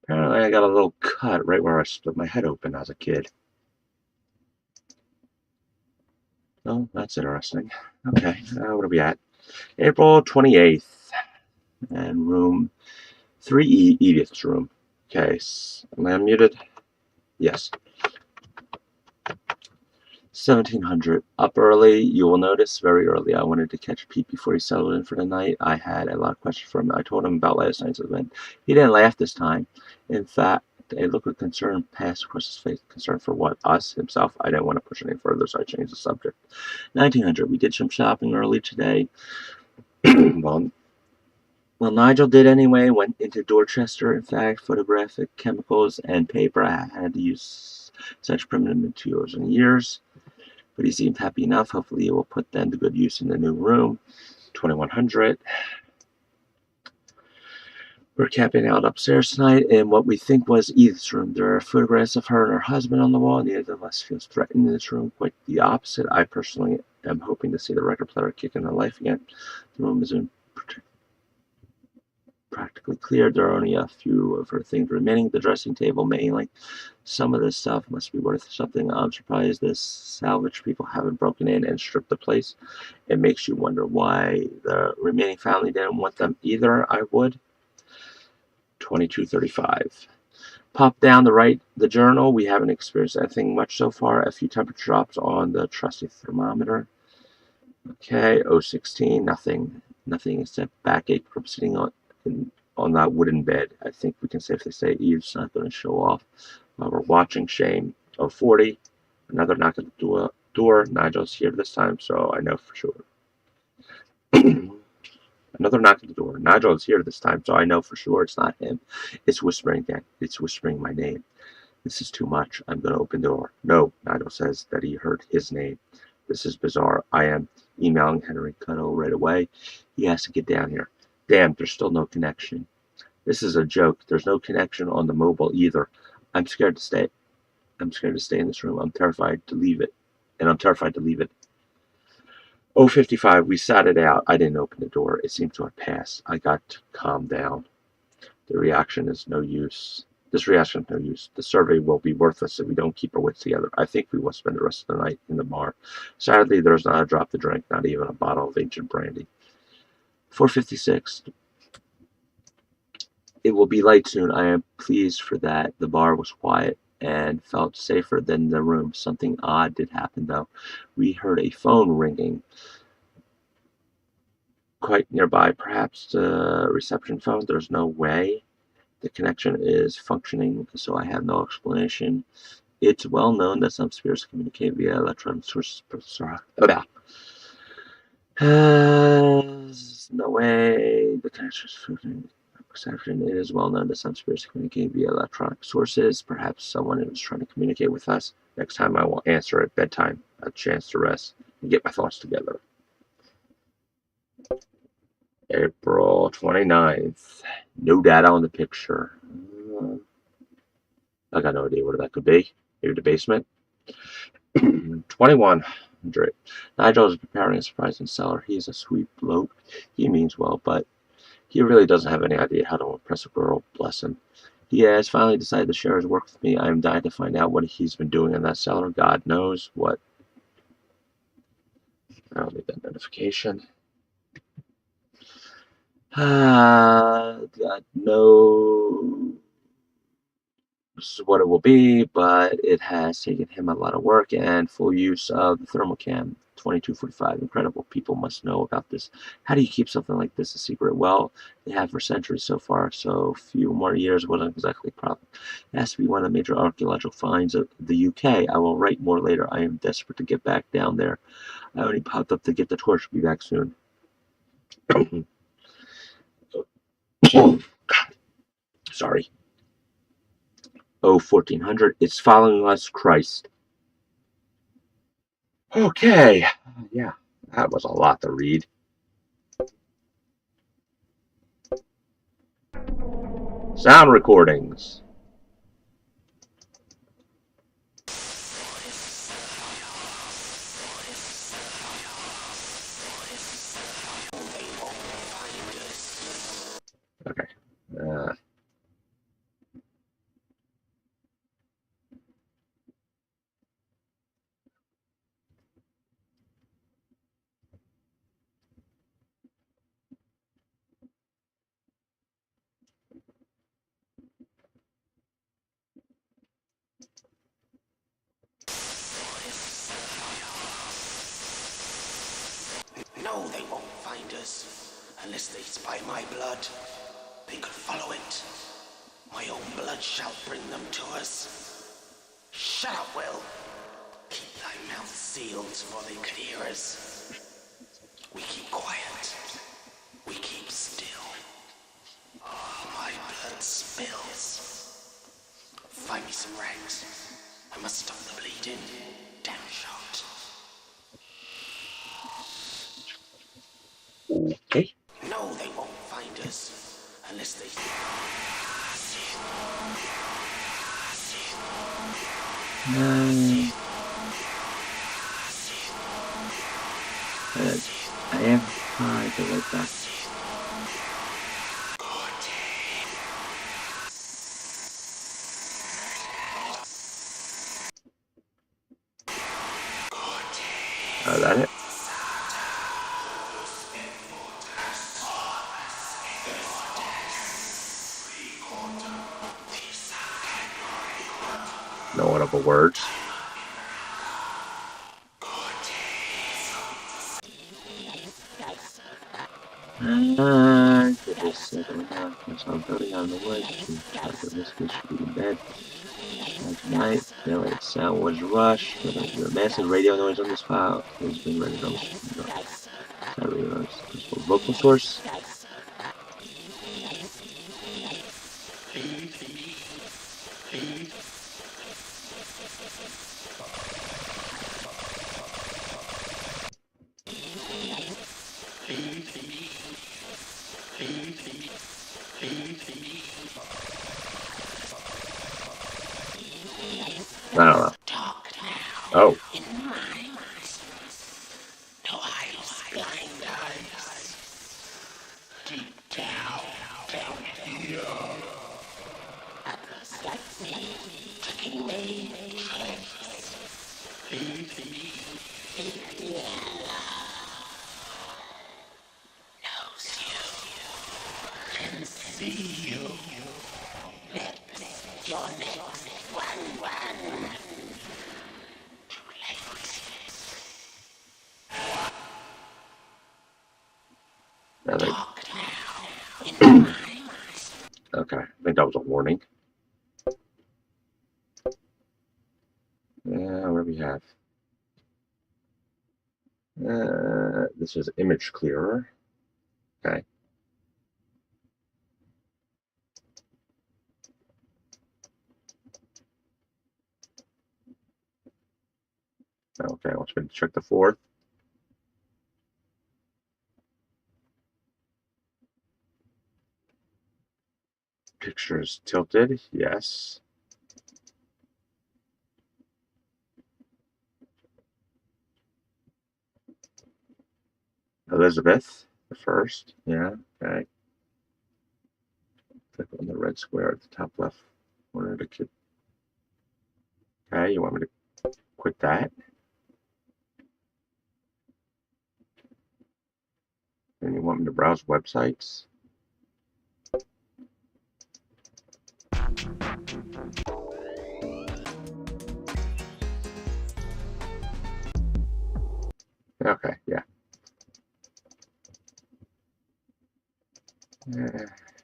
Apparently, I got a little cut right where I split my head open as a kid. Oh, that's interesting. Okay, what are we at? April 28th. And room 3E, Edith's room. Okay, am I unmuted? Yes. 1700. Up early. You will notice very early. I wanted to catch Pete before he settled in for the night. I had a lot of questions for him. I told him about last night's event. He didn't laugh this time. In fact, a look of concern passed across his face. Concern for what? Us? Himself? I didn't want to push any further, so I changed the subject. 1900. We did some shopping early today. Well, Nigel did anyway. Went into Dorchester. In fact, photographic chemicals and paper. I had to use such primitive materials in years. But he seemed happy enough. Hopefully, he will put them to good use in the new room. 2100. We're camping out upstairs tonight in what we think was Edith's room. There are photographs of her and her husband on the wall. Neither of us feels threatened in this room. Quite the opposite. I personally am hoping to see the record player kick into life again. The room is practically cleared. There are only a few of her things remaining. The dressing table, mainly. Some of this stuff must be worth something. I'm surprised this salvage people haven't broken in and stripped the place. It makes you wonder why the remaining family didn't want them either. I would. 2235. Pop down the right the journal. We haven't experienced anything much so far. A few temperature drops on the trusty thermometer. Okay, 016, nothing except backache from sitting on that wooden bed. I think we can safely say Eve's not going to show off while we're watching. Shame. 040, another knock at the door. Nigel's here this time, so I know for sure. Another knock at the door. Nigel is here this time, so I know for sure it's not him. It's whispering again. It's whispering my name. This is too much. I'm going to open the door. No, Nigel says that he heard his name. This is bizarre. I am emailing Henry Cutto right away. He has to get down here. Damn, there's still no connection. This is a joke. There's no connection on the mobile either. I'm scared to stay. I'm scared to stay in this room. I'm terrified to leave it. And I'm terrified to leave it. 055, we sat it out. I didn't open the door. It seemed to have passed. I got to calm down. The reaction is no use. This reaction is no use. The survey will be worthless if we don't keep our wits together. I think we will spend the rest of the night in the bar. Sadly, there's not a drop to drink, not even a bottle of ancient brandy. 456. It will be light soon. I am pleased for that. The bar was quiet and felt safer than the room. Something odd did happen, though. We heard a phone ringing quite nearby, perhaps the reception phone. There's no way the connection is functioning, so I have no explanation. It's well known that some spirits communicate via electronic sources. No way the connection is functioning. Perception. It is well known that some spirits communicate via electronic sources. Perhaps someone is trying to communicate with us. Next time I will answer at bedtime. A chance to rest and get my thoughts together. April 29th. No data on the picture. I got no idea what that could be. Maybe the basement. 2100. Nigel is preparing a surprise in the cellar. He is a sweet bloke. He means well, but he really doesn't have any idea how to impress a girl. Bless him. He has finally decided to share his work with me. I am dying to find out what he's been doing in that cellar. God knows what. I don't need that notification. God knows what it will be, but it has taken him a lot of work and full use of the thermal cam. 2245. Incredible. People must know about this. How do you keep something like this a secret? Well, they have for centuries so far, so few more years wasn't exactly a problem. It has to be one of the major archaeological finds of the UK. I will write more later. I am desperate to get back down there. I only popped up to get the torch. Be back soon. Sorry. 1400. It's following us, Christ. Okay. Yeah, that was a lot to read. Sound recordings. Okay. No, they won't find us. Unless they spy my blood. They could follow it. My own blood shall bring them to us. Shut up, Will. Keep thy mouth sealed for they could hear us. We keep quiet. We keep still. Oh, my blood spills. Find me some rags. I must stop the bleeding. Damn shot. Okay. No, they won't find us. Unless they... I am trying to write back. Oh, is that it? No audible words. This I'm building on the wood. This should be in bed. Tonight, the sound was rushed. The massive radio noise on this file has been rendered on vocal source. I don't know. Oh. Okay, I think that was a warning. What do we have? This is image clearer. Okay. Okay, let's check the fourth. Pictures tilted, yes. Elizabeth, the first, yeah, okay. Click on the red square at the top left corner of the kid. Okay, you want me to quit that? And you want me to browse websites? Okay, yeah.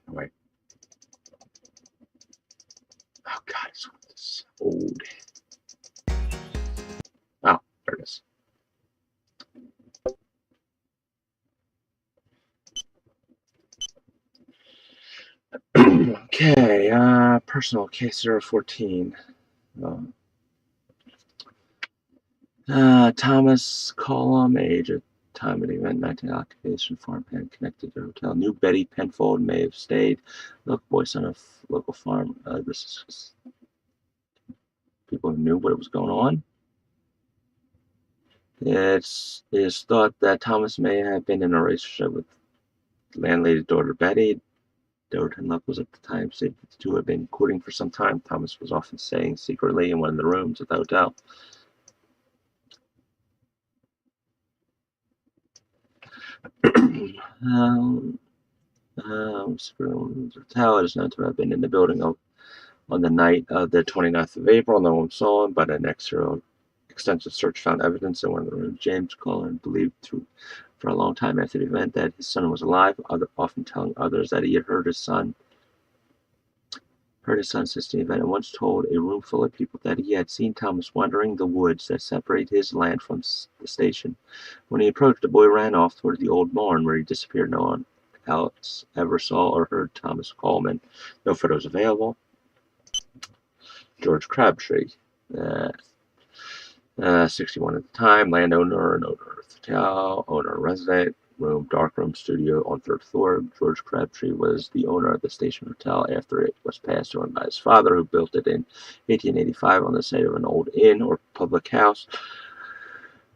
Wait. Oh God, it's old. Oh, there it is. Okay, personal case 014. Thomas Column, age at time of the event, 19 occupation, farm hand connected to hotel. New Betty Penfold may have stayed. Look, boys on a local farm. This is people who knew what was going on. It is thought that Thomas may have been in a relationship with landlady's daughter Betty. Doherty Luck was at the time said that the two had been courting for some time. Thomas was often staying secretly in one of the rooms at the hotel. Hotel is known to have been in the building on the night of the 29th of April. No one saw him, but an extensive search found evidence in one of the rooms. James Cullen believed for a long time after the event that his son was alive, often telling others that he had heard his son since the event, and once told a room full of people that he had seen Thomas wandering the woods that separate his land from the station. When he approached, the boy ran off toward the old barn where he disappeared. No one else ever saw or heard Thomas Coleman. No photos available. George Crabtree, 61 at the time, landowner and owner of the hotel, owner resident. room, darkroom studio on third floor. George Crabtree was the owner of the Station Hotel after it was passed on by his father, who built it in 1885 on the site of an old inn or public house.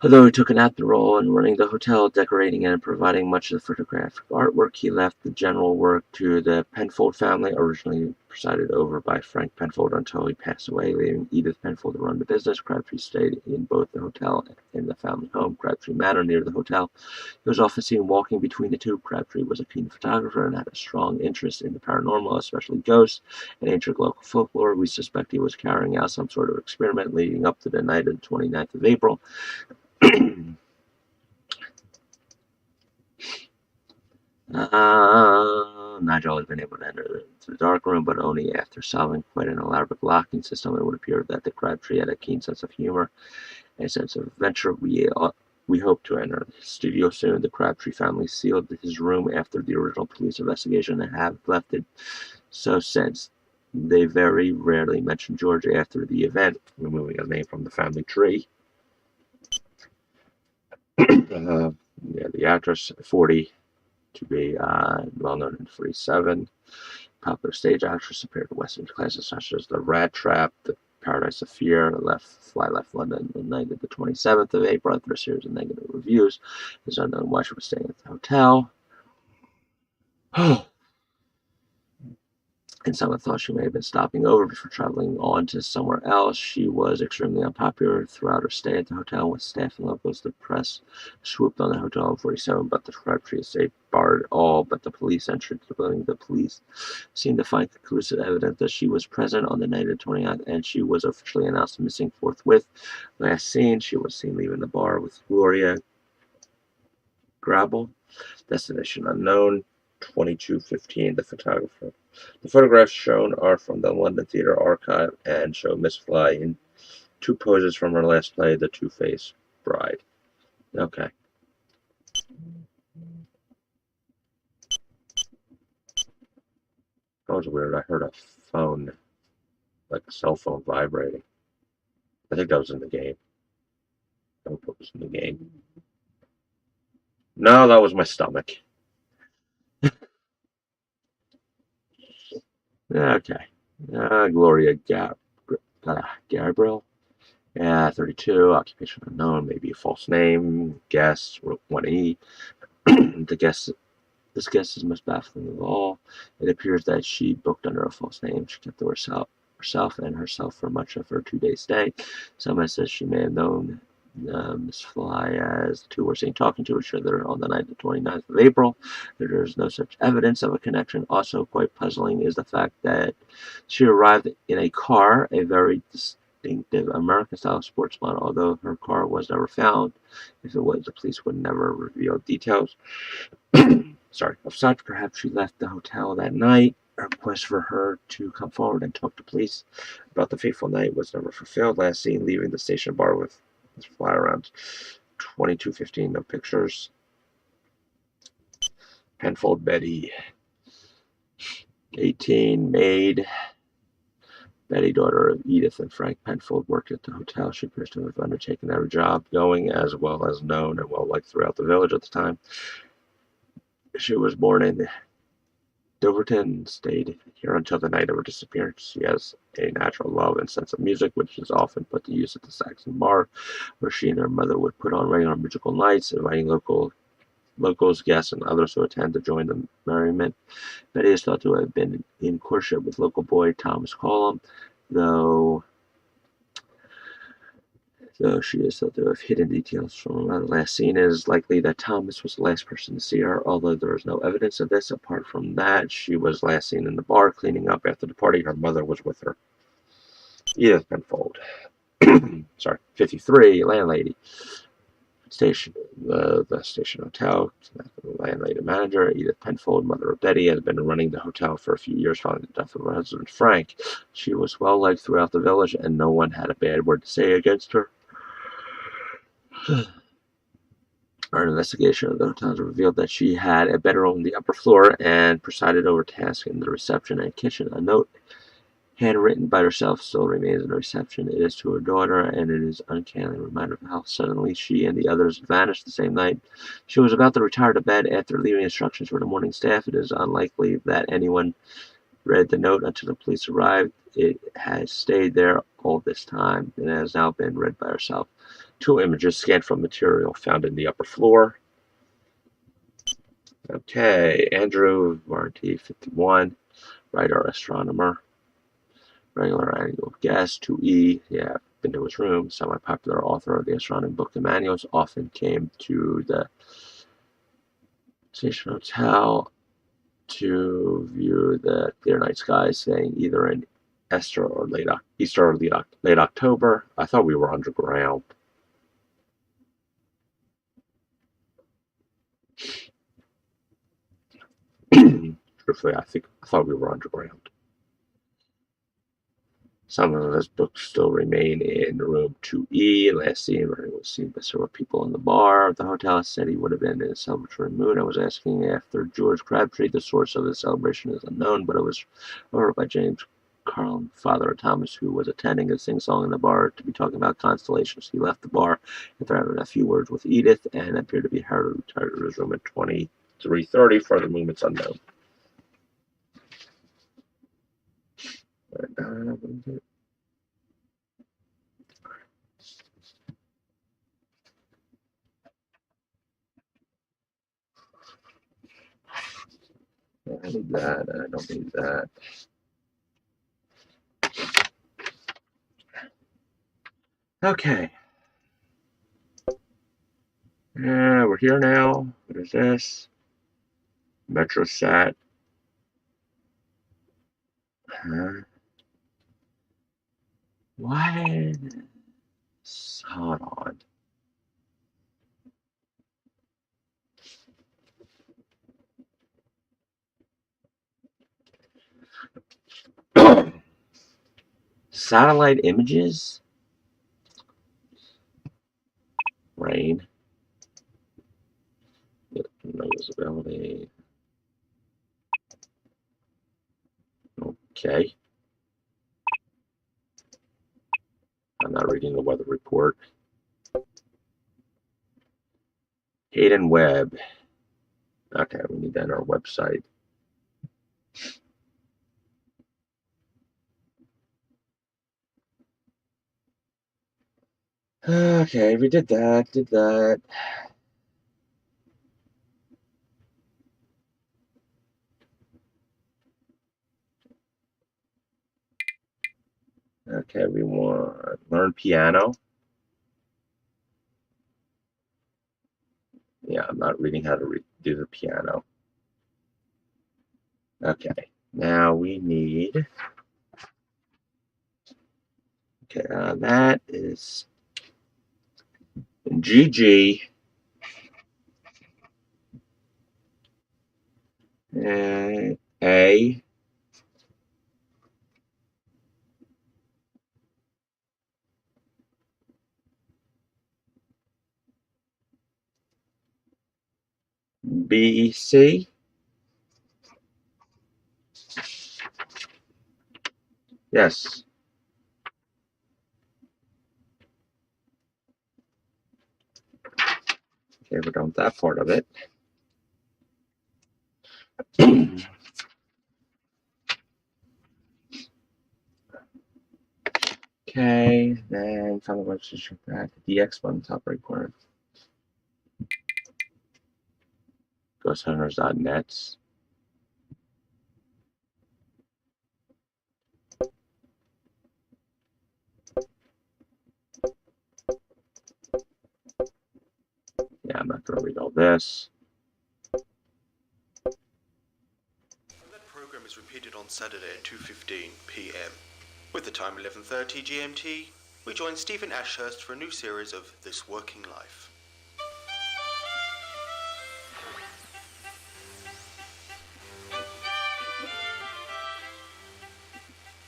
Although he took an active role in running the hotel, decorating it, and providing much of the photographic artwork, he left the general work to the Penfold family, originally presided over by Frank Penfold until he passed away, leaving Edith Penfold to run the business. Crabtree stayed in both the hotel and the family home, Crabtree Manor, near the hotel. He was often seen walking between the two. Crabtree was a keen photographer and had a strong interest in the paranormal, especially ghosts and ancient local folklore. We suspect he was carrying out some sort of experiment leading up to the night of the 29th of April. Nigel had been able to enter the dark room, but only after solving quite an elaborate locking system. It would appear that the Crabtree had a keen sense of humor and a sense of adventure. We hope to enter the studio soon. The Crabtree family sealed his room after the original police investigation and have left it so since. They very rarely mention George after the event, removing his name from the family tree. The actress, 40, to be well known in 47. Popular stage actress, appeared in Western classics such as The Rat Trap, The Paradise of Fear, left London on the night of the 27th of April after a series of negative reviews. It is unknown why she was staying at the hotel. And someone thought she may have been stopping over before traveling on to somewhere else. She was extremely unpopular throughout her stay at the hotel with staff and locals. The press swooped on the hotel in 47, but the Crabtree estate barred all but the police entry to the building. The police seemed to find conclusive evidence that she was present on the night of the 29th, and she was officially announced missing forthwith. Last seen, she was seen leaving the bar with Gloria Grable. Destination unknown. 22:15, the photographer. The photographs shown are from the London Theatre Archive and show Miss Fly in two poses from her last play, The Two-Faced Bride. Okay. That was weird. I heard a phone, like a cell phone, vibrating. I think that was in the game. I hope it was in the game. No, that was my stomach. Okay. Gloria Gabriel. 32, occupation unknown, maybe a false name. Guess, 1E. This guess is most baffling of all. It appears that she booked under a false name. She kept to herself for much of her 2-day stay. Someone says she may have known Miss Fly as the two were seen talking to each other on the night of the 29th of April. There is no such evidence of a connection. Also quite puzzling is the fact that she arrived in a car, a very distinctive American-style sports model, although her car was never found. If it was, the police would never reveal details. Sorry. Of such, perhaps she left the hotel that night. A request for her to come forward and talk to police about the fateful night was never fulfilled. Last seen leaving the station bar with Miss Fly around 22:15. No pictures. Penfold Betty, 18, maid. Betty, daughter of Edith and Frank Penfold, worked at the hotel. She appears to have undertaken every job going as well as known and well liked throughout the village at the time. She was born in Doverton and stayed here until the night of her disappearance. She has a natural love and sense of music, which is often put to use at the Saxon Bar, where she and her mother would put on regular musical nights, inviting locals, guests, and others who attend to join the merriment. Betty is thought to have been in courtship with local boy Thomas Collum, though she is thought to have hidden details from the last scene. It is likely that Thomas was the last person to see her, although there is no evidence of this. Apart from that, she was last seen in the bar cleaning up after the party. Her mother was with her. Edith Penfold. 53, landlady. The station hotel, the landlady manager, Edith Penfold, mother of Betty, has been running the hotel for a few years following the death of her husband, Frank. She was well liked throughout the village, and no one had a bad word to say against her. Our investigation of the hotel revealed that she had a bedroom on the upper floor and presided over tasks in the reception and kitchen. A note handwritten by herself, still remains in the reception. It is to her daughter, and it is uncannily a reminder of how suddenly she and the others vanished the same night. She was about to retire to bed after leaving instructions for the morning staff. It is unlikely that anyone read the note until the police arrived. It has stayed there all this time and has now been read by herself. 2 images scanned from material found in the upper floor. Okay, Andrew, warranty 51, writer, astronomer, regular annual guest. 2E, yeah, I've been to his room. Semi-popular author of the astronomy book and manuals, often came to the station hotel to view the clear night sky, staying either in Easter or late October. I thought we were underground. Truthfully, I thought we were underground. Some of his books still remain in room 2E. Last seen where he was seen by several people in the bar. The hotel said he would have been in a celebratory mood. I was asking after George Crabtree. The source of the celebration is unknown, but it was overheard by James Carlin, father of Thomas, who was attending a sing-song in the bar to be talking about constellations. He left the bar after having a few words with Edith and appeared to be heard to return to his room at 23:30. Further movements unknown. I need that. I don't need that. Okay. We're here now. What is this? Metrosat. What? Hold on. Satellite images? Rain. No visibility. Okay. I'm not reading the weather report. Hayden Webb. Okay, we need that on our website. Okay, we did that. Okay, we want learn piano. Yeah, I'm not reading how to do the piano. Okay, now we need. Okay, that is GG A B C. Yes. Okay, we're done with that part of it. Okay, then find the website back. DX button top right corner. Ghosthunters.net. Yeah, I'm not going to read all this. That program is repeated on Saturday at 2:15 p.m. With the time 11:30 GMT, we join Stephen Ashurst for a new series of This Working Life.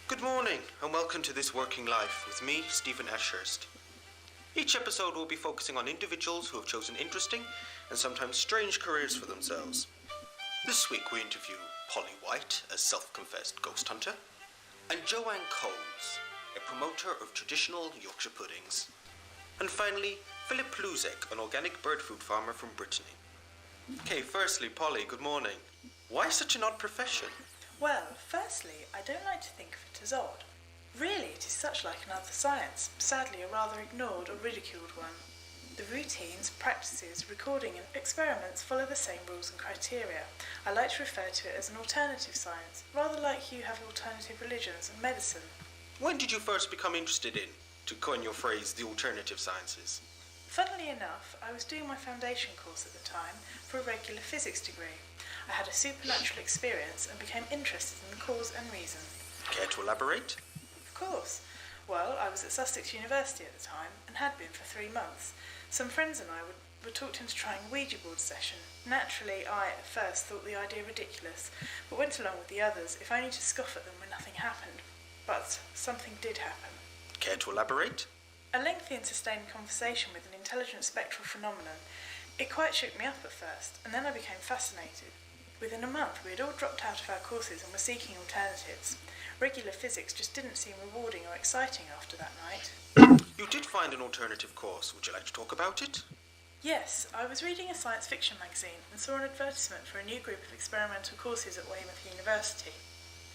Good morning and welcome to This Working Life with me, Stephen Ashurst. Each episode will be focusing on individuals who have chosen interesting and sometimes strange careers for themselves. This week we interview Polly White, a self-confessed ghost hunter, and Joanne Coles, a promoter of traditional Yorkshire puddings. And finally, Philip Pluzek, an organic bird food farmer from Brittany. Okay, firstly, Polly, good morning. Why such an odd profession? Well, firstly, I don't like to think of it as odd. Really, it is such like another science, sadly a rather ignored or ridiculed one. The routines, practices, recording and experiments follow the same rules and criteria. I like to refer to it as an alternative science, rather like you have alternative religions and medicine. When did you first become interested in, to coin your phrase, the alternative sciences? Funnily enough, I was doing my foundation course at the time for a regular physics degree. I had a supernatural experience and became interested in the cause and reason. Care to elaborate? Of course. Well, I was at Sussex University at the time and had been for 3 months. Some friends and I were talked into trying a Ouija board session. Naturally, I at first thought the idea ridiculous, but went along with the others, if only to scoff at them when nothing happened. But something did happen. Care to elaborate? A lengthy and sustained conversation with an intelligent spectral phenomenon. It quite shook me up at first, and then I became fascinated. Within a month, we had all dropped out of our courses and were seeking alternatives. Regular physics just didn't seem rewarding or exciting after that night. You did find an alternative course. Would you like to talk about it? Yes, I was reading a science fiction magazine and saw an advertisement for a new group of experimental courses at Weymouth University.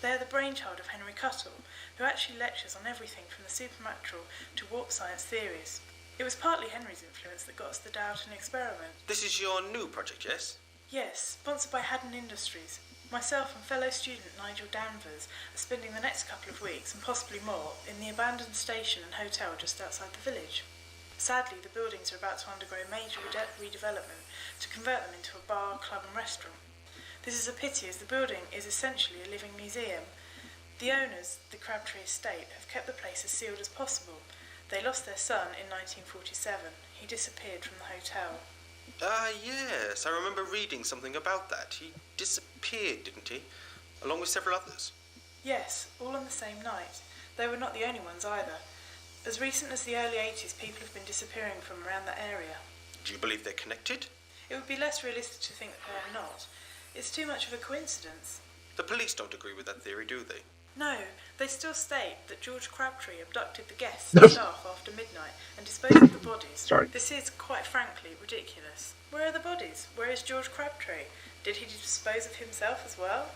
They are the brainchild of Henry Cuttle, who actually lectures on everything from the supernatural to warp science theories. It was partly Henry's influence that got us the doubt and experiment. This is your new project, yes? Yes, sponsored by Haddon Industries. Myself and fellow student Nigel Danvers are spending the next couple of weeks, and possibly more, in the abandoned station and hotel just outside the village. Sadly, the buildings are about to undergo major redevelopment to convert them into a bar, club and restaurant. This is a pity, as the building is essentially a living museum. The owners, the Crabtree Estate, have kept the place as sealed as possible. They lost their son in 1947. He disappeared from the hotel. Yes, I remember reading something about that. He disappeared, didn't he? Along with several others. Yes, all on the same night. They were not the only ones either. As recent as the early 80s, people have been disappearing from around that area. Do you believe they're connected? It would be less realistic to think that they are not. It's too much of a coincidence. The police don't agree with that theory, do they? No, they still state that George Crabtree abducted the guests and staff after midnight and disposed of the bodies. Sorry. This is, quite frankly, ridiculous. Where are the bodies? Where is George Crabtree? Did he dispose of himself as well?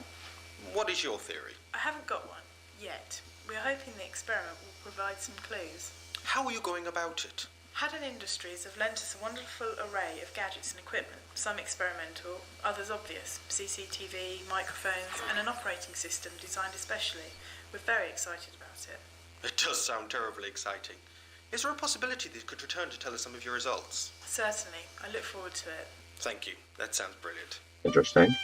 What is your theory? I haven't got one, yet. We are hoping the experiment will provide some clues. How are you going about it? Haddon Industries have lent us a wonderful array of gadgets and equipment, some experimental, others obvious, CCTV, microphones and an operating system designed especially. We're very excited about it. It does sound terribly exciting. Is there a possibility that you could return to tell us some of your results? Certainly, I look forward to it. Thank you. That sounds brilliant. Interesting.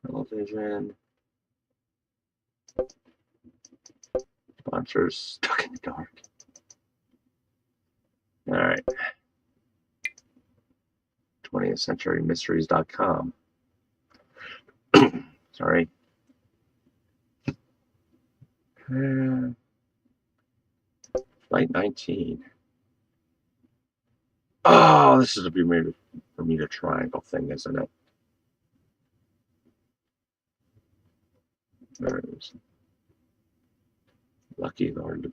Television. Sponsors stuck in the dark. All right. 20thcenturymysteries.com. Sorry. Flight 19. Oh, this is a Bermuda Triangle thing, isn't it? There it is. Lucky Lord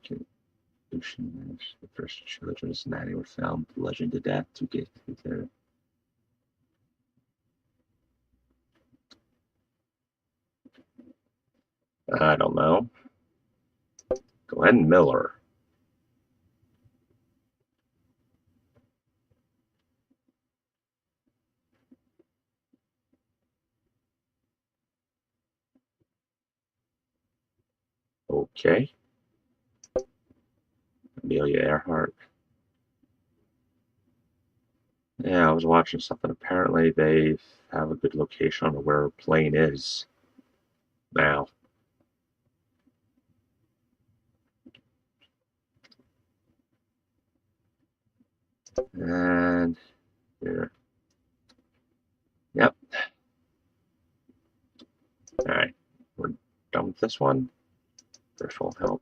Lucian, the first children of Cincinnati were found bludgeoned to death to get there. I don't know. Glenn Miller. Okay. Amelia Earhart. Yeah, I was watching something. Apparently, they have a good location on where a plane is now. And here. Yep. All right. We're done with this one. Virtual help.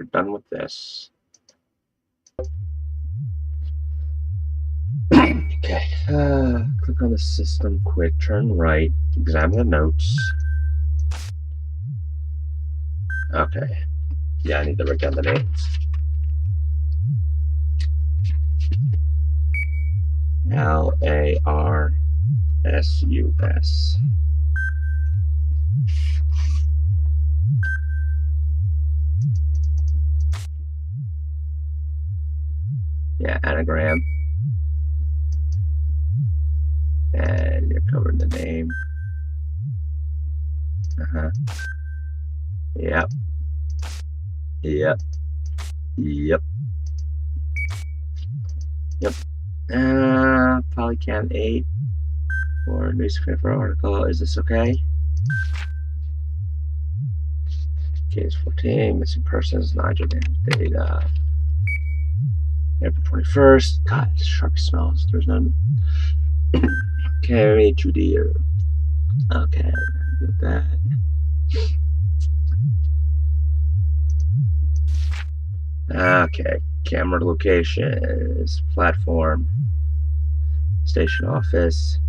are done with this. Okay, click on the system, quick, turn right, examine the notes. Okay, yeah, I need to write down the names. Larsus. Yeah, anagram. And you're covering the name. Yep. Yep. Yep. Yep. Polycan 8 for newspaper article. Is this okay? Case 14, missing persons, Nigel damage data. April 21st. God, sharp smells. There's none. Carry to deer. Okay, get that. Okay, camera locations, platform, station office,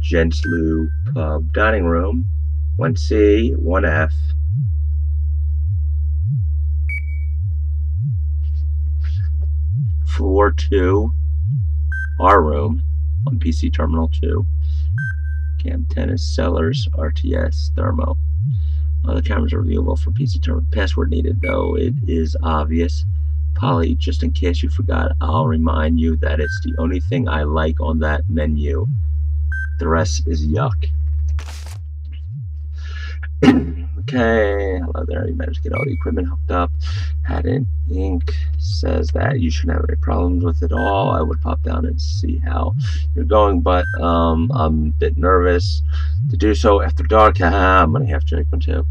Gents Lou pub, dining room, 1C, 1F. Floor 2, our room on PC Terminal 2. Cam 10 is Sellers, RTS, Thermo. The cameras are viewable for PC Terminal. Password needed, though. It is obvious. Polly, just in case you forgot, I'll remind you that it's the only thing I like on that menu. The rest is yuck. Okay, hello there. You managed to get all the equipment hooked up. Had an ink. Says that you shouldn't have any problems with it all. I would pop down and see how you're going, but I'm a bit nervous to do so after dark. I'm gonna have to check one too.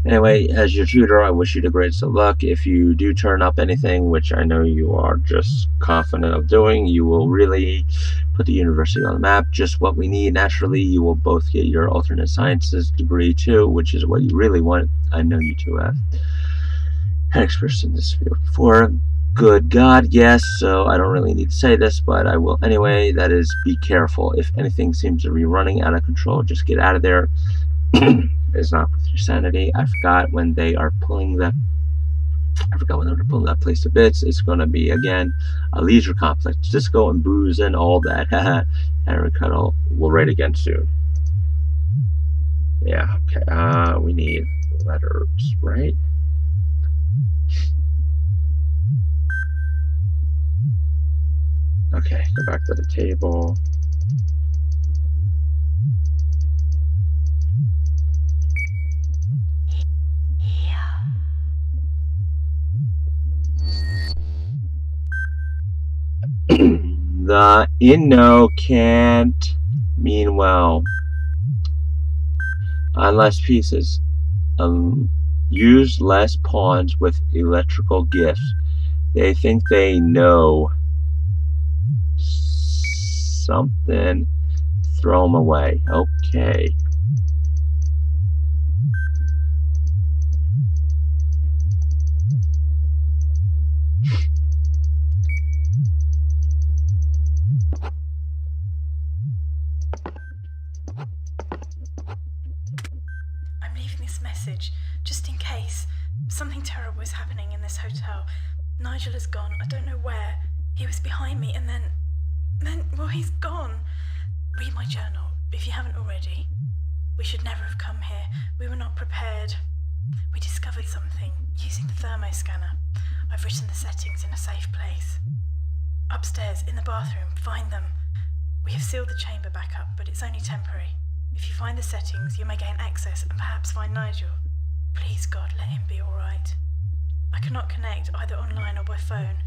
Anyway, as your tutor, I wish you the greatest of luck. If you do turn up anything, which I know you are just confident of doing, you will really put the university on the map. Just what we need. Naturally, you will both get your alternate sciences degree too, which is what you really want. I know you two have had experience in this field before. Good God, yes, so I don't really need to say this, but I will anyway. That is, be careful. If anything seems to be running out of control, just get out of there. It's not with your sanity. I forgot when they're pulling that place to bits. It's going to be, again, a leisure complex. Disco and booze and all that. Henry Cuddle will write again soon. Yeah, okay. We need letters, right? Okay, go back to the table. The in-no can't mean well. On less pieces. Use less pawns with electrical gifts. They think they know something. Throw them away. Okay. I'm leaving this message, just in case. Something terrible is happening in this hotel. Nigel is gone. I don't know where. He was behind me and then, well, he's gone. Read my journal, if you haven't already. We should never have come here. We were not prepared. We discovered something using the thermoscanner. I've written the settings in a safe place. Upstairs, in the bathroom, find them. We have sealed the chamber back up, but it's only temporary. If you find the settings, you may gain access and perhaps find Nigel. Please, God, let him be all right. I cannot connect either online or by phone,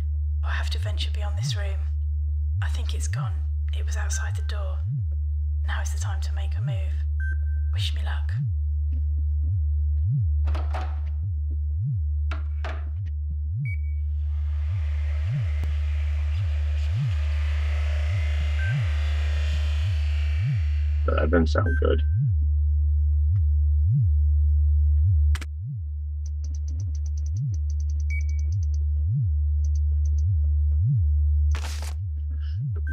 or I have to venture beyond this room. I think it's gone. It was outside the door. Now is the time to make a move. Wish me luck. That didn't sound good.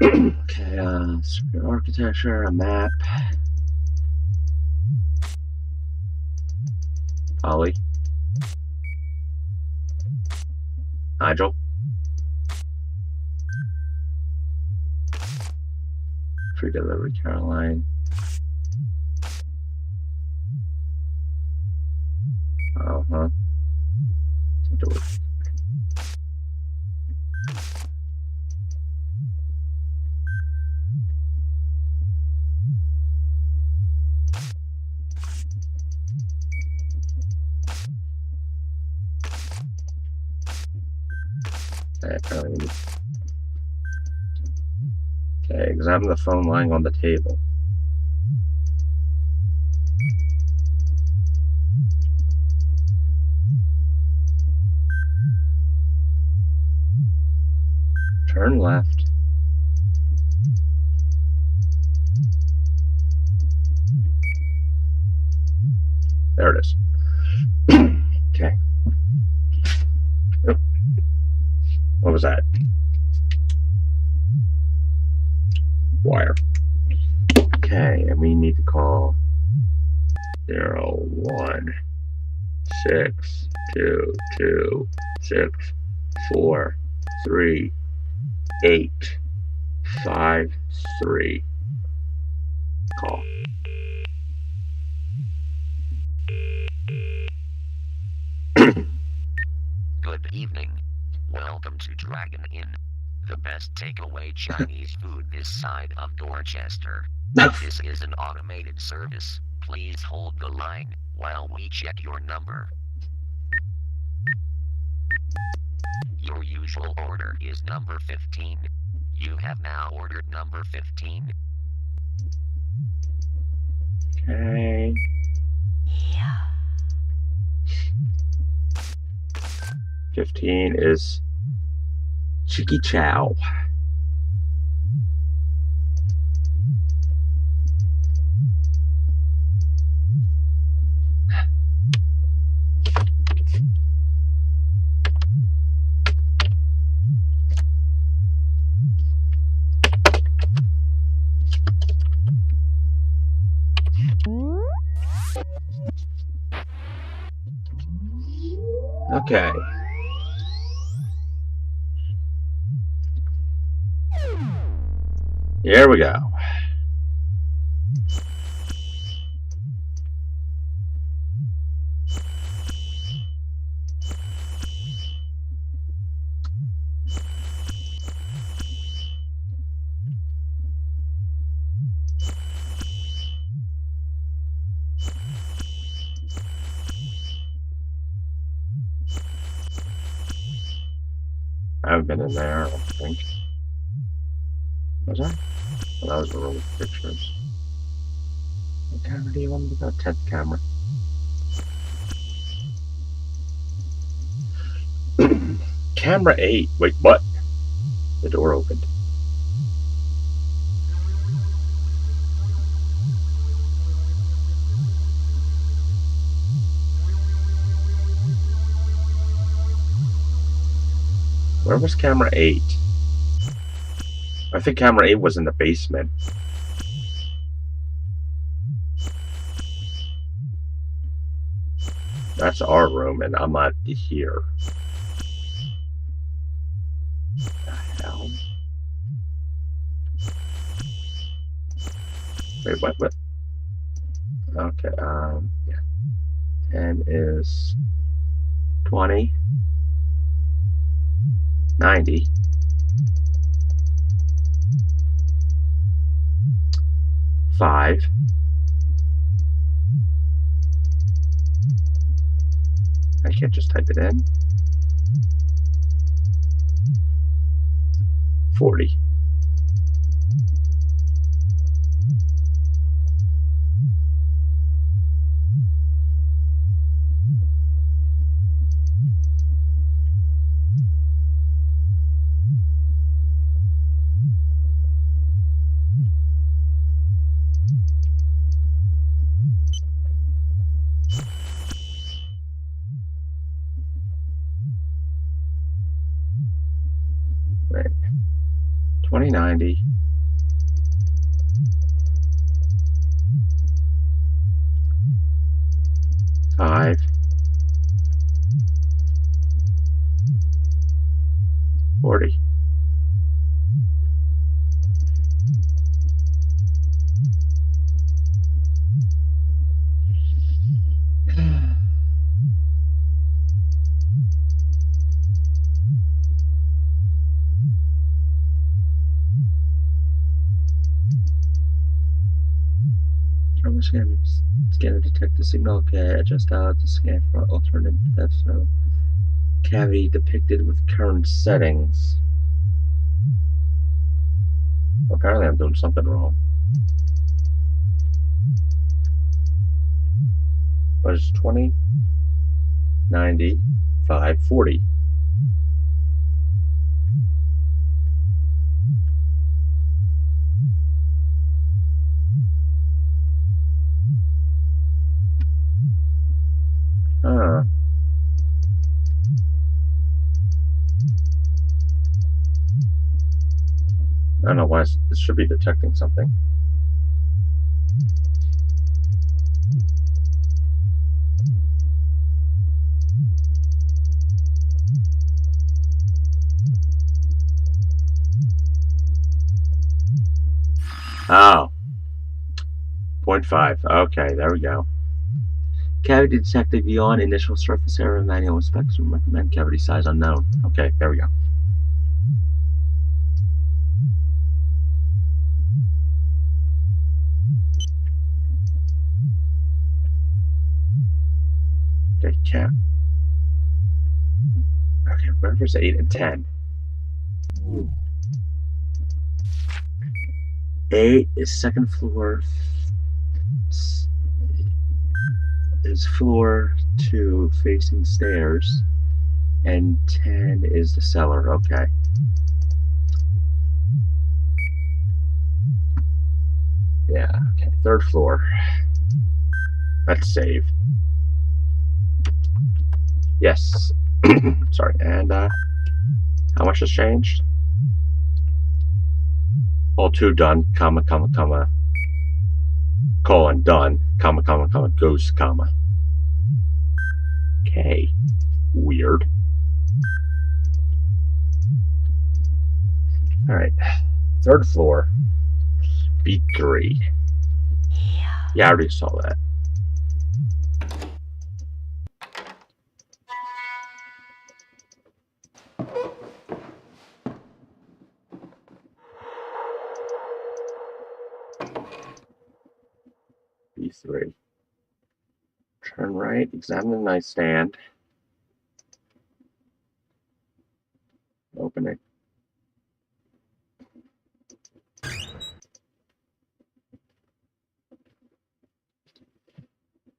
Okay, architecture, a map. Ollie. Nigel. Free delivery, Caroline. Uh-huh. Do it. Okay, examine the phone lying on the table. Turn left. There it is. Okay. Yep. What was that? Wire. Okay, and we need to call 016226435853. Call. Good evening. Welcome to Dragon Inn, the best takeaway Chinese food this side of Dorchester. This is an automated service. Please hold the line while we check your number. Your usual order is number 15. You have now ordered number 15. Okay. Yeah. 15 is Chicky Chow. Okay. Here we go. I haven't been in there, I don't think. Was I? Well, that was the room with pictures. What camera do you want me to go? 10th camera. Camera 8. Wait, what? The door opened. Where was camera 8? I think camera 8 was in the basement. That's our room, and I'm not here. What the hell? Wait, what? Okay, yeah. 10 is 20. 90. 5. I can't just type it in. 40. Wait. 2090. Five. 40. Trauma scanner detect the signal. Okay, adjust out to scan for alternate depths. So cavity depicted with current settings. Apparently, I'm doing something wrong. But it's 20, 90, 5, 40. Huh. I don't know why this should be detecting something. Oh, 0.5. Okay, there we go. Cavity detected beyond initial surface area manual inspection. Recommend cavity size unknown. Okay, there we go. Okay, cat. Okay, where's 8 and 10? 8 is second floor. Is floor 2 facing stairs. And 10 is the cellar. Okay. Yeah, okay. Third floor. Let's save. Yes. Sorry. And how much has changed? All 2 done, comma, comma, comma, colon, done, comma, comma, comma, goose, comma. Okay. Weird. Alright. Third floor. B3. Yeah, I already saw that. B3. Turn right, examine the nightstand. Open it.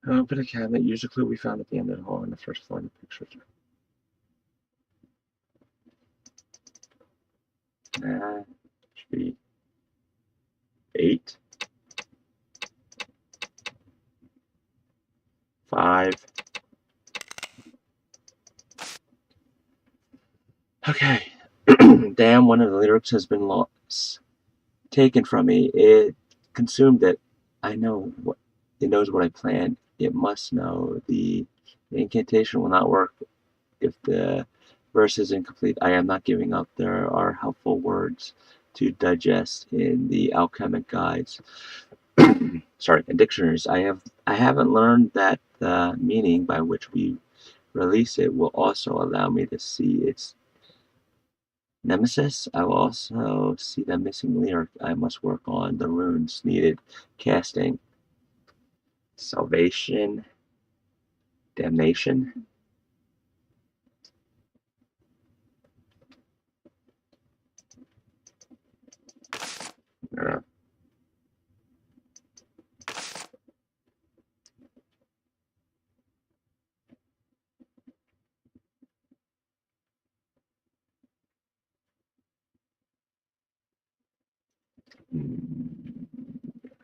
Open a cabinet. Use a clue we found at the end of the hall on the first floor in the picture. Should be 8. 5. Okay. Damn, one of the lyrics has been lost. Taken from me. It consumed it. I know what it knows what I planned. It must know the incantation will not work if the verse is incomplete. I am not giving up. There are helpful words to digest in the alchemic guides. Sorry, in dictionaries. I haven't learned that the meaning by which we release it will also allow me to see its nemesis. I will also see the missing lyric. I must work on the runes needed. Casting. Salvation. Damnation. Uh,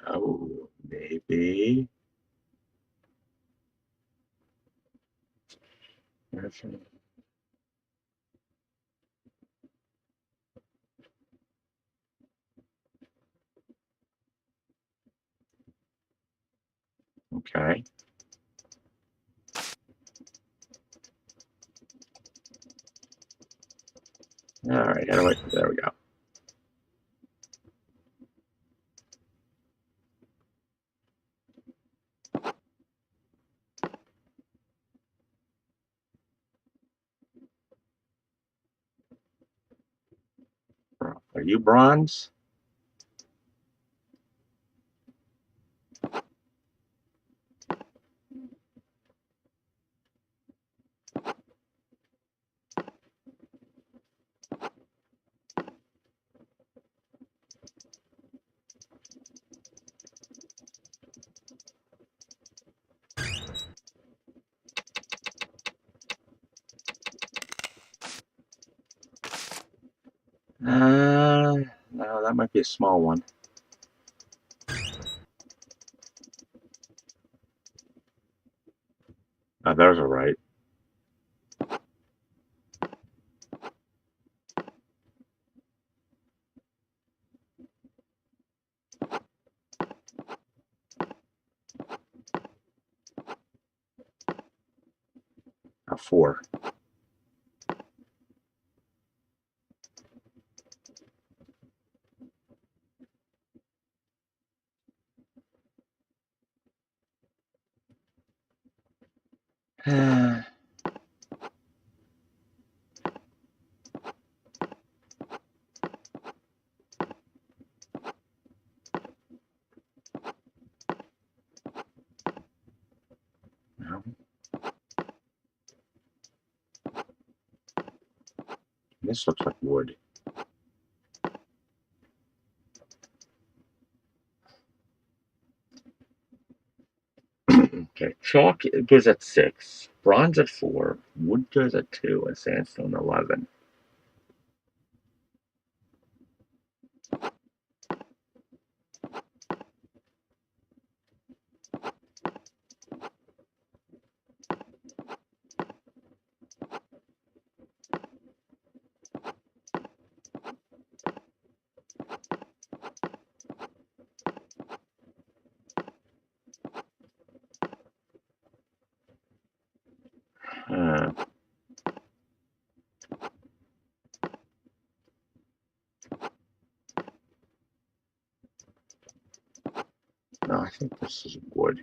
oh, maybe. Okay. All right. Anyway, there we go. Are you bronze? No, that might be a small one. Oh, there's a right. A 4. No, this looks like wood. Okay, chalk goes at 6, bronze at 4, wood goes at 2, and sandstone 11. Uh, no, I think this is wood.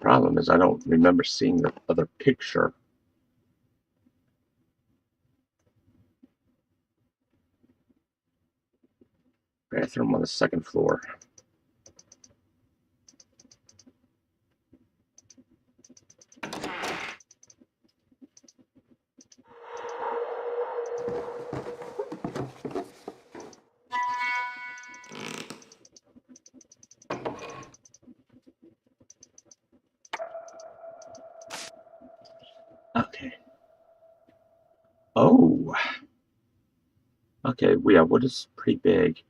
Problem is, I don't remember seeing the other picture. Bathroom on the second floor. Okay. Oh. Okay, yeah, wood is pretty big.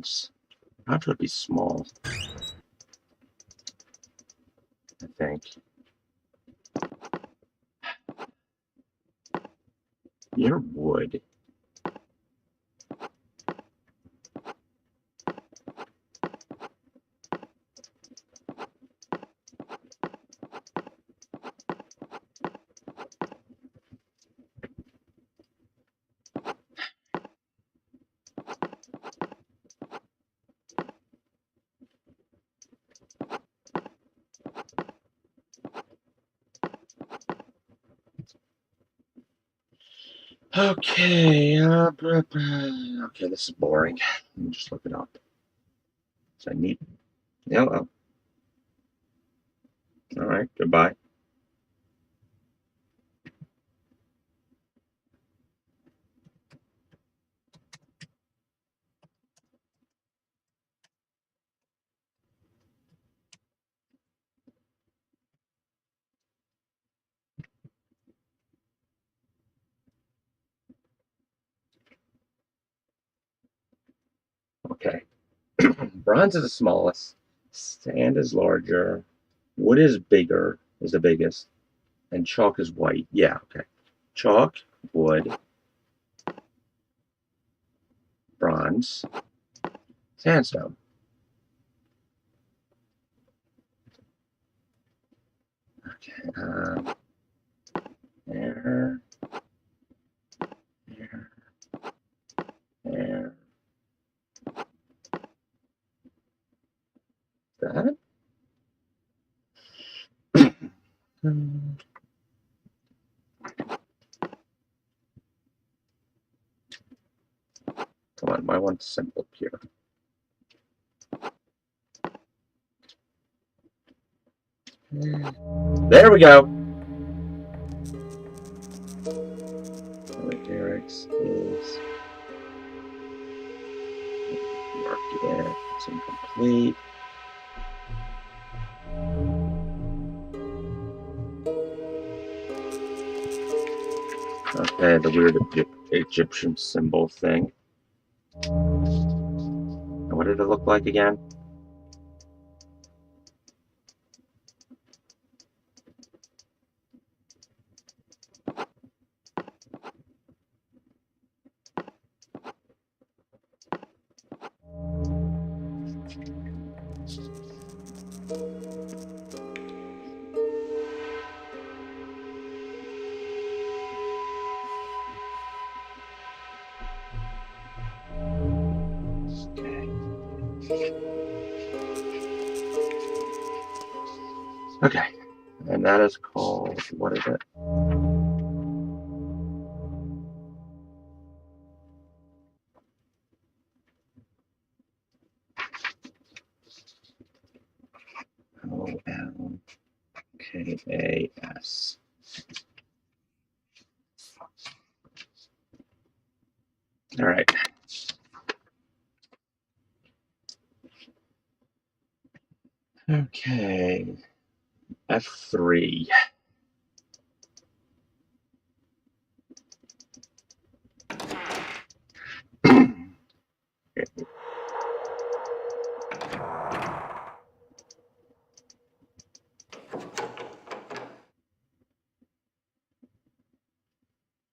bronze. Bronze would be small, I think. You're wood. Okay, okay, this is boring. Let me just look it up. So I need, yeah, well, all right, goodbye. Okay, bronze is the smallest, sand is larger, wood is bigger, is the biggest, and chalk is white. Yeah, okay. Chalk, wood, bronze, sandstone. Okay, there, there, there. That? Hmm, come on, why one's simple here? There we go. Derek's is mark it. It's incomplete. Okay, the weird Egyptian symbol thing. And what did it look like again? Okay, and that is called, what is it? OLKAS. All right. Okay, F3.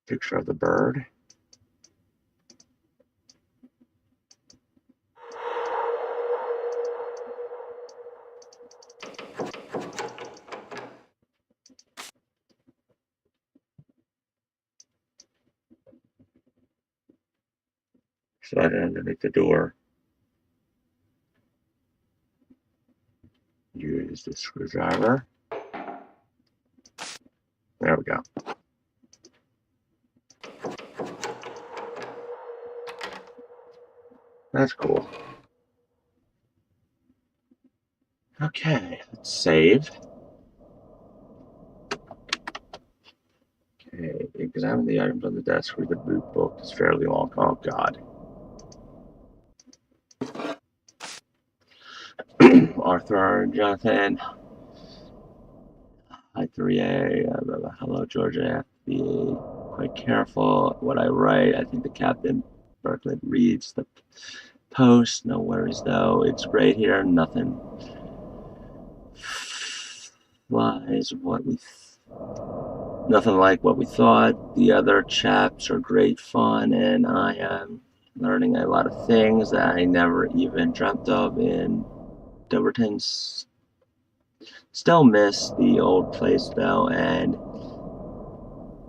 Picture of the bird. Slide it underneath the door. Use the screwdriver. There we go. That's cool. Okay, let's save. Okay, examine the items on the desk. Read the boot book. It's fairly long. Oh, God. Arthur, Jonathan. Hi, 3A. Hello, Georgia. I have to be quite careful what I write. I think the captain Berkeley reads the post. No worries though. It's great here. Nothing flies nothing like what we thought. The other chaps are great fun, and I am learning a lot of things that I never even dreamt of in Doverton. Still miss the old place though, and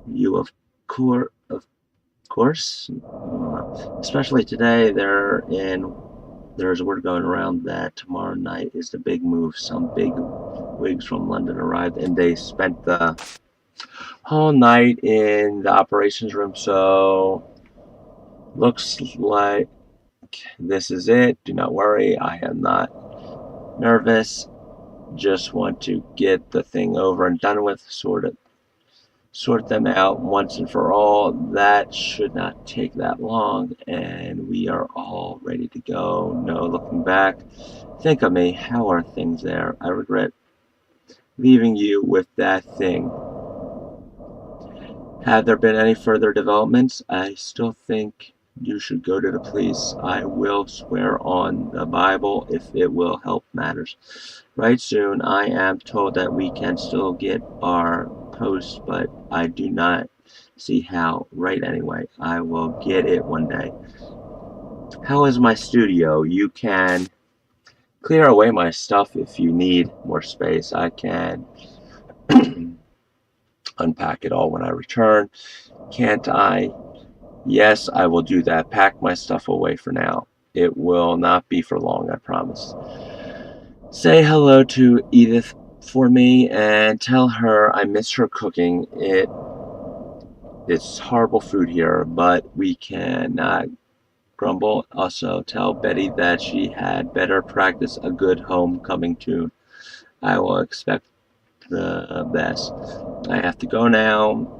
you of course, especially today. There's word going around that tomorrow night is the big move. Some big wigs from London arrived, and they spent the whole night in the operations room. So looks like this is it. Do not worry. I am not nervous. Just want to get the thing over and done with. Sort them out once and for all. That should not take that long, and we are all ready to go. No looking back. Think of me. How are things there? I regret leaving you with that thing. Have there been any further developments? I still think you should go to the police. I will swear on the Bible if it will help matters. Right soon, I am told that we can still get our post, but I do not see how. Right anyway, I will get it one day. How is my studio? You can clear away my stuff if you need more space. I can unpack it all when I return. Can't I? Yes, I will do that. Pack my stuff away for now. It will not be for long, I promise. Say hello to Edith for me and tell her I miss her cooking. It's horrible food here, but we cannot grumble. Also, tell Betty that she had better practice a good homecoming tune. I will expect the best. I have to go now.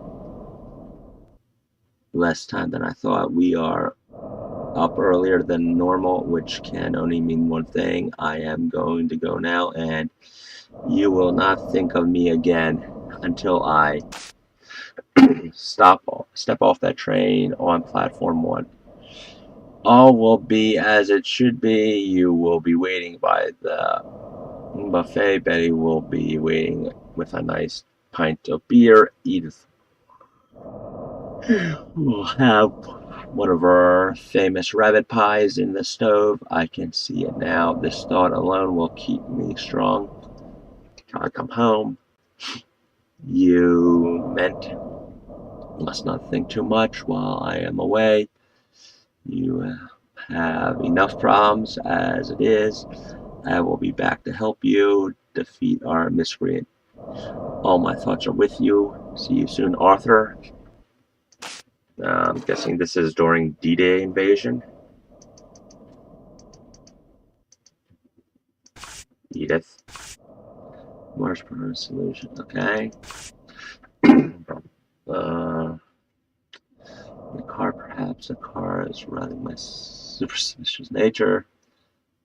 Less time than I thought. We are up earlier than normal, which can only mean one thing. I am going to go now, and you will not think of me again until I step off that train on platform 1. All will be as it should be. You will be waiting by the buffet. Betty will be waiting with a nice pint of beer. Edith will have one of our famous rabbit pies in the stove. I can see it now. This thought alone will keep me strong. Till I come home. You must not think too much while I am away. You have enough problems as it is. I will be back to help you defeat our miscreant. All my thoughts are with you. See you soon, Arthur. I'm guessing this is during D-Day invasion. Edith. Marsh Burner solution. Okay. The car, perhaps. The car is running my superstitious nature.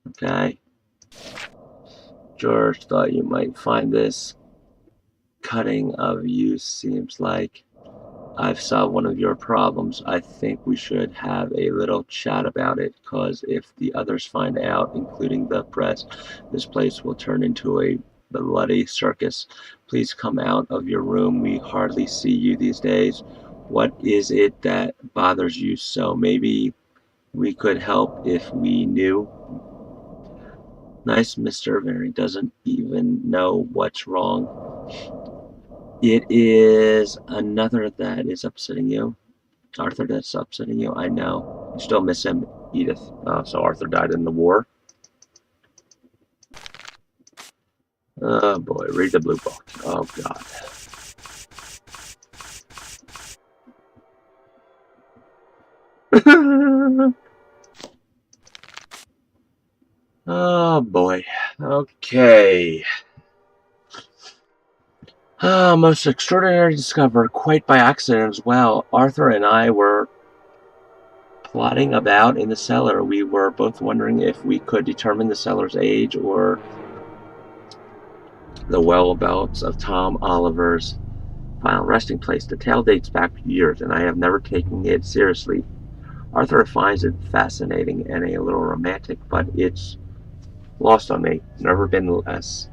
Okay. George thought you might find this cutting of you. Seems like I've solved one of your problems. I think we should have a little chat about it, cause if the others find out, including the press, this place will turn into a bloody circus. Please come out of your room. We hardly see you these days. What is it that bothers you so? Maybe we could help if we knew. Nice Mr. Very doesn't even know what's wrong. It is another that is upsetting you. Arthur, that's upsetting you. I know. You still miss him, Edith. So Arthur died in the war. Oh boy, read the blue book. Oh God. Oh boy. Okay. Most extraordinary discovery, quite by accident as well. Arthur and I were plotting about in the cellar. We were both wondering if we could determine the cellar's age or the whereabouts of Tom Oliver's final resting place. The tale dates back years, and I have never taken it seriously. Arthur finds it fascinating and a little romantic, but it's lost on me. Never been less.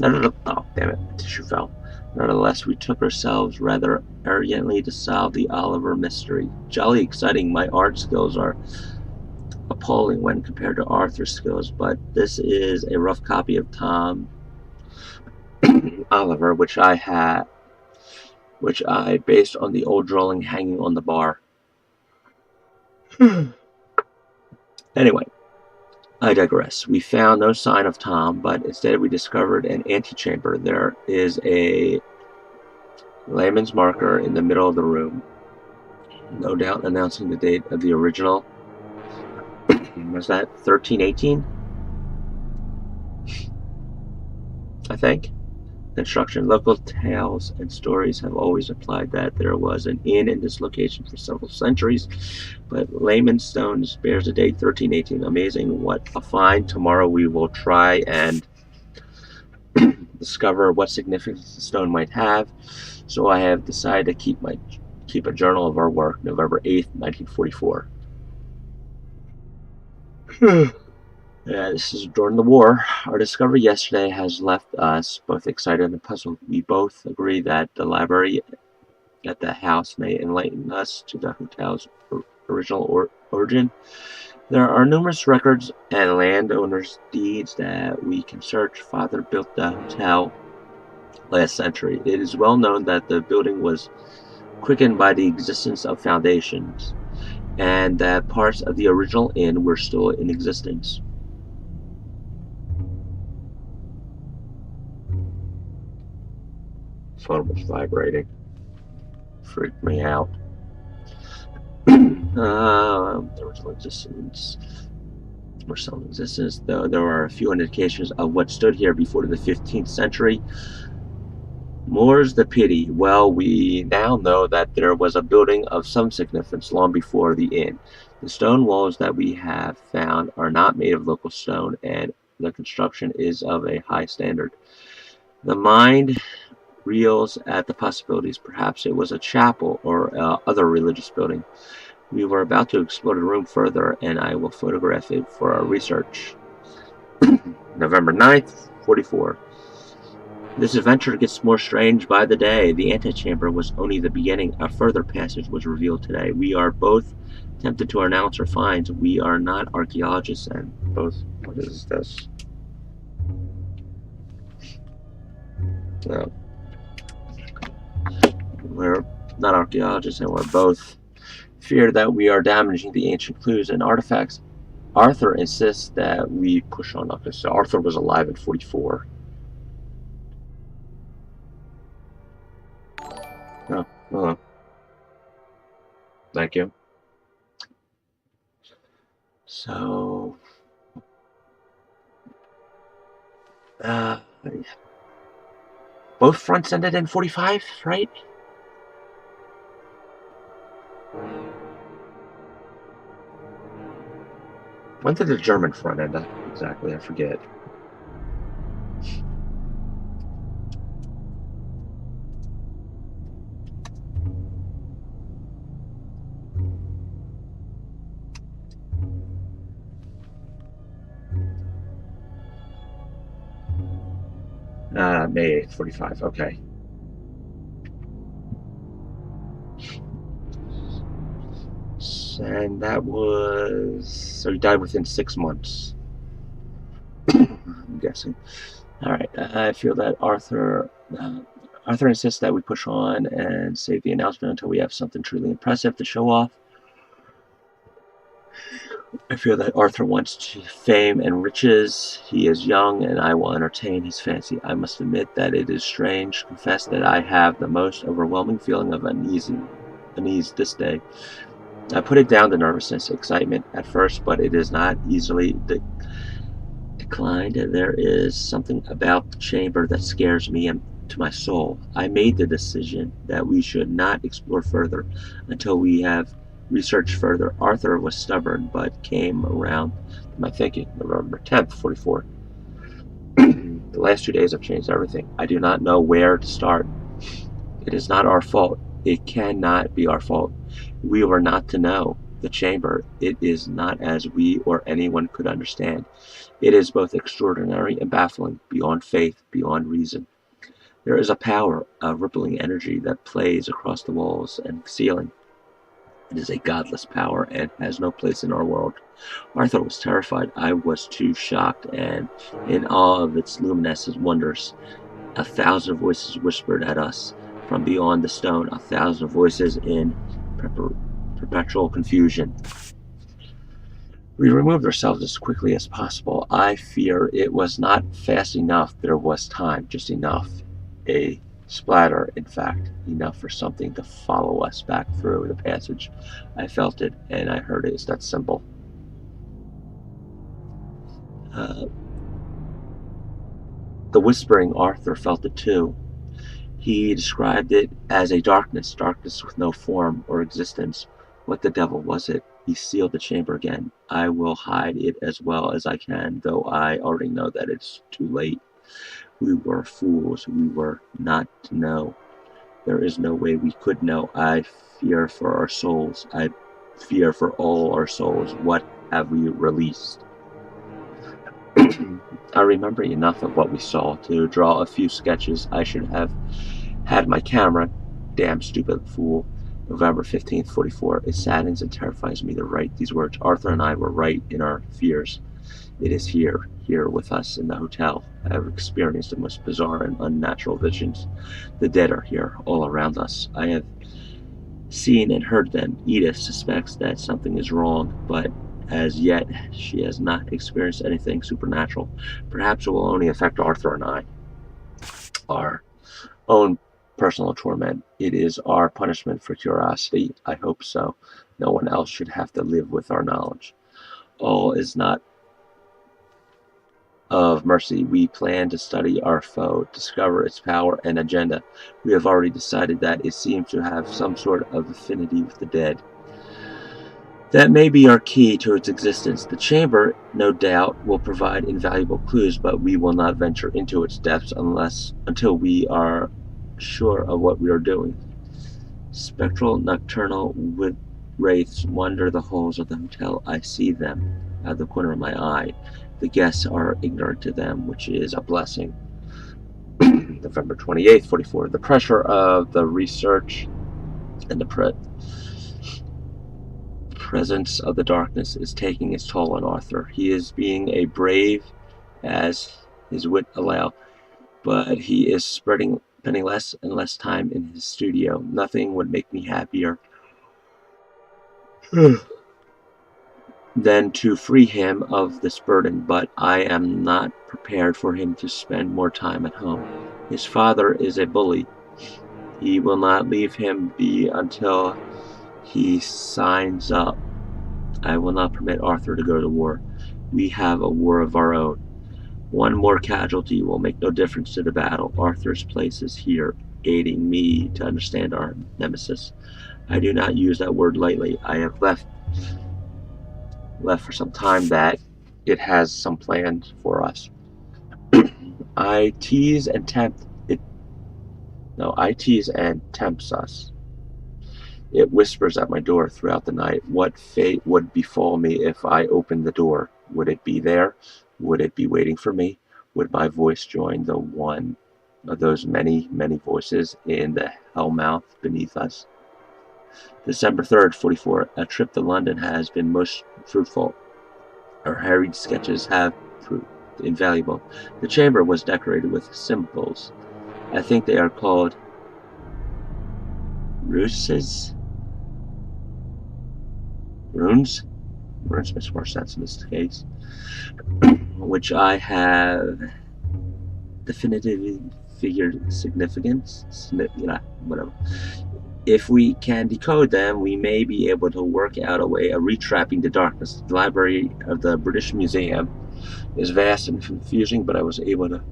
Oh, damn it, my tissue fell. Nevertheless, we took ourselves rather arrogantly to solve the Oliver mystery. Jolly exciting, my art skills are appalling when compared to Arthur's skills, but this is a rough copy of Tom Oliver, which I based on the old drawing hanging on the bar. Anyway, I digress. We found no sign of Tom, but instead we discovered an antechamber. There is a layman's marker in the middle of the room, no doubt announcing the date of the original. Was that 1318? I think. Construction. Local tales and stories have always implied that there was an inn in this location for several centuries, but layman stones bears the date 1318. Amazing. What a find. Tomorrow we will try and discover what significance the stone might have. So I have decided to keep a journal of our work, November 8th, 1944. This is during the war. Our discovery yesterday has left us both excited and puzzled. We both agree that the library at the house may enlighten us to the hotel's original origin. There are numerous records and landowners' deeds that we can search. Father built the hotel last century. It is well known that the building was quickened by the existence of foundations, and that parts of the original inn were still in existence. Phone was vibrating. Freaked me out. The original existence or some existence, though there are a few indications of what stood here before the 15th century. More's the pity. Well, we now know that there was a building of some significance long before the inn. The stone walls that we have found are not made of local stone, and the construction is of a high standard. The mind reels at the possibilities. Perhaps it was a chapel or other religious building. We were about to explore the room further, and I will photograph it for our research. November 9th, 44. This adventure gets more strange by the day. The antechamber was only the beginning. A further passage was revealed today. We are both tempted to announce our finds. We are not archaeologists, and both... What is this? No. We're not archaeologists, and we're both fear that we are damaging the ancient clues and artifacts. Arthur insists that we push on up. So Arthur was alive in 44. Oh. Thank you. So, both fronts ended in 45, right? When did the German front end up exactly? I forget. May 8th, 45, okay. And that was... So he died within 6 months. I'm guessing. Alright, I feel that Arthur insists that we push on and save the announcement until we have something truly impressive to show off. I feel that Arthur wants fame and riches. He is young, and I will entertain his fancy. I must admit that it is strange to confess that I have the most overwhelming feeling of unease this day. I put it down to nervousness, excitement at first, but it is not easily declined. There is something about the chamber that scares me to my soul. I made the decision that we should not explore further until we have researched further. Arthur was stubborn, but came around to my thinking. November 10th, 44. The last 2 days have changed everything. I do not know where to start. It is not our fault. It cannot be our fault. We were not to know. The chamber, it is not as we or anyone could understand. It is both extraordinary and baffling, beyond faith, beyond reason. There is a power, a rippling energy that plays across the walls and ceiling. It is a godless power and has no place in our world. Arthur was terrified. I was too shocked and in awe of its luminescent wonders. 1,000 voices whispered at us from beyond the stone, 1,000 voices in perpetual confusion. We removed ourselves as quickly as possible. I fear it was not fast enough. There was time, just enough. A splatter, in fact, enough for something to follow us back through the passage. I felt it, and I heard it. It's that simple. The whispering, Arthur felt it too. He described it as a darkness, darkness with no form or existence. What the devil was it? He sealed the chamber again. I will hide it as well as I can, though I already know that it's too late. We were fools. We were not to know. There is no way we could know. I fear for our souls. I fear for all our souls. What have we released? I remember enough of what we saw to draw a few sketches. I should have had my camera. Damn stupid fool. November 15th, 44. It saddens and terrifies me to write these words. Arthur and I were right in our fears. It is here with us in the hotel. I have experienced the most bizarre and unnatural visions. The dead are here, all around us. I have seen and heard them. Edith suspects that something is wrong, but as yet she has not experienced anything supernatural. Perhaps it will only affect Arthur and I. Our own personal torment. It is our punishment for curiosity. I hope so. No one else should have to live with our knowledge. All is not of mercy. We plan to study our foe, discover its power and agenda. We have already decided that it seems to have some sort of affinity with the dead. That may be our key to its existence. The chamber, no doubt, will provide invaluable clues, but we will not venture into its depths until we are sure of what we are doing. Spectral nocturnal wraiths wander the halls of the hotel. I see them out of the corner of my eye. The guests are ignorant to them, which is a blessing. November 28th, 44. The pressure of the research and the presence of the darkness is taking its toll on Arthur. He is being as brave as his wit allow, but he is spending less and less time in his studio. Nothing would make me happier than to free him of this burden, but I am not prepared for him to spend more time at home. His father is a bully. He will not leave him be until he signs up. I will not permit Arthur to go to war. We have a war of our own. One more casualty will make no difference to the battle. Arthur's place is here, aiding me to understand our nemesis. I do not use that word lightly. I have left for some time that it has some plans for us. I tease and tempts us. It whispers at my door throughout the night. What fate would befall me if I opened the door? Would it be there? Would it be waiting for me? Would my voice join the one of those many, many voices in the hellmouth beneath us? December 3rd, 44. A trip to London has been most fruitful. Our harried sketches have proved invaluable. The chamber was decorated with symbols. I think they are called runes. Runes makes more sense in this case. Which I have definitively figured significance. Whatever. If we can decode them, we may be able to work out a way of retrapping the darkness. The library of the British Museum is vast and confusing, but I was able to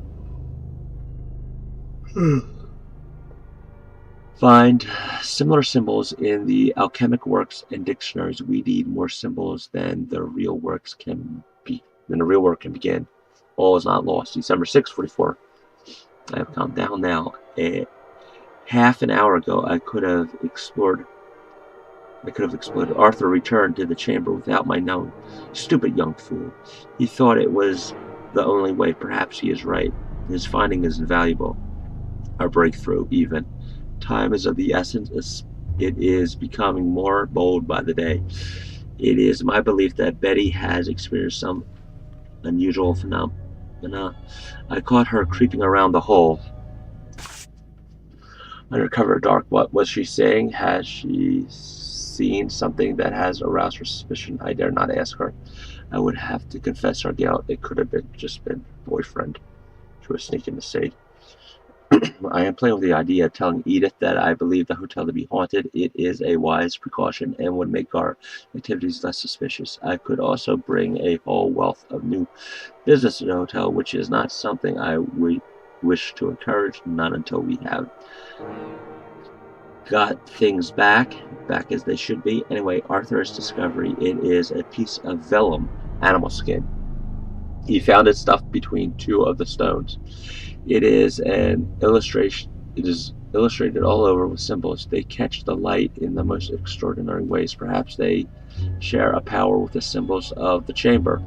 find similar symbols in the alchemic works and dictionaries. We need more symbols than the real work can begin. All is not lost. December 6th, 44. I have calmed down now. Half an hour ago, I could have explored I could have exploded. Arthur returned to the chamber without my knowing. Stupid young fool. He thought it was the only way. Perhaps he is right. His finding is invaluable. Our breakthrough, even. Time is of the essence. It is becoming more bold by the day. It is my belief that Betty has experienced some unusual phenomena. I caught her creeping around the hole. Under cover of dark, what was she saying? Has she seen something that has aroused her suspicion? I dare not ask her. I would have to confess our guilt. It could have just been boyfriend. She was sneaking to see. I am playing with the idea of telling Edith that I believe the hotel to be haunted. It is a wise precaution and would make our activities less suspicious. I could also bring a whole wealth of new business to the hotel, which is not something I wish to encourage, not until we have got things back as they should be. Anyway, Arthur's discovery, it is a piece of vellum, animal skin. He found it stuffed between two of the stones. It is an illustration. It is illustrated all over with symbols. They catch the light in the most extraordinary ways. Perhaps they share a power with the symbols of the chamber.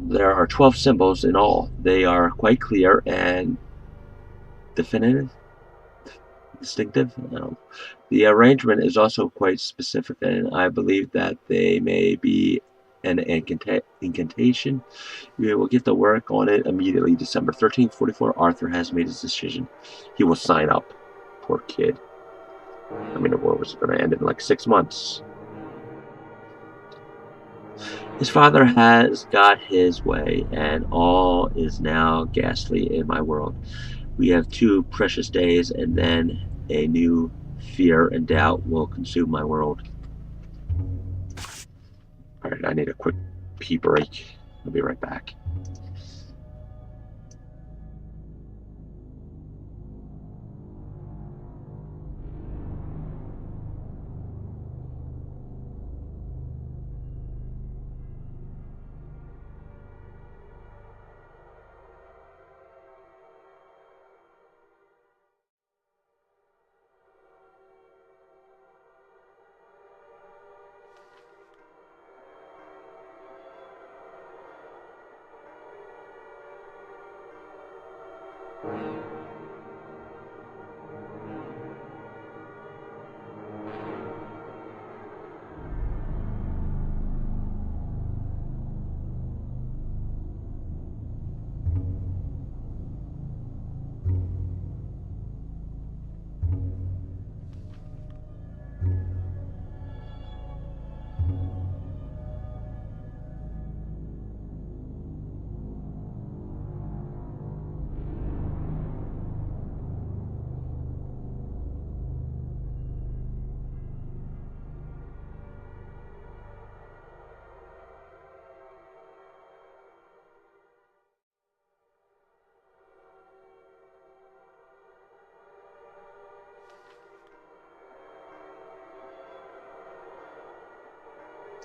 There are 12 symbols in all. They are quite clear and definitive, distinctive. The arrangement is also quite specific, and I believe that they may be an incantation. We will get to work on it immediately. December 1344, Arthur has made his decision. He will sign up. Poor kid. I mean, the war was going to end in like 6 months. His father has got his way, and all is now ghastly in my world. We have 2 precious days, and then a new fear and doubt will consume my world. Alright, I need a quick pee break. I'll be right back.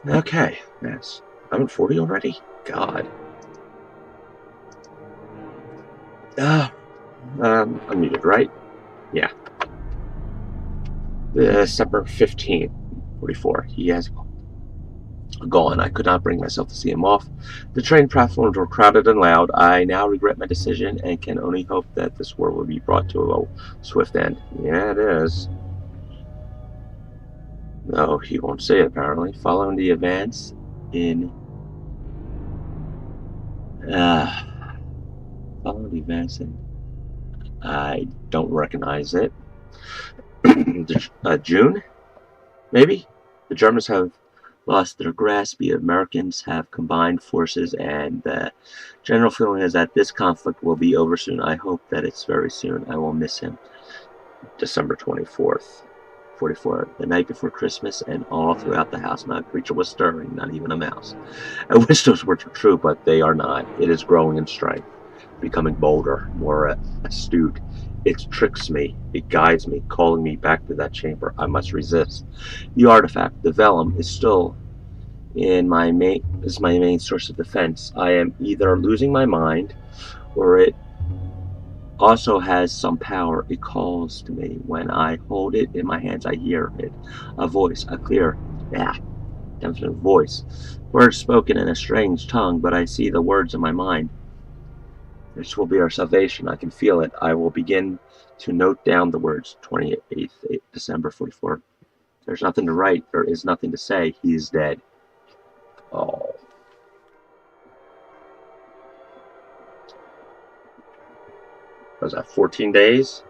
Okay, yes. I'm at 40 already? God. I'm muted, right? Yeah. December 15th, 44. He has gone. I could not bring myself to see him off. The train platforms were crowded and loud. I now regret my decision and can only hope that this war will be brought to a swift end. Yeah, it is. No, he won't say it, apparently. Following the events in... following the events in... I don't recognize it. June? Maybe? The Germans have lost their grasp. The Americans have combined forces, and the general feeling is that this conflict will be over soon. I hope that it's very soon. I will miss him. December 24th. 44, the night before Christmas, and all throughout the house not a creature was stirring, not even a mouse. I wish those words were true, but they are not. It is growing in strength, becoming bolder, more astute. It tricks me, it guides me, calling me back to that chamber. I must resist. The artifact, the vellum, is still is my main source of defense. I am either losing my mind, or it also has some power. It calls to me. When I hold it in my hands, I hear it. A voice, a clear, yeah, definite voice. Words spoken in a strange tongue, but I see the words in my mind. This will be our salvation. I can feel it. I will begin to note down the words. 28th December 44. There's nothing to write. There is nothing to say. He is dead. Oh. Was that 14 days?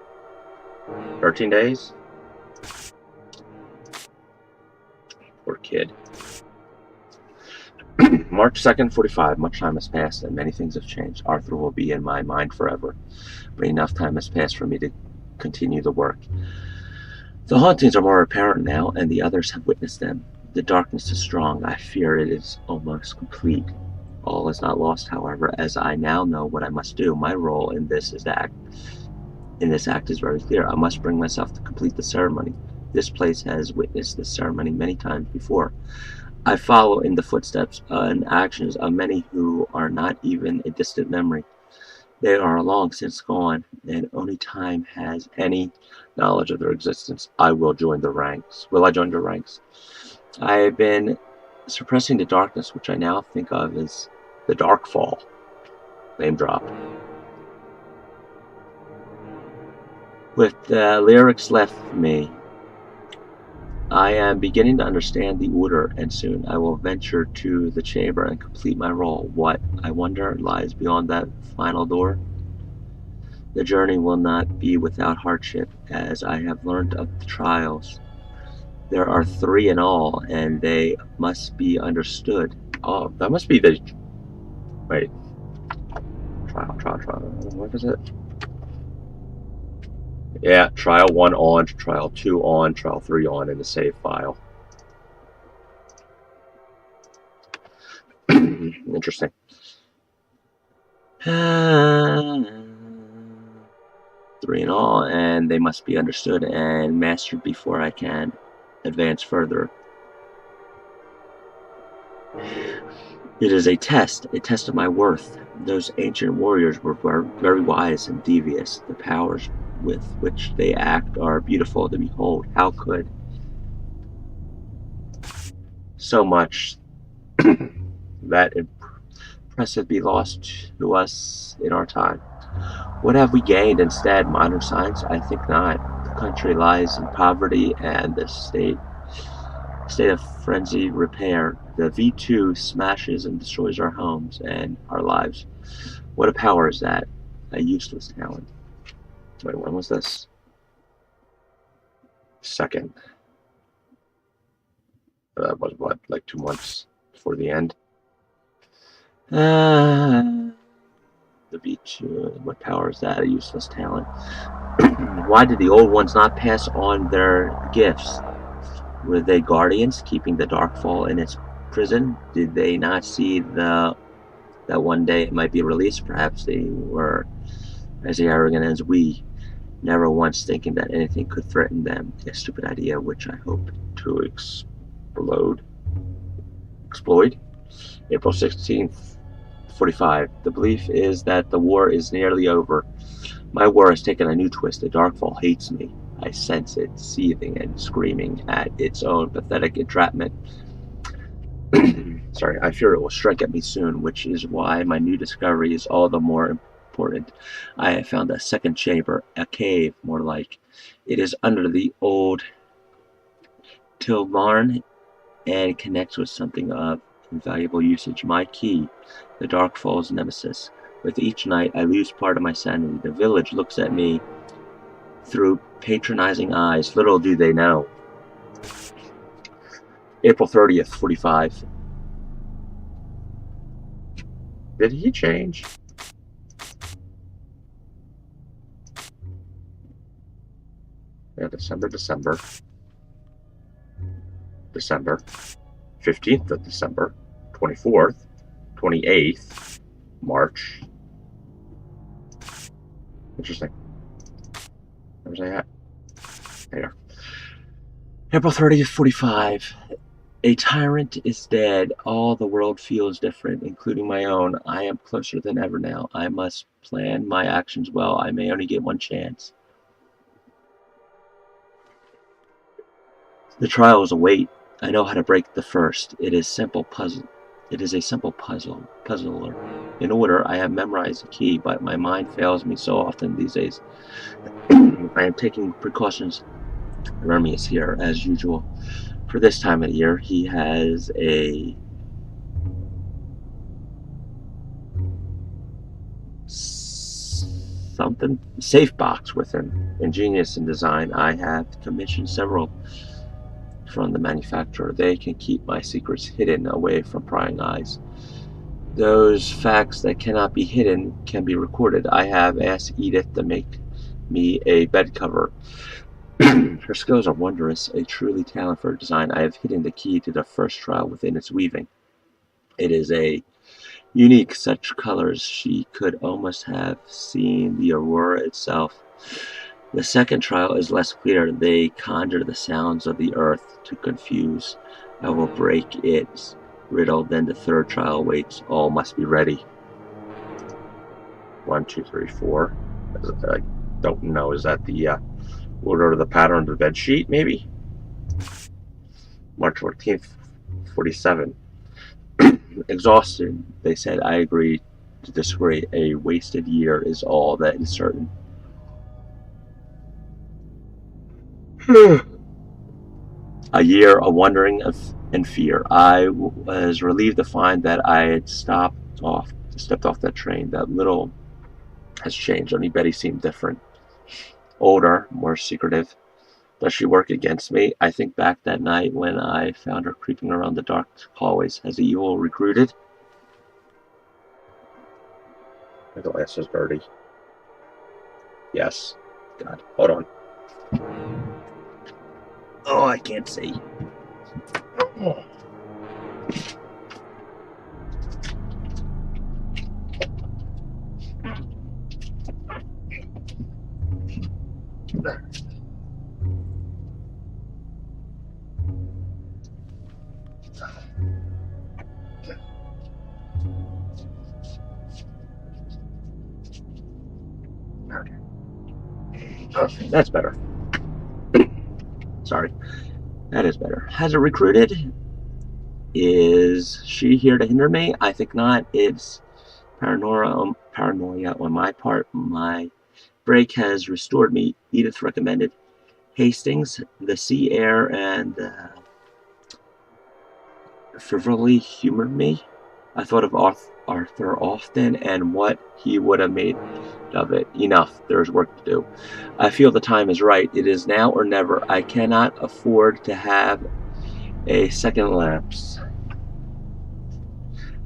13 days? Poor kid. March 2nd, 45. Much time has passed and many things have changed. Arthur will be in my mind forever. But enough time has passed for me to continue the work. The hauntings are more apparent now, and the others have witnessed them. The darkness is strong. I fear it is almost complete. All is not lost, however, as I now know what I must do. My role in this act is very clear. I must bring myself to complete the ceremony. This place has witnessed this ceremony many times before. I follow in the footsteps and actions of many who are not even a distant memory. They are long since gone, and only time has any knowledge of their existence. I will join the ranks. Will I join the ranks? I have been suppressing the darkness, which I now think of as the dark fall. Name drop. With the lyrics left for me, I am beginning to understand the order, and soon I will venture to the chamber and complete my role. What, I wonder, lies beyond that final door? The journey will not be without hardship, as I have learned of the trials. There are 3 in all, and they must be understood. Oh, that must be the... Wait. Trial. What is it? Yeah, trial 1 on, trial 2 on, trial 3 on in the save file. Interesting. 3 in all, and they must be understood and mastered before I can advance further. It is a test of my worth. Those ancient warriors were very wise and devious. The powers with which they act are beautiful to behold. How could so much that impressive be lost to us in our time? What have we gained instead? Modern science? I think not. The country lies in poverty and the state of frenzied repair. The V2 smashes and destroys our homes and our lives. What a power is that? A useless talent. Wait, when was this? 2nd. That was what, like 2 months before the end? The V2, what power is that? A useless talent. Why did the old ones not pass on their gifts? Were they guardians, keeping the Darkfall in its prison? Did they not see that one day it might be released? Perhaps they were as arrogant as we, never once thinking that anything could threaten them. A stupid idea which I hope to exploit. April 16th, 45. The belief is that the war is nearly over. My war has taken a new twist. The Darkfall hates me. I sense it, seething and screaming at its own pathetic entrapment. Sorry, I fear it will strike at me soon, which is why my new discovery is all the more important. I have found a second chamber, a cave, more like. It is under the old Tilvarn and connects with something of invaluable usage. My key, the Darkfall's nemesis. With each night, I lose part of my sanity. The village looks at me through patronizing eyes. Little do they know. April 30th, 45. Did he change? Yeah, December. 15th of December. 24th. 28th. March. Interesting. Where's I at? There. April 30th, 45. A tyrant is dead. All the world feels different, including my own. I am closer than ever now. I must plan my actions well. I may only get one chance. The trials await. I know how to break the first. It is simple puzzle. It is a simple puzzler. In order, I have memorized the key, but my mind fails me so often these days. I am taking precautions. Remy is here, as usual. For this time of the year, he has a something safe box with him. Ingenious in design, I have commissioned several from the manufacturer. They can keep my secrets hidden away from prying eyes. Those facts that cannot be hidden can be recorded. I have asked Edith to make me a bed cover. Her skills are wondrous, a truly talent for design. I have hidden the key to the first trial within its weaving. It is a unique, such colors she could almost have seen the aurora itself. The second trial is less clear. They conjure the sounds of the earth to confuse. I will break its riddle. Then the third trial waits. All must be ready. 1, 2, 3, 4. I don't know. Is that the order of the pattern of the bed sheet? Maybe. March 14th, 47. Exhausted, they said. I agree to disagree. A wasted year is all that is certain. A year of wondering and fear. I was relieved to find that I had stepped off that train. That little has changed. Only Betty seemed different. Older, more secretive. Does she work against me? I think back that night when I found her creeping around the dark hallways. Has the evil recruited? My glass is dirty. Yes. God, hold on. Oh, I can't see. Oh. Okay, that's better. Sorry. That is better. Has it recruited? Is she here to hinder me? I think not. It's paranoia on my part. My break has restored me. Edith recommended Hastings, the sea air, and frivolity humored me. I thought of Arthur often and what he would have made of it. Enough. There is work to do. I feel the time is right. It is now or never. I cannot afford to have a second lapse.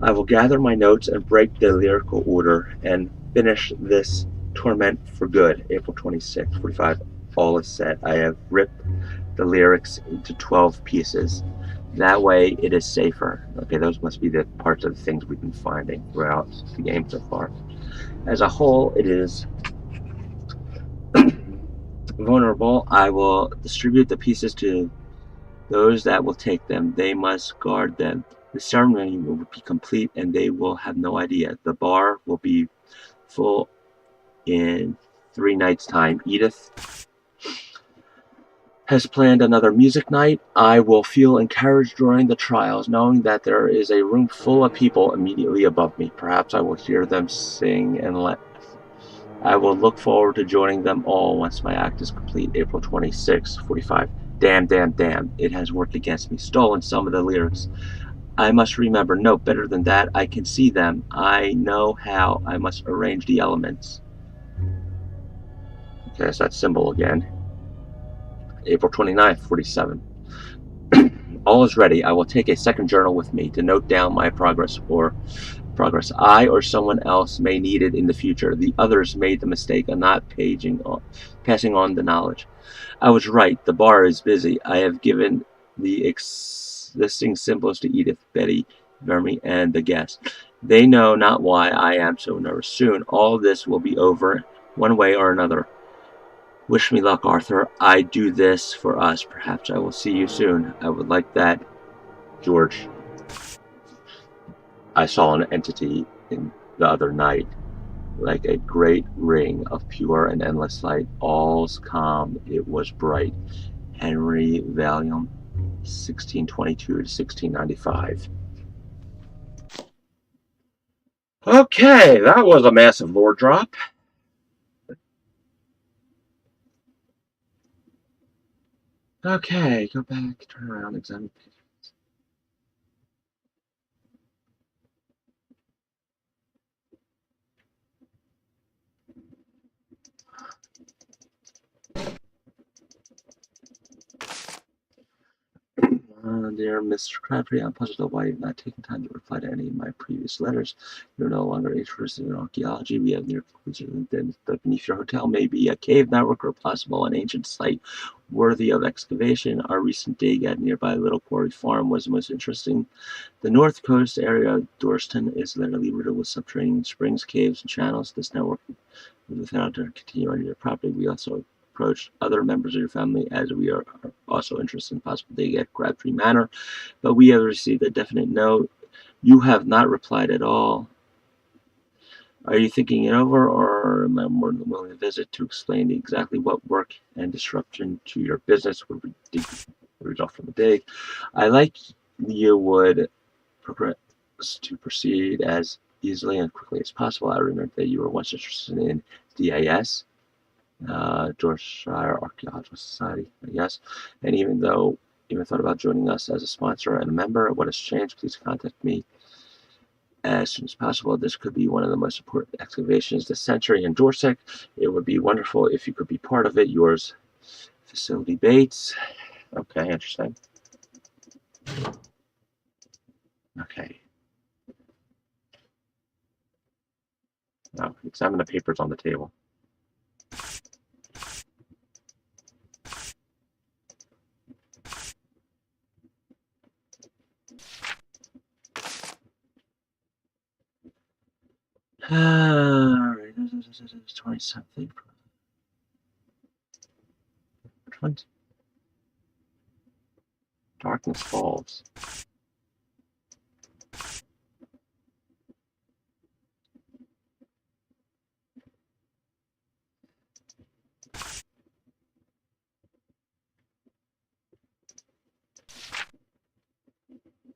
I will gather my notes and break the lyrical order and finish this torment for good. April 26, 45. All is set. I have ripped the lyrics into 12 pieces. That way it is safer. Okay, those must be the parts of the things we've been finding throughout the game so far. As a whole, it is vulnerable. I will distribute the pieces to those that will take them. They must guard them. The ceremony will be complete and they will have no idea. The bar will be full in 3 nights' time. Edith has planned another music night. I will feel encouraged during the trials, knowing that there is a room full of people immediately above me. Perhaps I will hear them sing and laugh. I will look forward to joining them all once my act is complete. April 26, 45. Damn, damn, damn. It has worked against me. Stolen some of the lyrics. I must remember. No, better than that. I can see them. I know how I must arrange the elements. Okay, so that symbol again. April 29th, 47. All is ready. I will take a second journal with me to note down my progress. I or someone else may need it in the future. The others made the mistake of not passing on the knowledge. I was right. The bar is busy. I have given the existing symbols to Edith, Betty, Vermi, and the guests. They know not why I am so nervous. Soon, all this will be over, one way or another. Wish me luck, Arthur. I do this for us. Perhaps I will see you soon. I would like that George, I saw an entity in the other night, like a great ring of pure and endless light. All's calm, it was bright. Henry Valium, 1622 to 1695. Okay, that was a massive lore drop. Okay, go back, turn around, examine page. Dear Mr. Crabtree, I'm puzzled why you've not taken time to reply to any of my previous letters. You're no longer interested in archaeology. We have near conclusion that beneath your hotel may be a cave network or possible an ancient site worthy of excavation. Our recent dig at nearby Little Quarry Farm was most interesting. The north coast area of Dorston is literally riddled with subterranean springs, caves, and channels. This network without to continue on your property. We also approached other members of your family as we are also interested in possible digging at Crabtree Manor, but we have received a definite no. You have not replied at all. Are you thinking it over, or am I more than willing to visit to explain exactly what work and disruption to your business would result from the dig? I like you would progress to proceed as easily and quickly as possible. I remember that you were once interested in DIS, Yorkshire Archaeological Society, I guess. And even thought about joining us as a sponsor and a member, what has changed? Please contact me as soon as possible. This could be one of the most important excavations this century in Dorset. It would be wonderful if you could be part of it. Yours, Facility Bates. Okay, interesting. Okay. Now, examine the papers on the table. Alright, 27th. 20. Darkness Falls.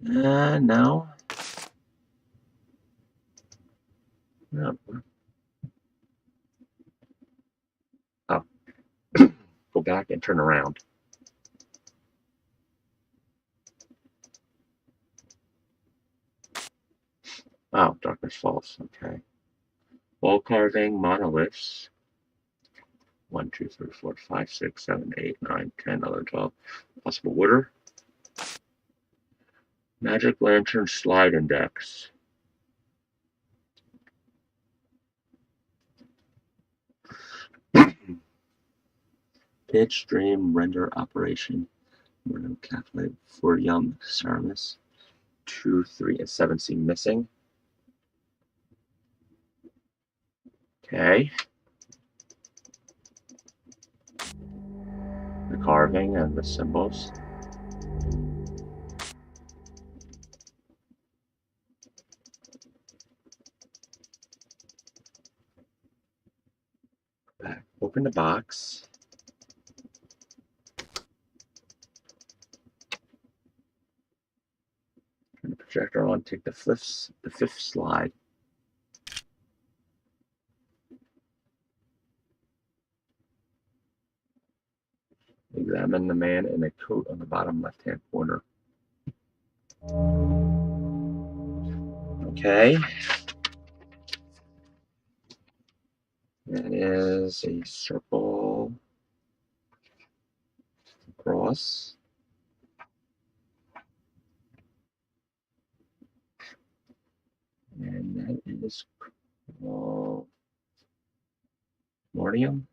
No. No. Oh. Go back and turn around. Oh, Darkness Falls. Okay. Wall carving, monoliths. 1, 2, 3, 4, 5, 6, 7, 8, 9, 10, 11, 12. Possible water. Magic Lantern Slide Index. Pitch, Stream, Render, Operation. Calculate for Yum, Ceramus. 2, 3, and 7 seem missing. Okay. The carving and the symbols. Back. Open the box. Turn the projector on. Take the fifth slide. Examine the man in a coat on the bottom left-hand corner. Okay. That is a circle across. And that is called Mortium.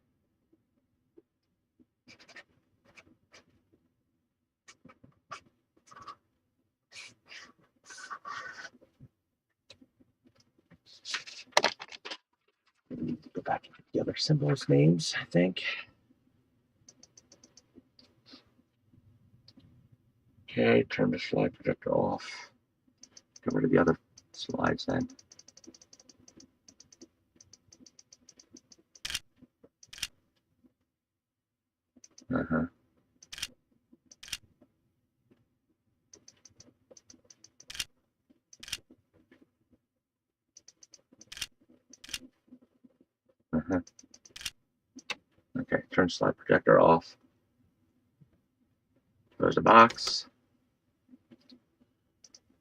Go back and get the other symbols names, I think. Okay, turn the slide projector off. Get rid of the other slides then. Uh-huh. Uh-huh. Okay, turn slide projector off. Close the box.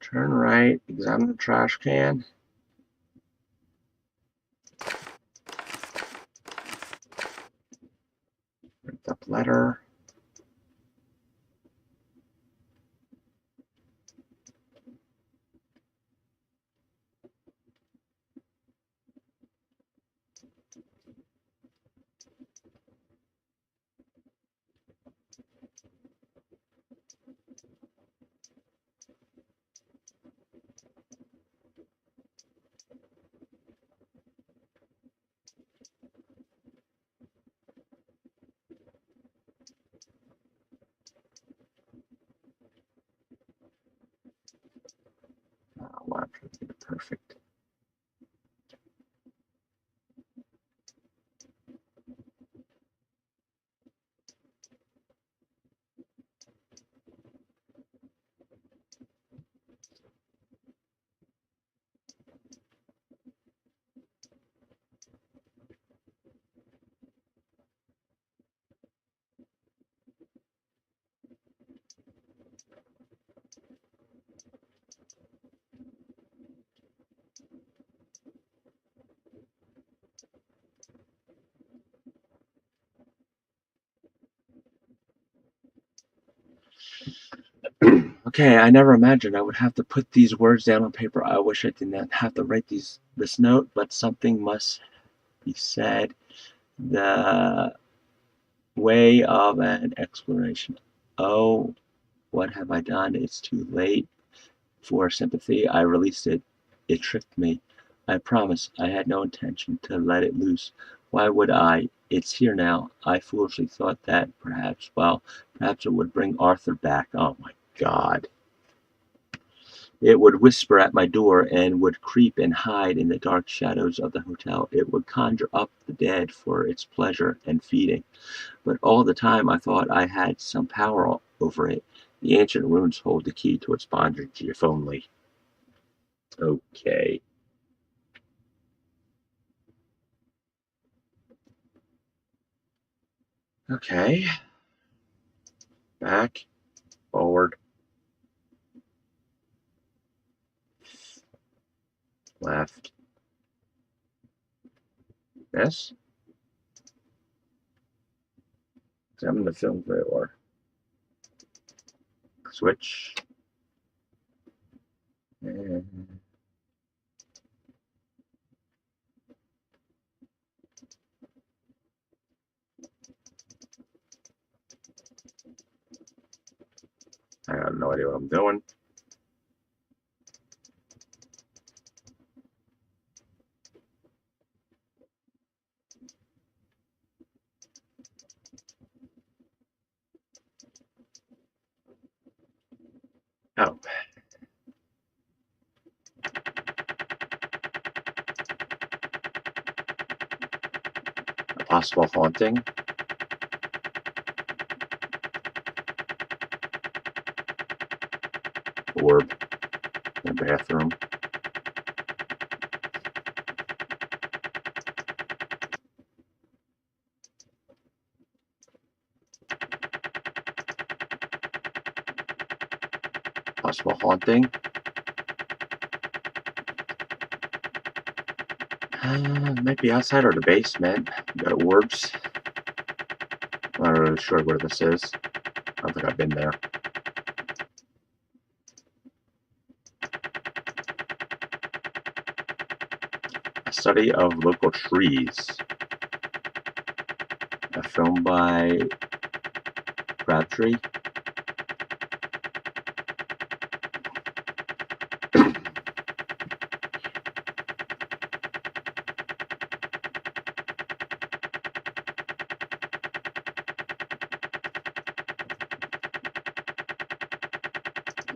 Turn right, examine the trash can. Ripped up letter. Oh, wow, perfect. Okay, I never imagined I would have to put these words down on paper. I wish I didn't have to write this note, but something must be said. The way of an explanation. Oh, what have I done? It's too late for sympathy. I released it. It tricked me. I promise I had no intention to let it loose. Why would I? It's here now. I foolishly thought that perhaps it would bring Arthur back. Oh my God. It would whisper at my door and would creep and hide in the dark shadows of the hotel. It would conjure up the dead for its pleasure and feeding. But all the time I thought I had some power over it. The ancient runes hold the key to its bondage, if only. Okay. Okay. Back, forward, left, yes. Examine the film viewer. Switch. And I have no idea what I'm doing. Oh. A possible haunting. Orb in the bathroom. Possible haunting. Might be outside or the basement. We got orbs. I'm not really sure where this is. I don't think I've been there. A study of local trees. A film by Crabtree.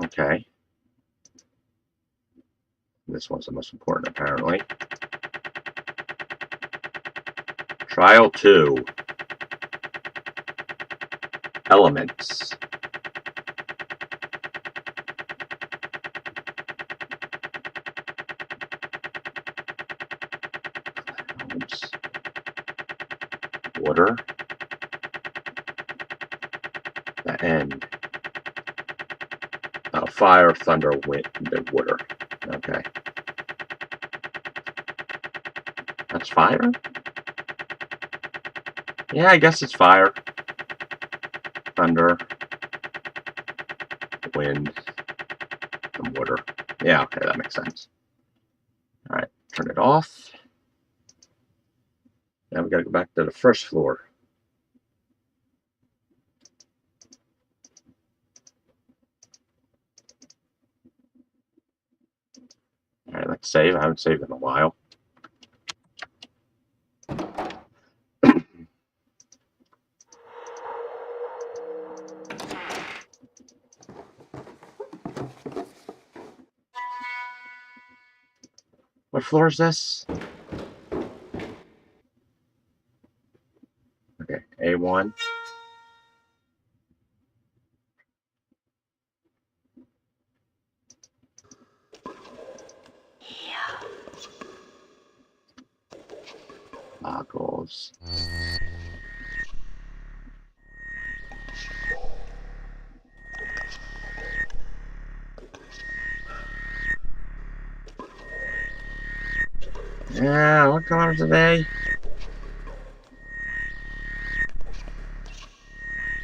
Okay. This one's the most important, apparently. Trial 2. Elements. Clouds. Water. The end. Fire, thunder, wind, the water. Okay. That's fire? Yeah, I guess it's fire. Thunder. Wind. And water. Yeah, okay, that makes sense. Alright, turn it off. Now we gotta go back to the first floor. Alright, let's save. I haven't saved in a while. What floor is this? Okay, A1. Goggles. Yeah, what color today?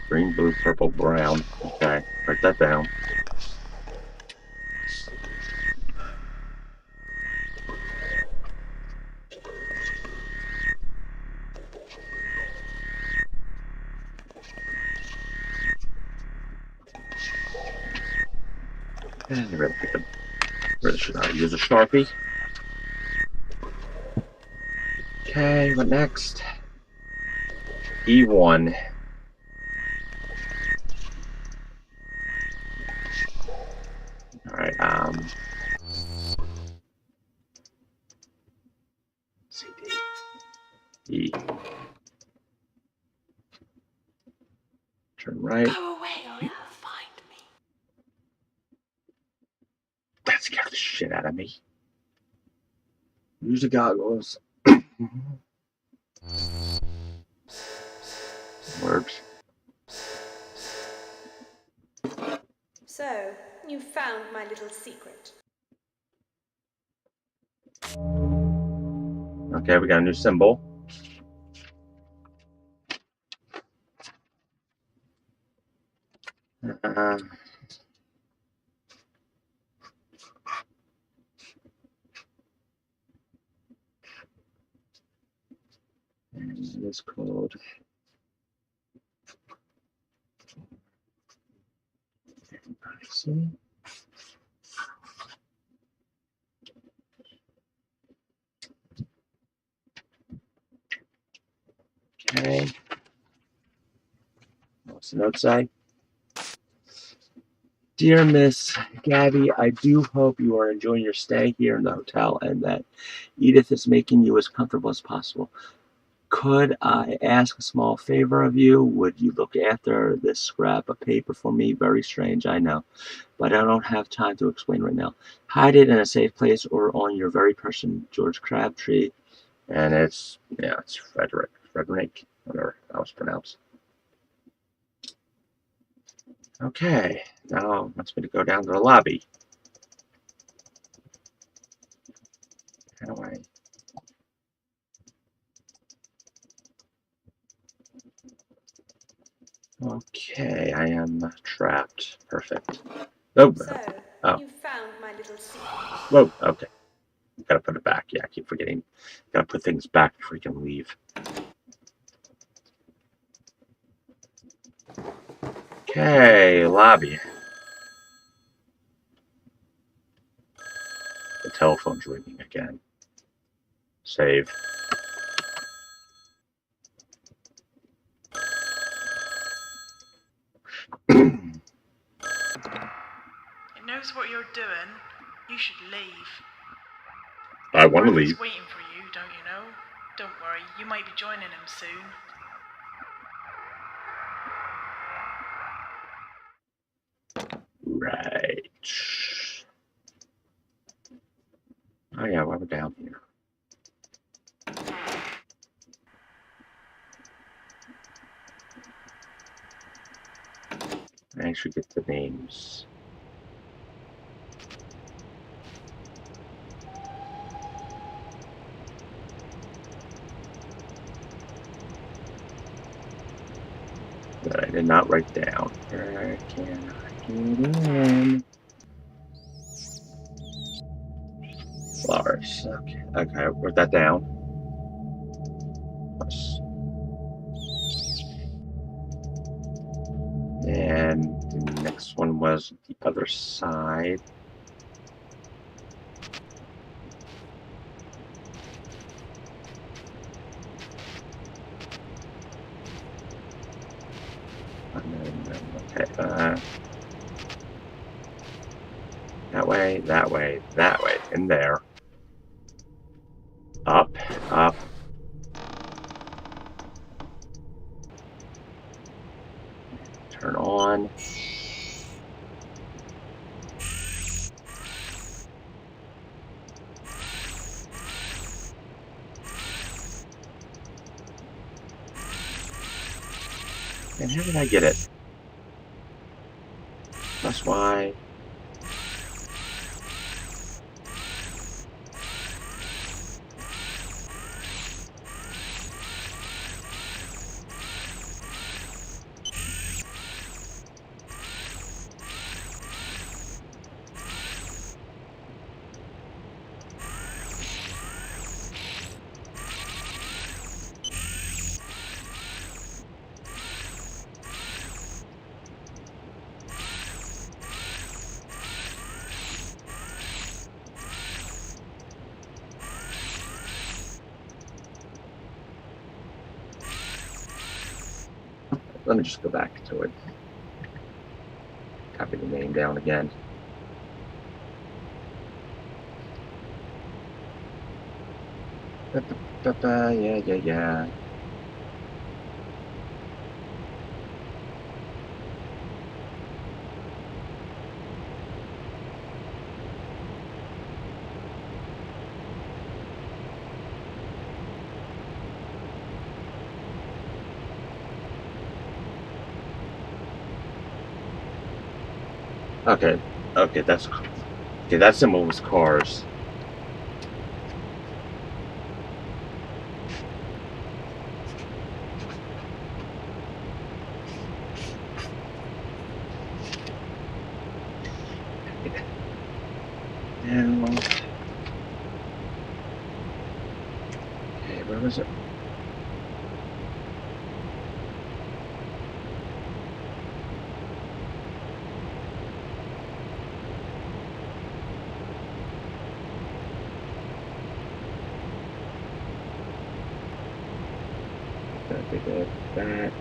Green, blue, purple, brown. Okay, write that down. And really pick a, really should I use a Sharpie? Okay, what next? E1. Alright, C, D, E. Turn right. Go away or you'll find me. That scared the shit out of me. Use the goggles. Works. So, you found my little secret. Okay, we got a new symbol. Uh, and it's called privacy. Okay. What's the note say? Dear Miss Gabby, I do hope you are enjoying your stay here in the hotel and that Edith is making you as comfortable as possible. Could I ask a small favor of you? Would you look after this scrap of paper for me? Very strange, I know, but I don't have time to explain right now. Hide it in a safe place or on your very person, George Crabtree. And it's, yeah, it's Frederick, whatever that was pronounced. Okay, now it wants me to go down to the lobby. How do I? Okay, I am trapped. Perfect. Oh, So, oh, you found my little secret. whoa, okay. Gotta put it back. Yeah, I keep forgetting. Gotta put things back before you can leave. Okay, lobby. The telephone's ringing again. Save. knows what you're doing. You should leave. I want to Brother's leave. waiting for you, don't you know? Don't worry, you might be joining him soon. Right. Oh yeah, while we're down here. I should get the names. That I did not write down. Where can I get in? Flowers. Okay, okay, I wrote that down. Yes. And the next one was the other side. And then, okay, that way, in there. Up, up. Turn on. And how did I get it? That's why. Let me just go back to it. Copy the name down again. Yeah. Okay, okay, that symbol was cars. Now, okay, where was it? That.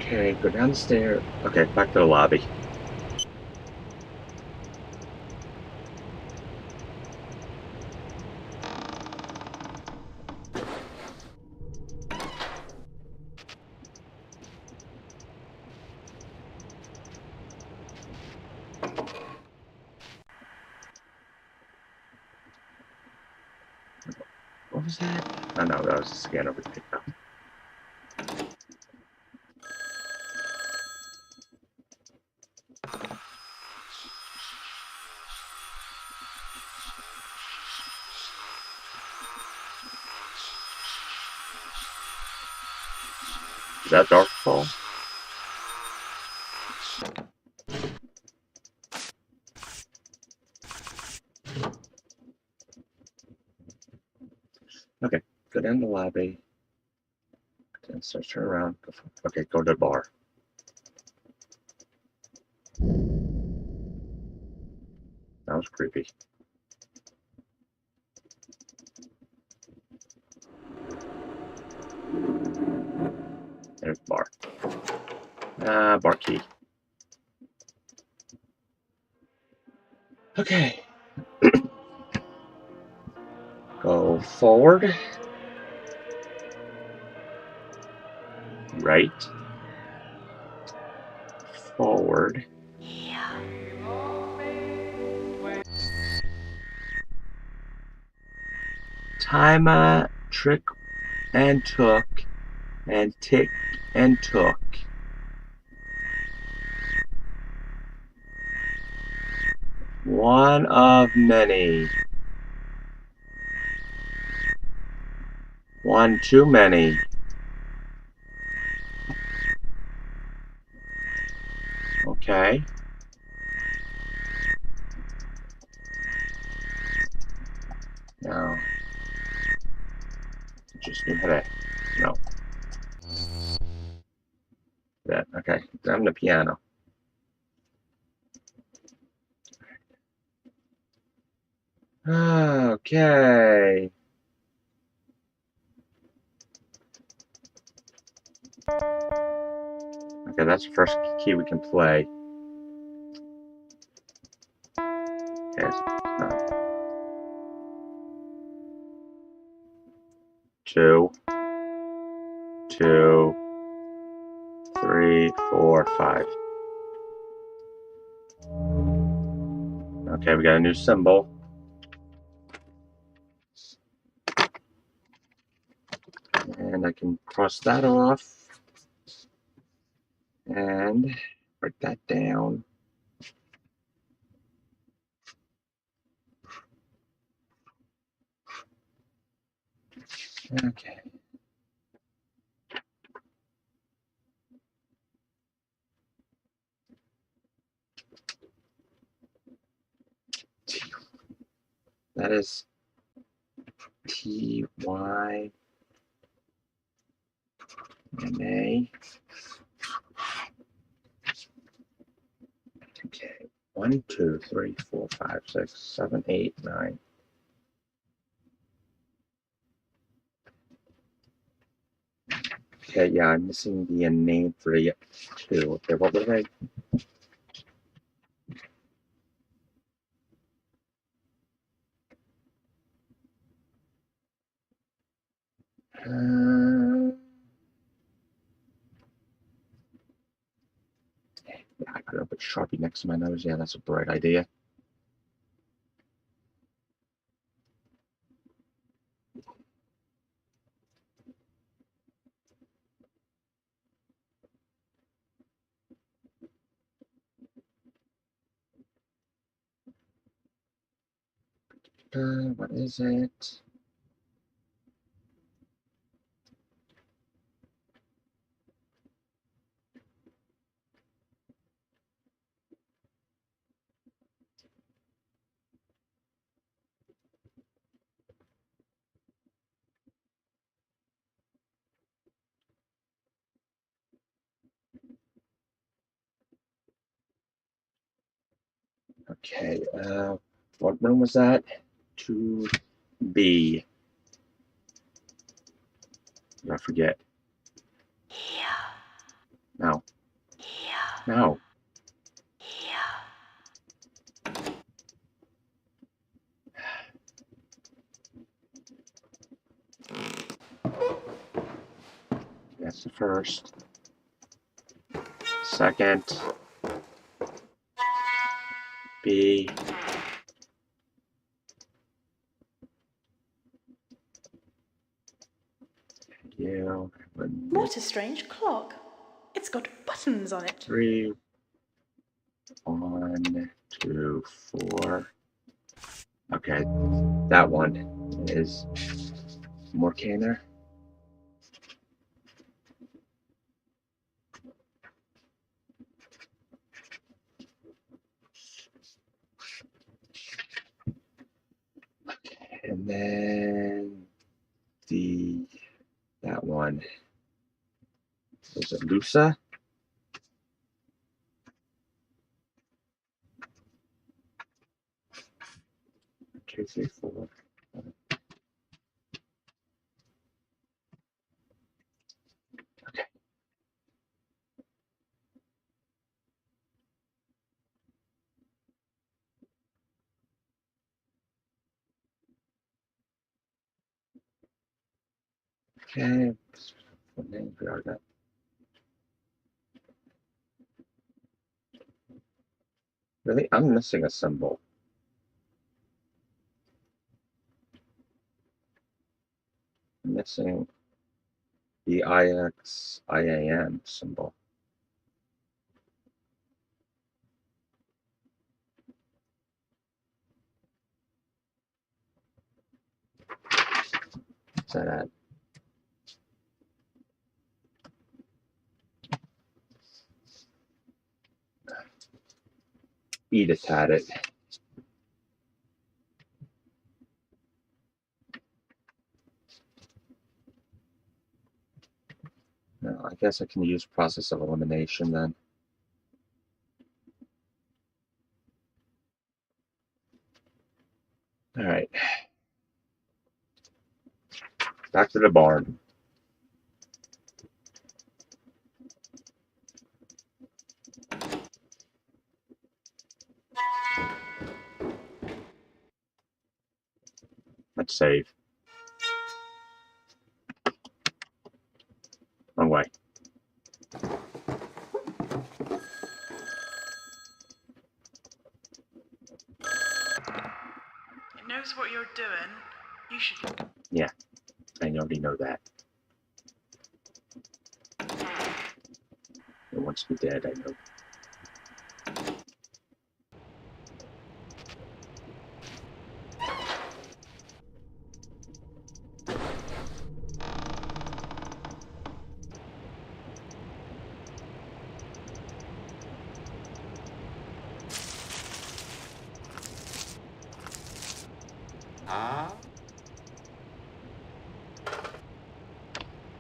Okay, go down the stairs. Okay, back to the lobby. What was that? Oh no, that was a scan over the Is that Darkfall? Okay, go down the lobby. Then start turn around. Okay, go to the bar. That was creepy. There's bar. Bar key. Okay. Go forward. Right. Forward. Timer, trick, and took, and tick, and took. One of many. One too many. Okay. Now, just need to, no. That, okay. I'm the piano. Okay. Okay, that's the first key we can play. Okay, two, 2, 3, 4, 5. Okay, we got a new symbol. And I can cross that off. And write that down. Okay. That is T-Y-M-A. Okay. 1, 2, 3, 4, 5, 6, 7, 8, 9. Okay, yeah, I'm missing the name for the 2. Okay, what was I? Yeah, I could have put Sharpie next to my nose. Yeah, that's a bright idea. What is it? Okay, what room was that? 2B. I forget. No. No. That's the first. Second. B. U. What a strange clock. It's got buttons on it. 3. 1, 2, 4. Okay, that one is more canner. And then that one is a Lusa. 2, 3, 4. Okay. Okay. What name we are that? Really? I'm missing a symbol. I'm missing the IXIAN symbol. Is that it? Edith had it. No, I guess I can use process of elimination then. All right. Back to the barn. Let's save. Wrong way. It knows what you're doing. You should. Yeah, I already know that. It wants me dead, I know.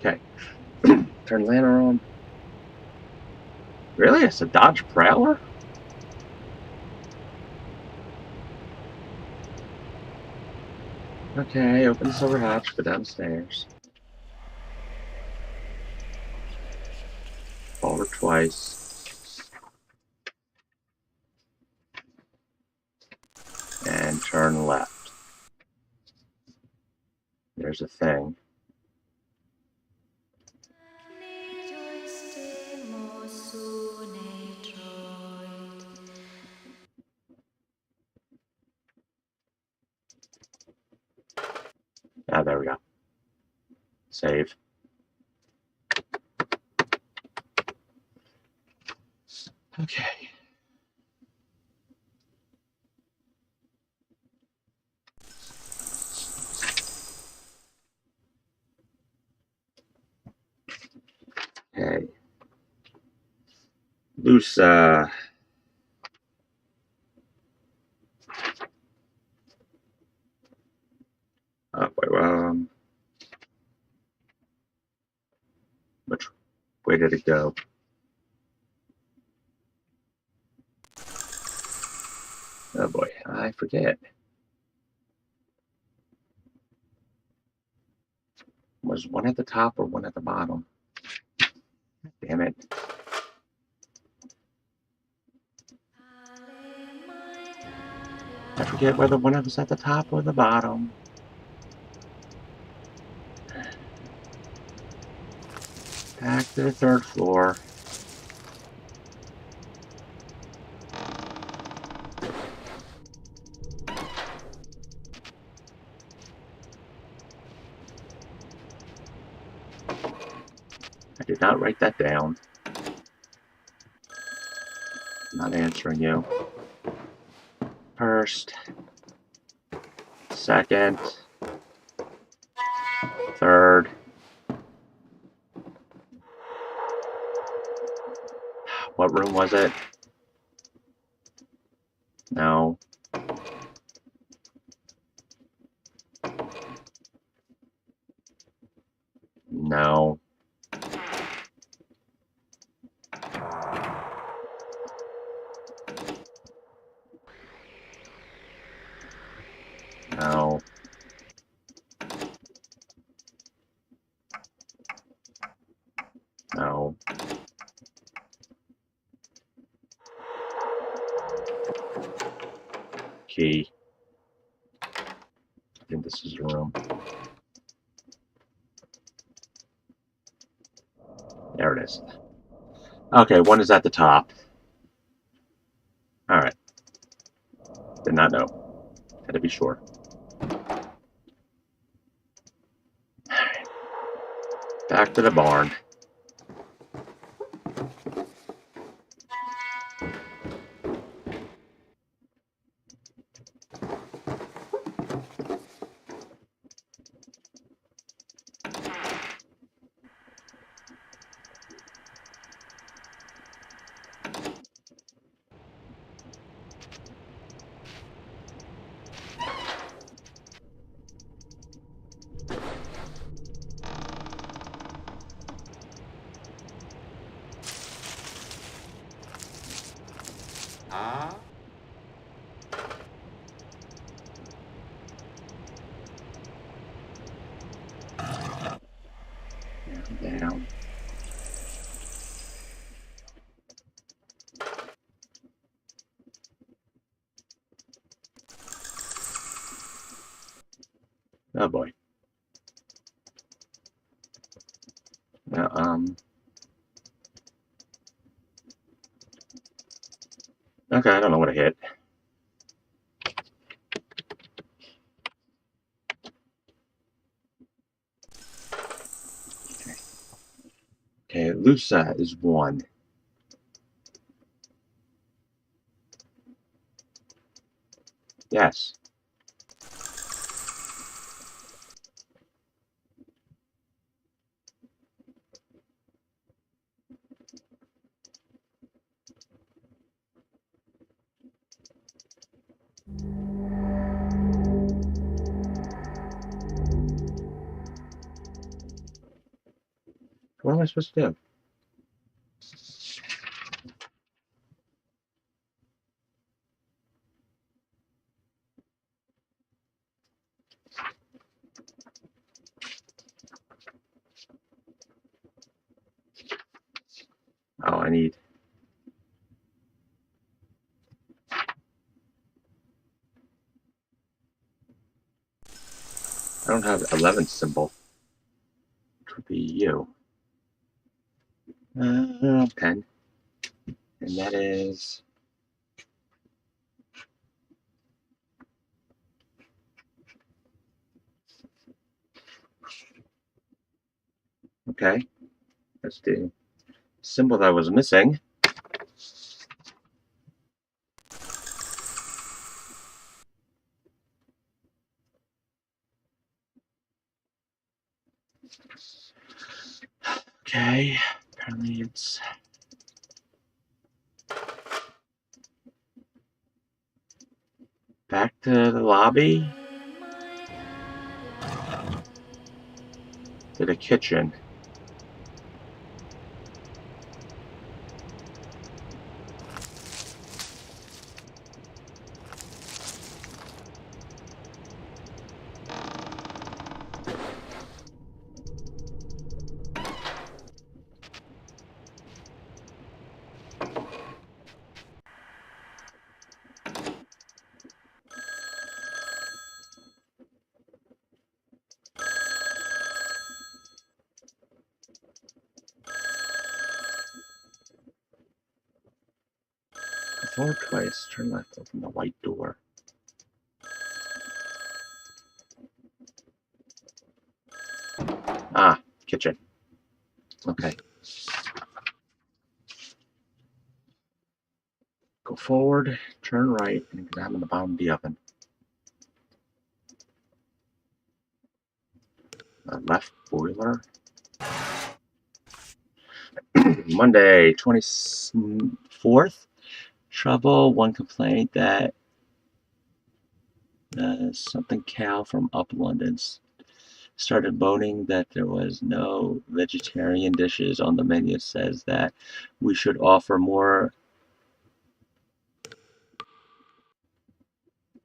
Okay. Turn lantern on. Really? It's a Dodge Prowler? Okay, open the silver hatch, go downstairs. Forward twice. And turn left. There's a thing. Ah, there we go. Save. Okay. Okay. Loose, which way did it go? Oh boy, I forget. Was one at the top or one at the bottom? Damn it. I forget whether one of us at the top or the bottom. Back to the third floor. I did not write that down. Not answering you. First. Second. Third. What room was it? No. No. No. No. Key. I think this is a room. There it is. Okay, one is at the top. All right. Did not know. Had to be sure. Back to the barn. Down. Oh boy. Okay, I don't know what I hit. Okay, Lusa is 1. Yes. What am I supposed to do? Oh, I don't have 11 symbol. Which would be you. 10. And that is... Okay. That's the symbol that was missing. Okay. Apparently it's... Back to the lobby. To the kitchen. Go forward twice. Turn left. Open the white door. Ah, kitchen. Okay. Go forward, turn right, and examine the bottom of the oven. Left boiler. Monday, 24th. Trouble. One complaint that something Cal from Up London started moaning that there was no vegetarian dishes on the menu. Says that we should offer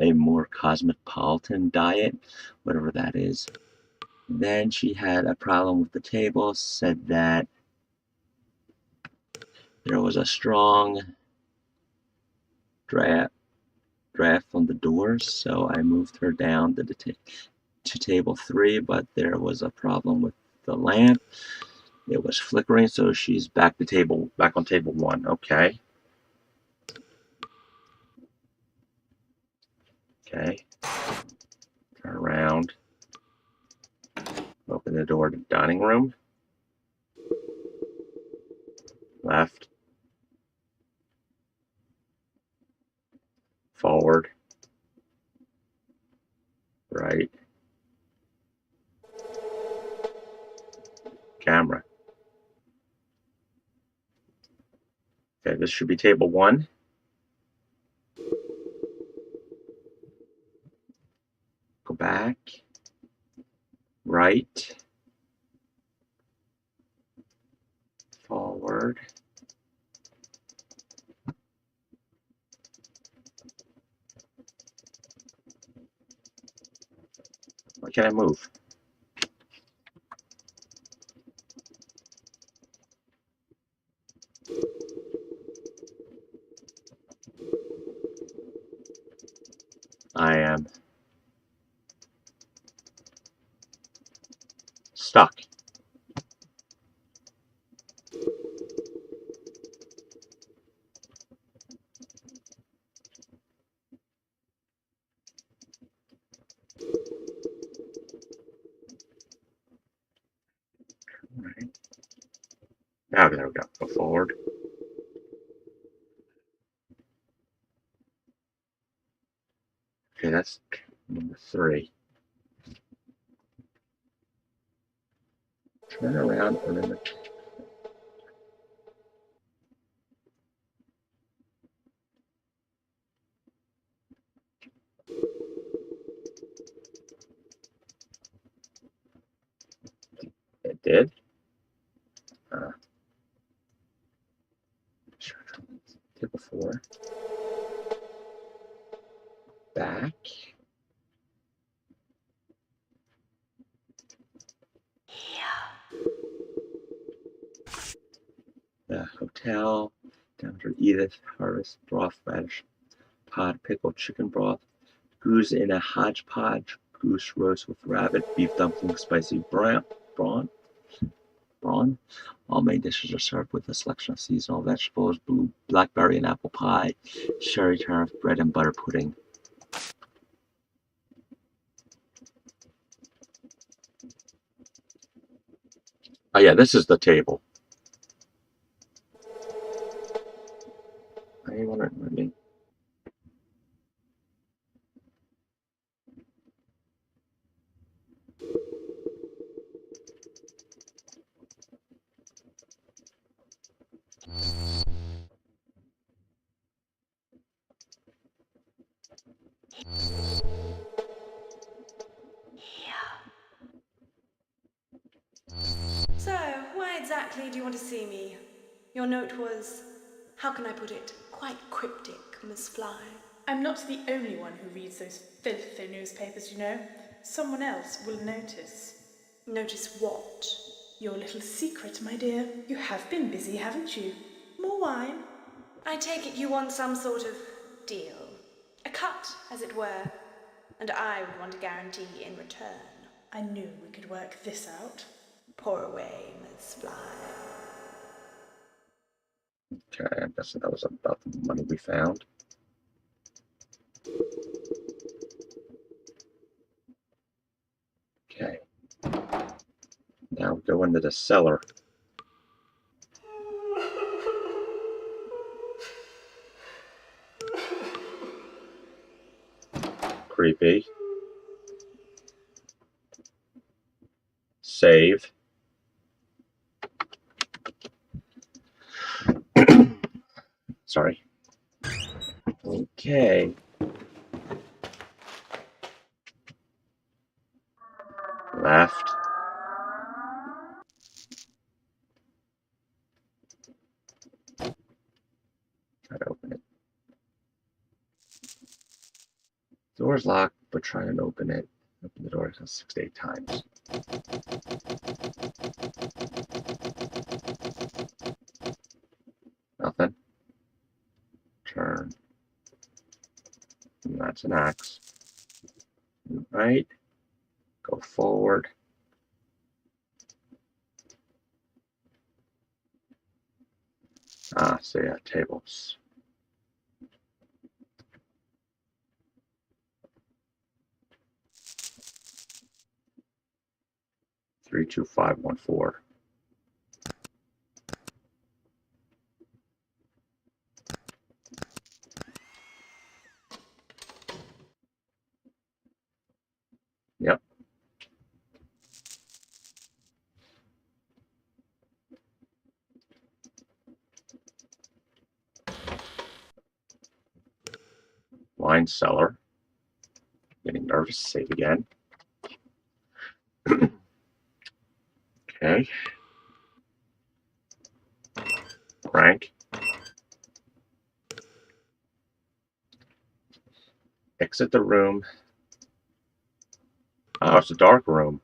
a more cosmopolitan diet, whatever that is. Then she had a problem with the table, said that there was a strong draft from the doors, so I moved her down to table 3, but there was a problem with the lamp. It was flickering, so she's back on table 1. Okay. Okay. Turn around. Open the door to the dining room. Left. Forward. Right. Camera. Okay, this should be table 1. Go back. Right. Forward. Why can't I move? I am stuck. All right. Now there we go. Go forward. Okay, that's number 3. Turn around and then it did. Table 4. Back. The hotel. Down to Edith. Harvest broth, radish pod, pickled chicken broth. Goose in a hodgepodge. Goose roast with rabbit, beef dumpling, spicy brawn. All main dishes are served with a selection of seasonal vegetables, blackberry and apple pie, sherry turnip, bread and butter pudding. Oh yeah, this is the table. I want to let me. So, why exactly do you want to see me? Your note was, how can I put it, quite cryptic, Miss Fly. I'm not the only one who reads those filthy newspapers, you know. Someone else will notice. Notice what? Your little secret, my dear. You have been busy, haven't you? More wine? I take it you want some sort of deal. A cut, as it were. And I would want a guarantee in return. I knew we could work this out. Pour away, Miss Fly. Okay, I'm guessing that was about the money we found. Okay. Now go into the cellar. Creepy. Save. Sorry. Okay. Left. Try to open it. Door's locked, but try and open it. Open the door 6 to 8 times. Nothing. Turn. And that's an axe. Right. Go forward. say tables. Three, two, 5, 1, 4. Yep. Line seller. Getting nervous. Save again. Okay. Crank. Exit the room. Oh, it's a dark room.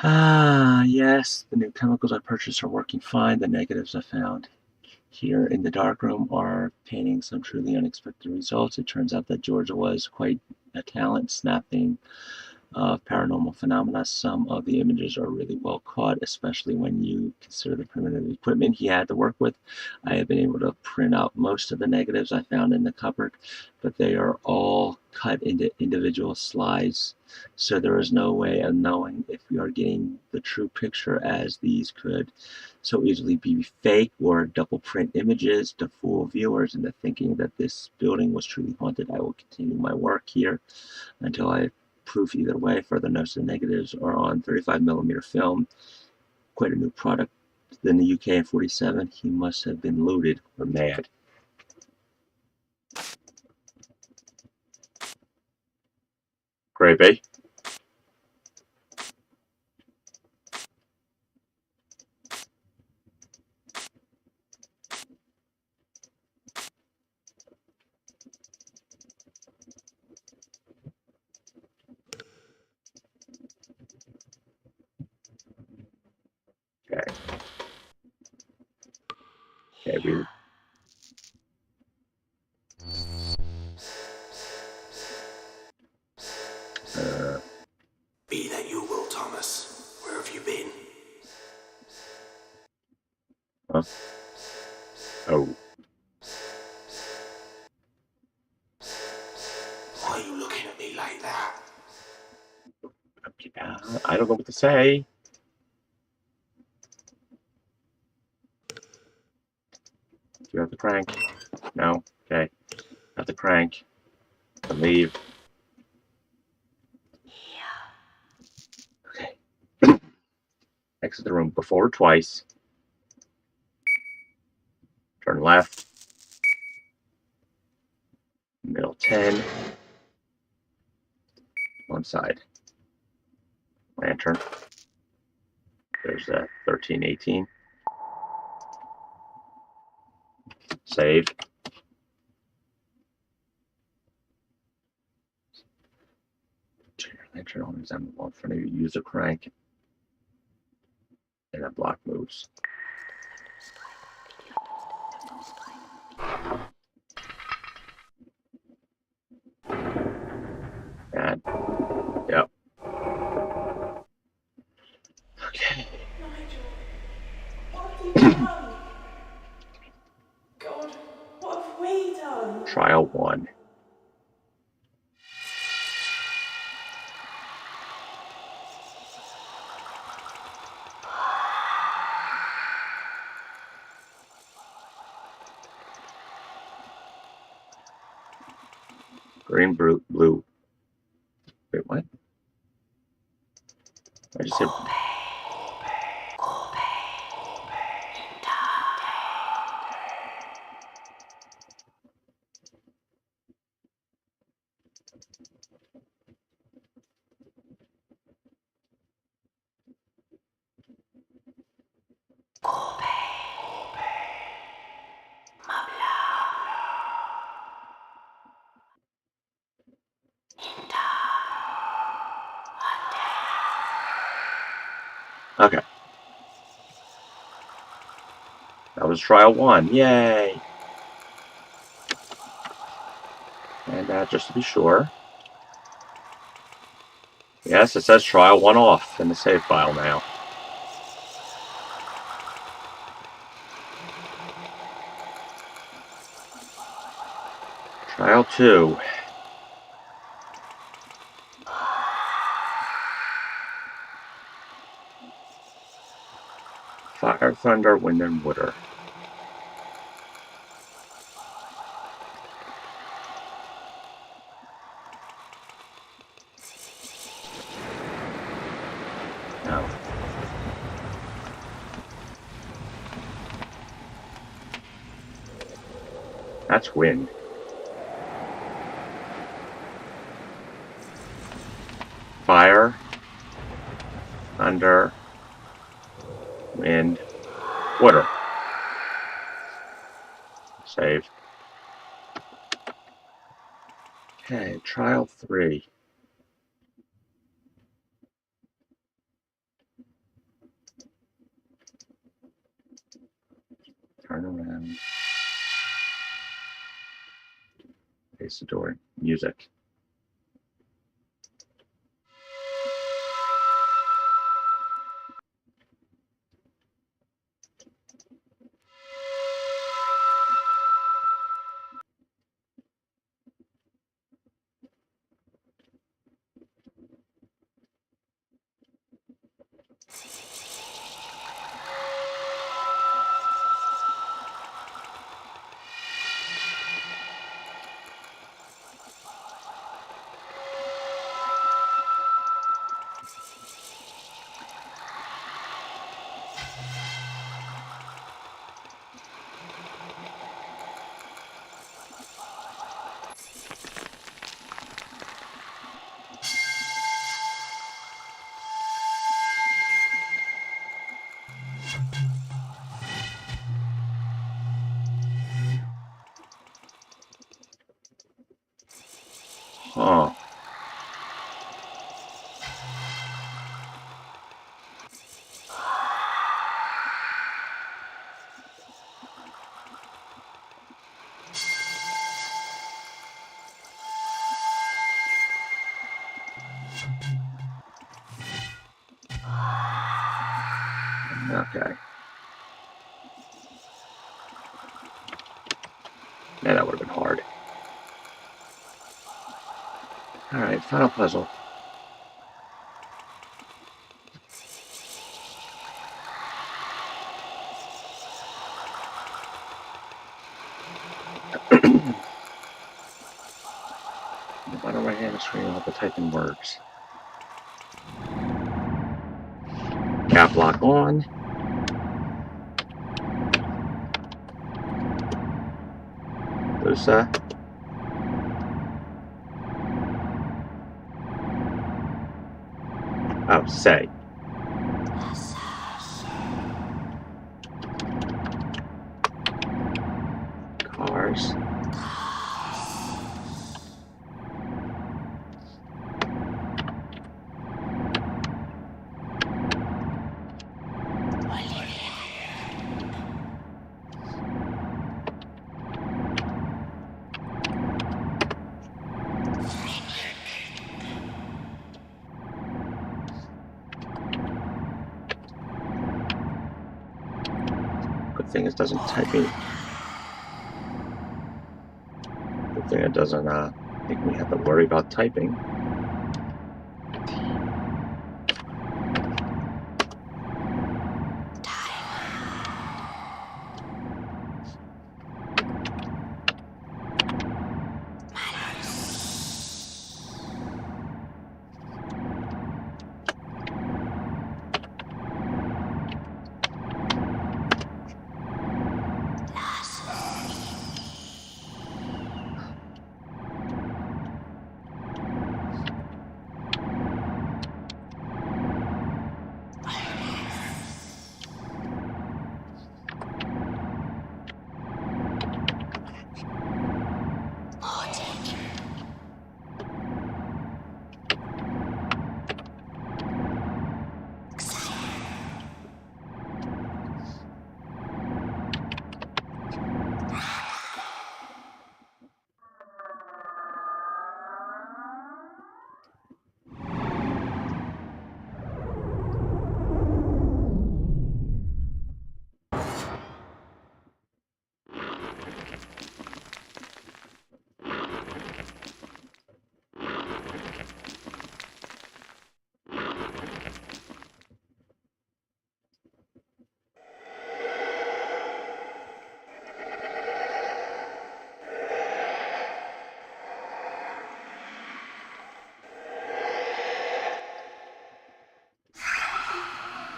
Ah, yes, the new chemicals I purchased are working fine. The negatives I found here in the darkroom are painting some truly unexpected results. It turns out that Georgia was quite a talent snapping of paranormal phenomena. Some of the images are really well caught, especially when you consider the primitive equipment he had to work with. I have been able to print out most of the negatives I found in the cupboard, but they are all cut into individual slides, so there is no way of knowing if we are getting the true picture, as these could so easily be fake or double print images to fool viewers into thinking that this building was truly haunted. I will continue my work here until I proof either way. Further notes, the negatives are on 35mm film. Quite a new product in the UK in 47. He must have been loaded or mad. Gravy. Okay. Okay, we Be that your will, Thomas. Where have you been? huh? Oh, Why are you looking at me like that? I don't know what to say. Do you have the crank? No? Okay. Have the crank. And leave. Okay. Exit the room before twice. Turn left. Middle 10. One side. Lantern. There's that 13, 18. Save. Turn your lantern on examine the wall in front of you. Use a crank. And that block moves. And yep. Okay. What have you done? God, what have we done? Trial 1. Green, blue. Wait, what? I just said. Okay. That was trial 1. Yay! And just to be sure, Yes, it says trial 1 off in the save file now. Trial 2. Fire, thunder, wind, and water. No. That's wind. Fire, thunder, wind, water. Save. Okay, trial 3. Turn around. Face the door. Music. Huh. Okay. Yeah, that would have been hard. Alright, final puzzle. The bottom right hand of the screen will have the typing words. Cap lock on. Lusa. Oh, say. Cars. Good thing it doesn't type me. Good thing it doesn't make me have to worry about typing.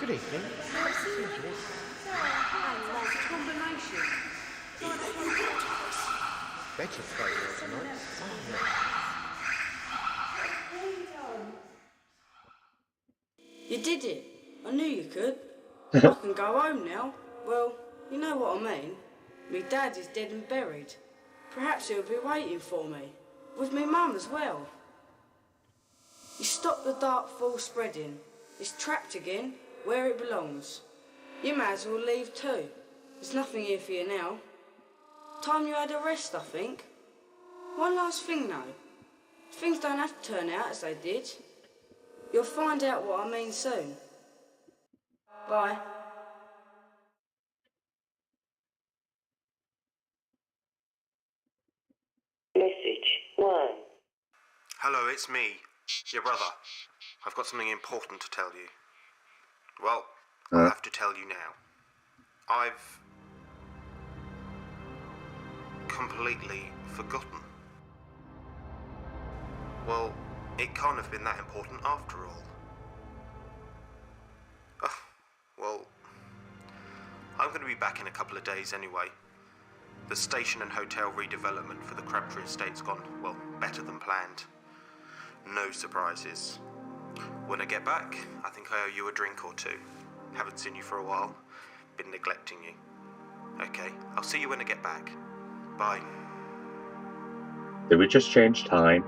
Good evening. Combination. Better photo tonight. You did it. I knew you could. I can go home now. Well, you know what I mean. Me dad is dead and buried. Perhaps he'll be waiting for me. With me mum as well. You stopped the dark fall spreading. It's trapped again, where it belongs. You may as well leave too. There's nothing here for you now. Time you had a rest, I think. One last thing though. Things don't have to turn out as they did. You'll find out what I mean soon. Bye. Message 1. Hello, it's me, your brother. I've got something important to tell you. Well, I'll have to tell you now. I've completely forgotten. Well, it can't have been that important after all. Well, I'm going to be back in a couple of days anyway. The station and hotel redevelopment for the Crabtree Estate's gone, well, better than planned. No surprises. When I get back, I think I owe you a drink or two. Haven't seen you for a while. Been neglecting you. Okay, I'll see you when I get back. Bye. Did we just change time?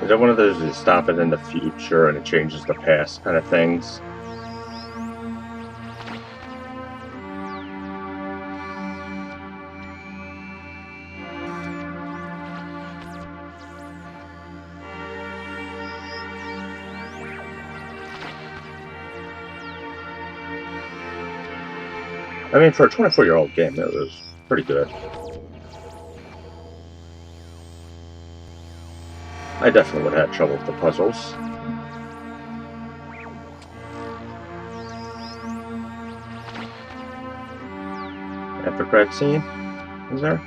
Is that one of those you stop it in the future and it changes the past kind of things? I mean, for a 24-year-old game, it was pretty good. I definitely would have had trouble with the puzzles. After credit scene, is there?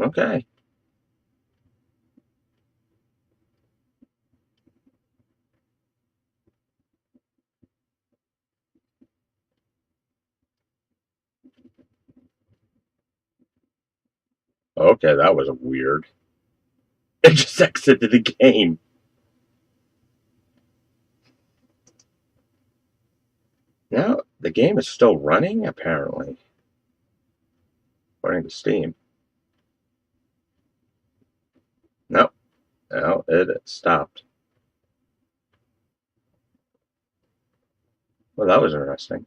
Okay. Okay, that was weird. It just exited the game. No, the game is still running, apparently. According to Steam. No, no, it stopped. Well, that was interesting.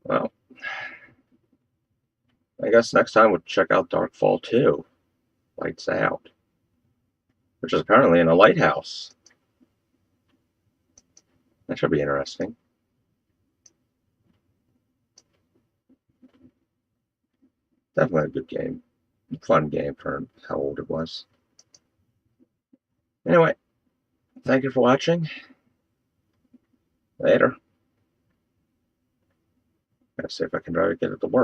Well, I guess next time we'll check out Darkfall 2. Lights Out. Which is apparently in a lighthouse. That should be interesting. Definitely a good game. Fun game for how old it was. Anyway, thank you for watching. Later. Gotta see if I can try to get it to work.